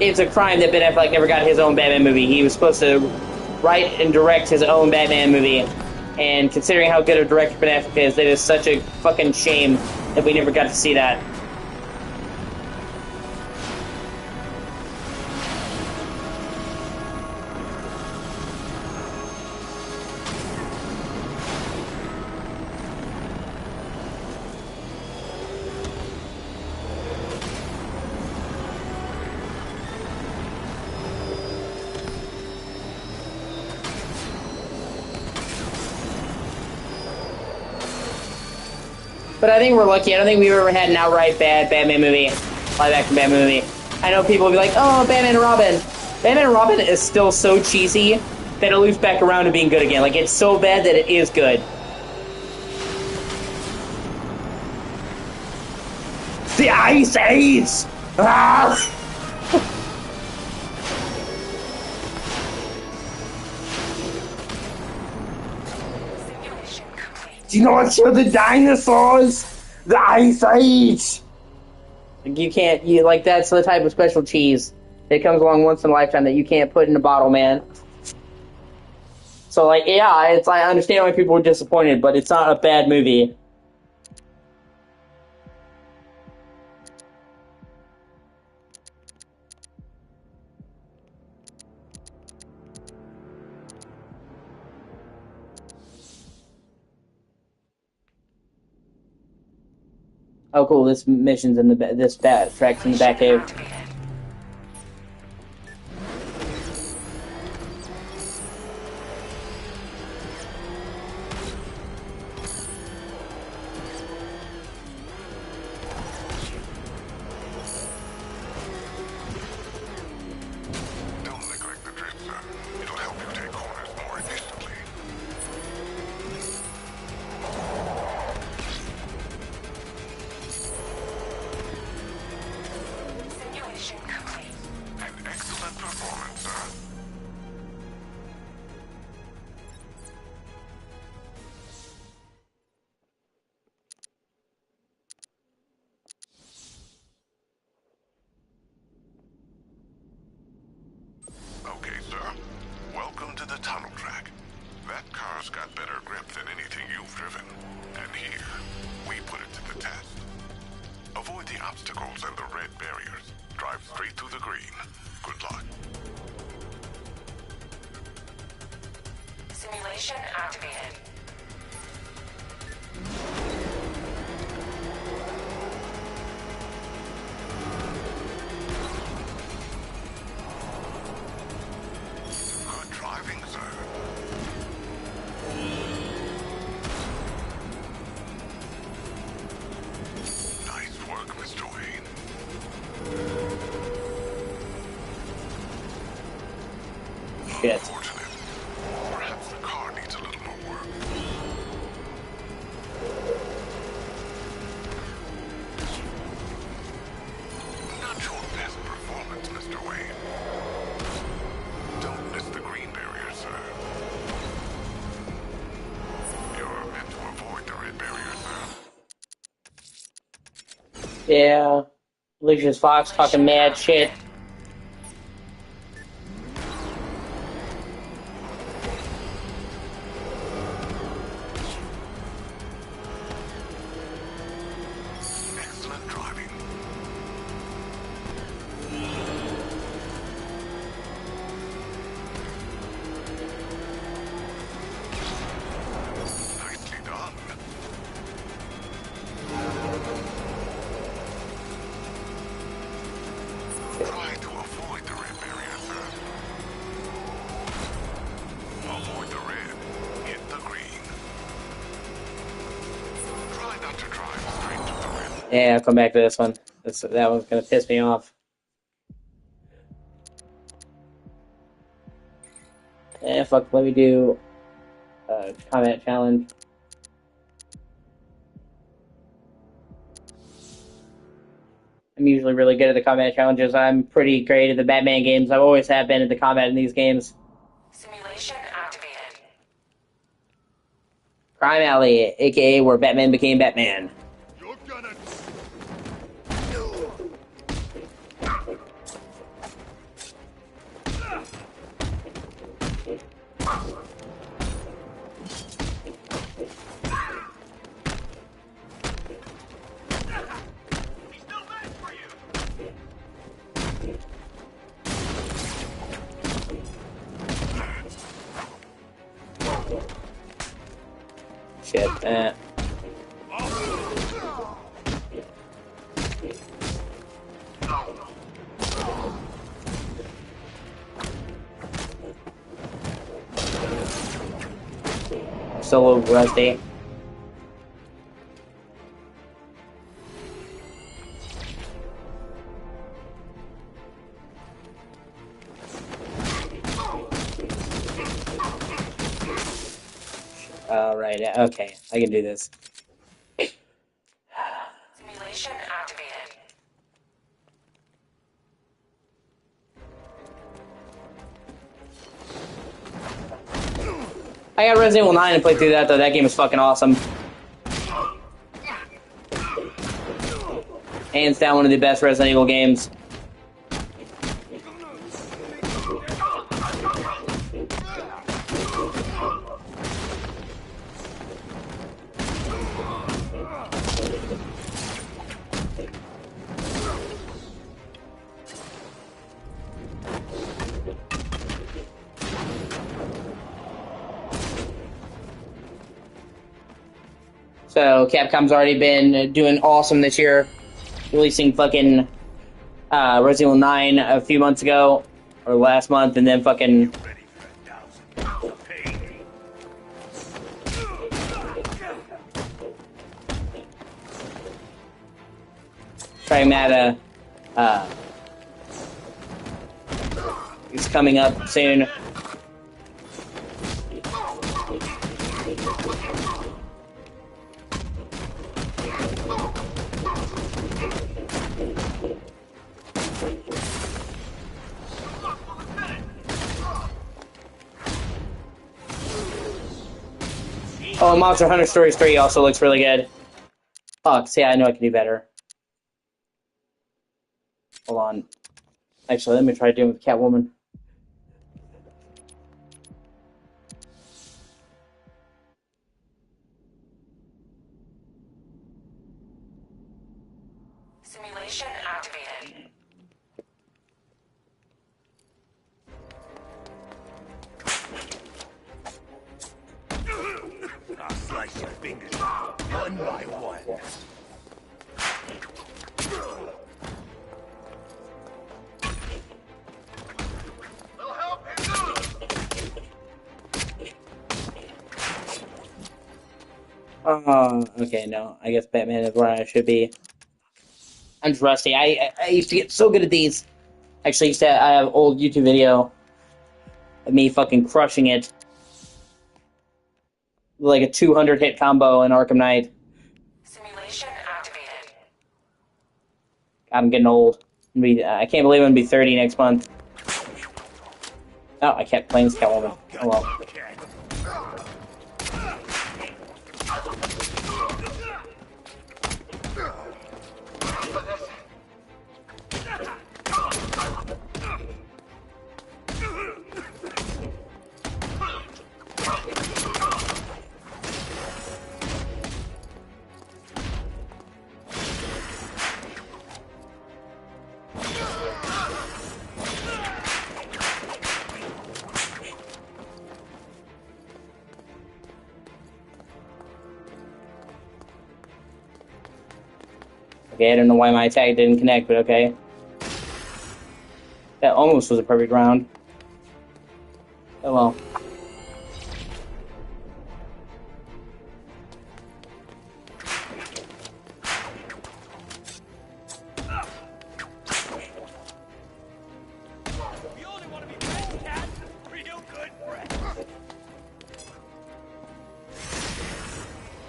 it's a crime that Ben Affleck never got his own Batman movie. He was supposed to write and direct his own Batman movie. And considering how good a director Ben Affleck is, it is such a fucking shame that we never got to see that. But I think we're lucky. I don't think we've ever had an outright bad Batman movie, live-action Batman movie. I know people will be like, oh, Batman and Robin. Batman and Robin is still so cheesy that it loops back around to being good again. Like, it's so bad that it is good. The Ice Age! Ah! Do you know what killed the dinosaurs? The Ice Age! Like, that's the type of special cheese that comes along once in a lifetime that you can't put in a bottle, man. So, like, yeah, I understand why people were disappointed, but it's not a bad movie. Oh, cool! This mission's in this track's in the back cave. Don't look like Okay, sir. Welcome to the tunnel track. That car's got better grip than anything you've driven. And here, we put it to the test. Avoid the obstacles and the red barriers. Drive straight through the green. Good luck. Simulation activated. Good driving, sir. Nice work, Mr. Wayne. Shit. Unfortunate. Perhaps the car needs a little more work. Not your best performance, Mr. Wayne. Don't miss the green barrier, sir. You're meant to avoid the red barrier, sir. Yeah. Lucius Fox talking mad shit. Excellent driving. Nicely done. Try to avoid the red barrier, sir. Avoid the red. Hit the green. Try not to drive straight to the red. Yeah, I'll come back to this one. That one's gonna piss me off. Fuck, let me do combat challenge. I'm usually really good at the combat challenges. I'm pretty great at the Batman games. I always have been at the combat in these games. Simulation activated. Crime Alley, aka where Batman became Batman. You're gonna... Shit, still a little rusty. Alright, okay, I can do this. Simulation activated. I got Resident Evil 9 to play through that, though. That game is fucking awesome. Hands down, one of the best Resident Evil games. So Capcom's already been doing awesome this year, releasing fucking Resident Evil 9 a few months ago, or last month, and then fucking Pragmata is coming up soon. Oh, and Monster Hunter Stories 3 also looks really good. Fuck, see, I know I can do better. Hold on. Actually, let me try doing with Catwoman. Simulation activated. I'll slice your fingers one by one. Okay, no. I guess Batman is where I should be. I'm just rusty. I used to get so good at these. Actually, I have an old YouTube video of me fucking crushing it. Like a 200 hit combo in Arkham Knight. Simulation activated. I'm getting old. I can't believe I'm going to be 30 next month. Oh, I kept playing Catwoman. Oh well. Okay, I don't know why my attack didn't connect, but okay. That almost was a perfect round. Oh well.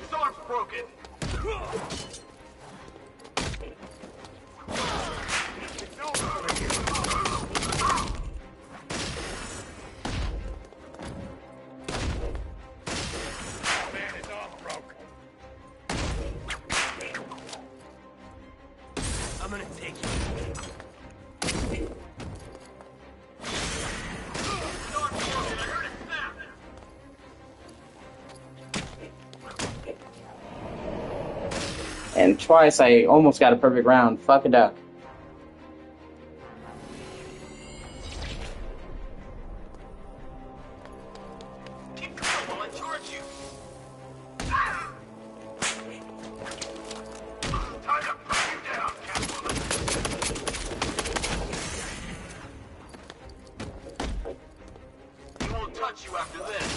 His arm's broken. I'm gonna take you. And twice I almost got a perfect round. Fuck a duck. He won't touch you after this.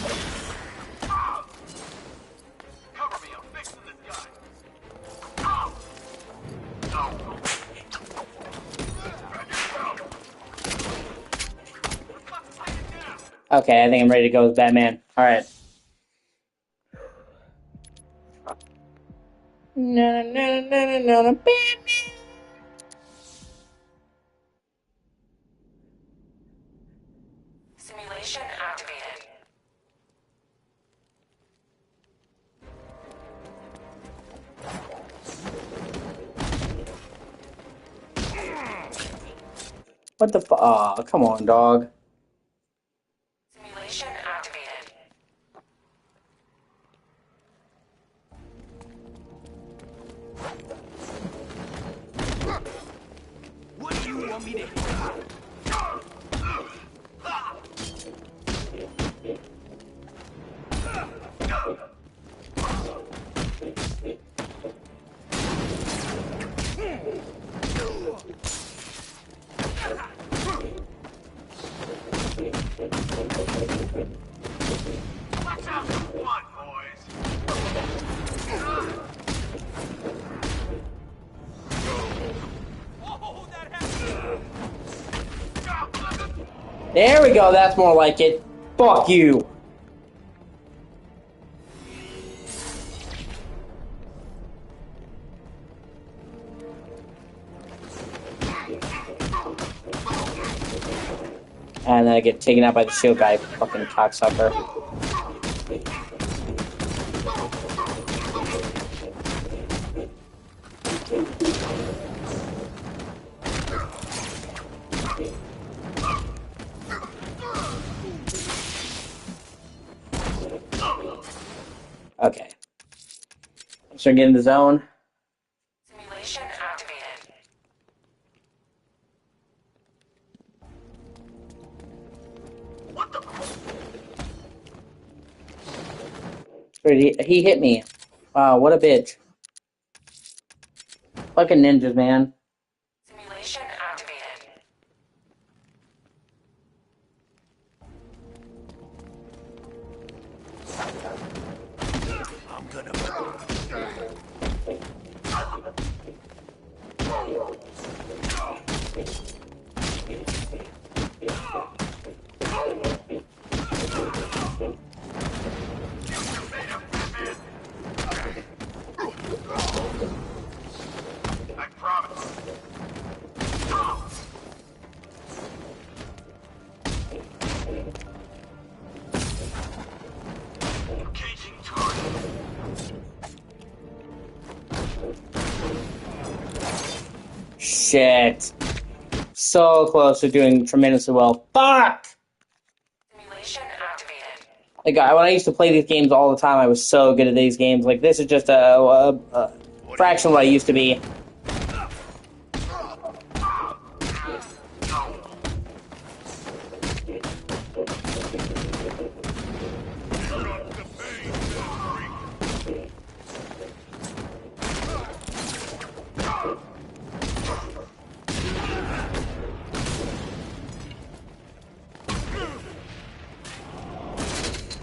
Cover me, I'm fixing this guy. Okay, I think I'm ready to go with Batman. Alright. No, Batman. Simulation activated. What the fu- Aw, come on, dog. Simulation activated. What do you want me to do? Let's have some fun, boys. There we go, that's more like it. Fuck you. And then I get taken out by the shield guy, fucking cocksucker. Okay. I'm starting to get in the zone. Simulation activated. Dude, he hit me. Wow, what a bitch. Fucking ninjas, man. Simulation activated. I'm gonna... I promise. Engaging target. Shit. So close to doing tremendously well. Fuck! Simulation activated. Like, when I used to play these games all the time, I was so good at these games. Like, this is just a fraction of what I used to be.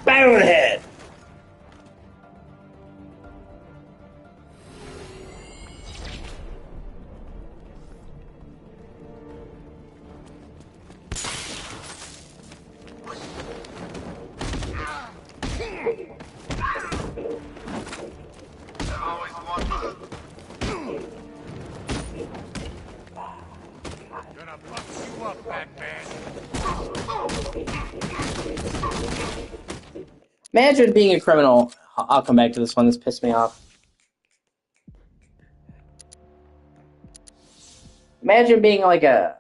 Bang on the head! I've always wanted. Gonna fuck you up, Batman. Imagine being a criminal. I'll come back to this one. This pissed me off. Imagine being like a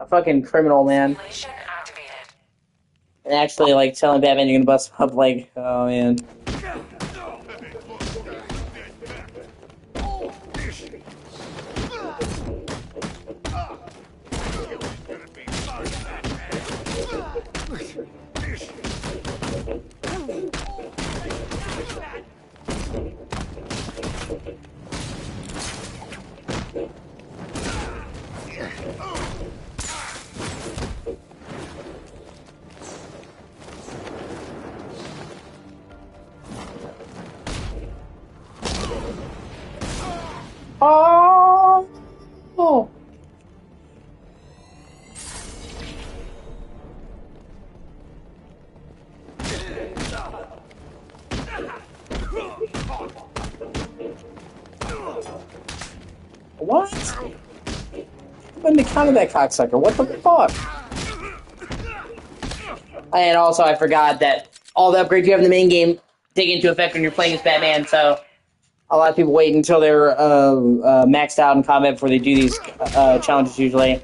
fucking criminal, man. Simulation activated. And actually, like, telling Batman you're gonna bust him up, like, oh, man. Oh! Oh! What? When to counter that cocksucker? What the fuck? And also, I forgot that all the upgrades you have in the main game take into effect when you're playing as Batman, so a lot of people wait until they're maxed out in combat before they do these challenges, usually.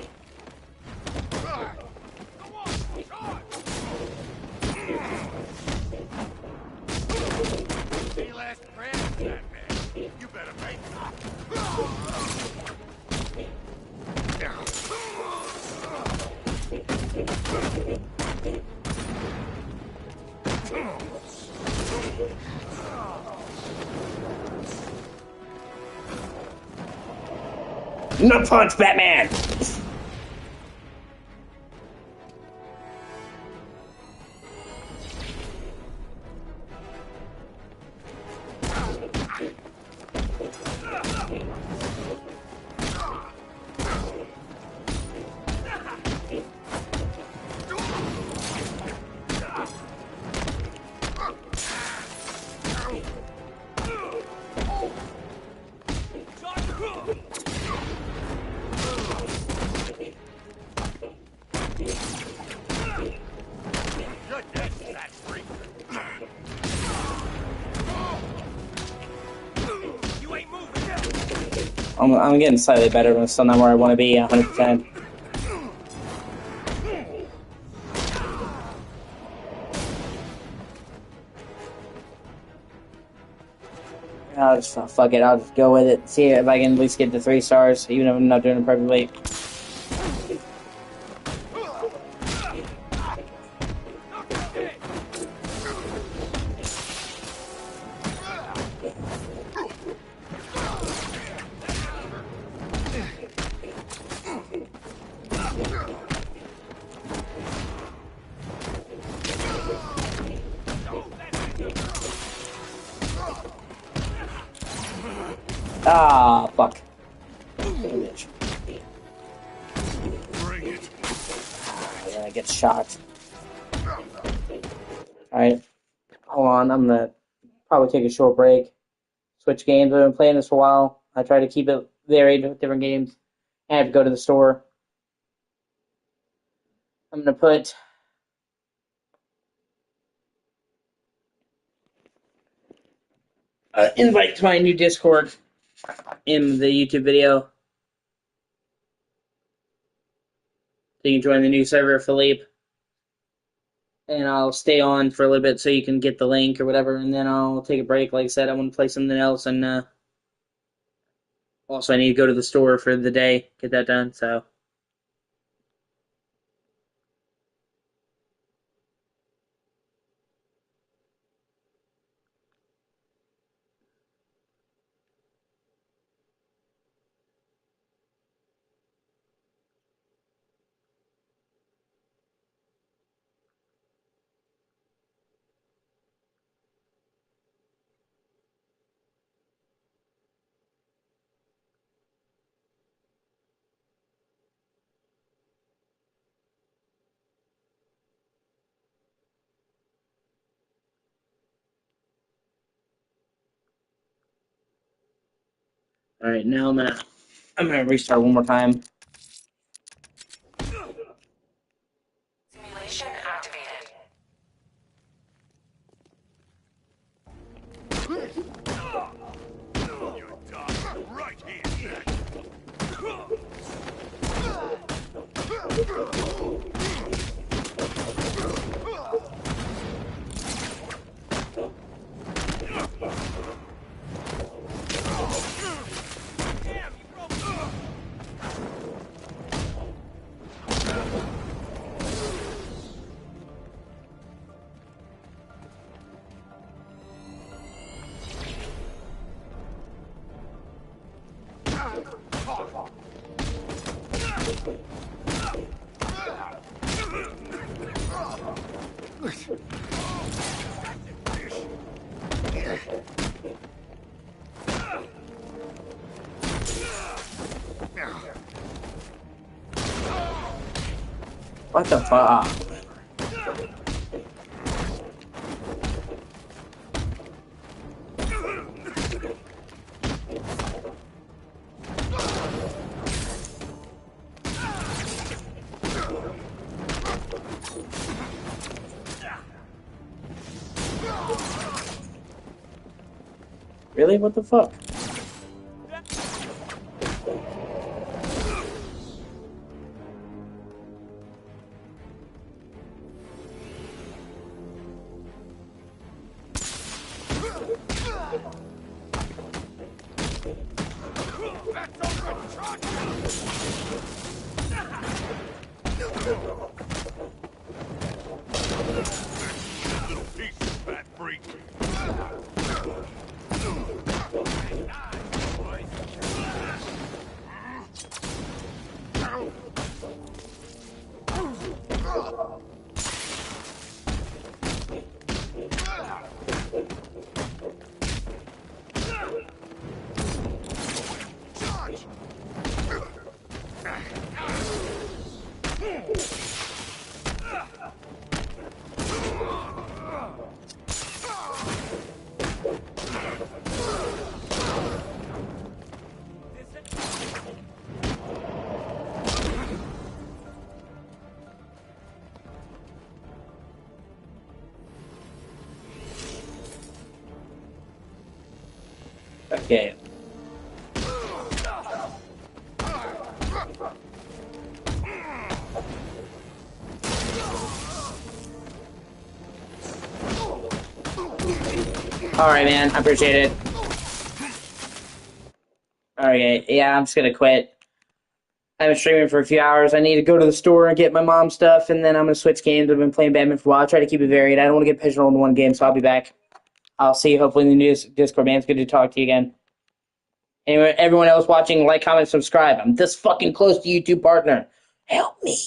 Nut punch, Batman! I'm getting slightly better, but I'm still not where I want to be 100%. I'll just fuck it. I'll just go with it. See if I can at least get to 3 stars, even if I'm not doing it perfectly. Ah, fuck. Damage. Bring it. Yeah, I get shot. Alright. Hold on, I'm gonna probably take a short break. Switch games. I've been playing this for a while. I try to keep it varied with different games. I have to go to the store. I'm gonna put invite to my new Discord in the YouTube video. So you can join the new server, Philippe. And I'll stay on for a little bit so you can get the link or whatever, and then I'll take a break. Like I said, I want to play something else, and also I need to go to the store for the day, get that done, so. Alright, now I'm gonna restart one more time. Simulation activated. You die right here. What the fuck? Really? What the fuck? Little piece of fat freak. Okay. Alright, man. I appreciate it. Alright, yeah, I'm just gonna quit. I've been streaming for a few hours. I need to go to the store and get my mom's stuff, and then I'm gonna switch games. I've been playing Batman for a while. I'll try to keep it varied. I don't want to get pigeonholed in one game, so I'll be back. I'll see you hopefully in the new Discord, man. It's good to talk to you again. Anyway, everyone else watching, like, comment, subscribe. I'm this fucking close to YouTube partner. Help me.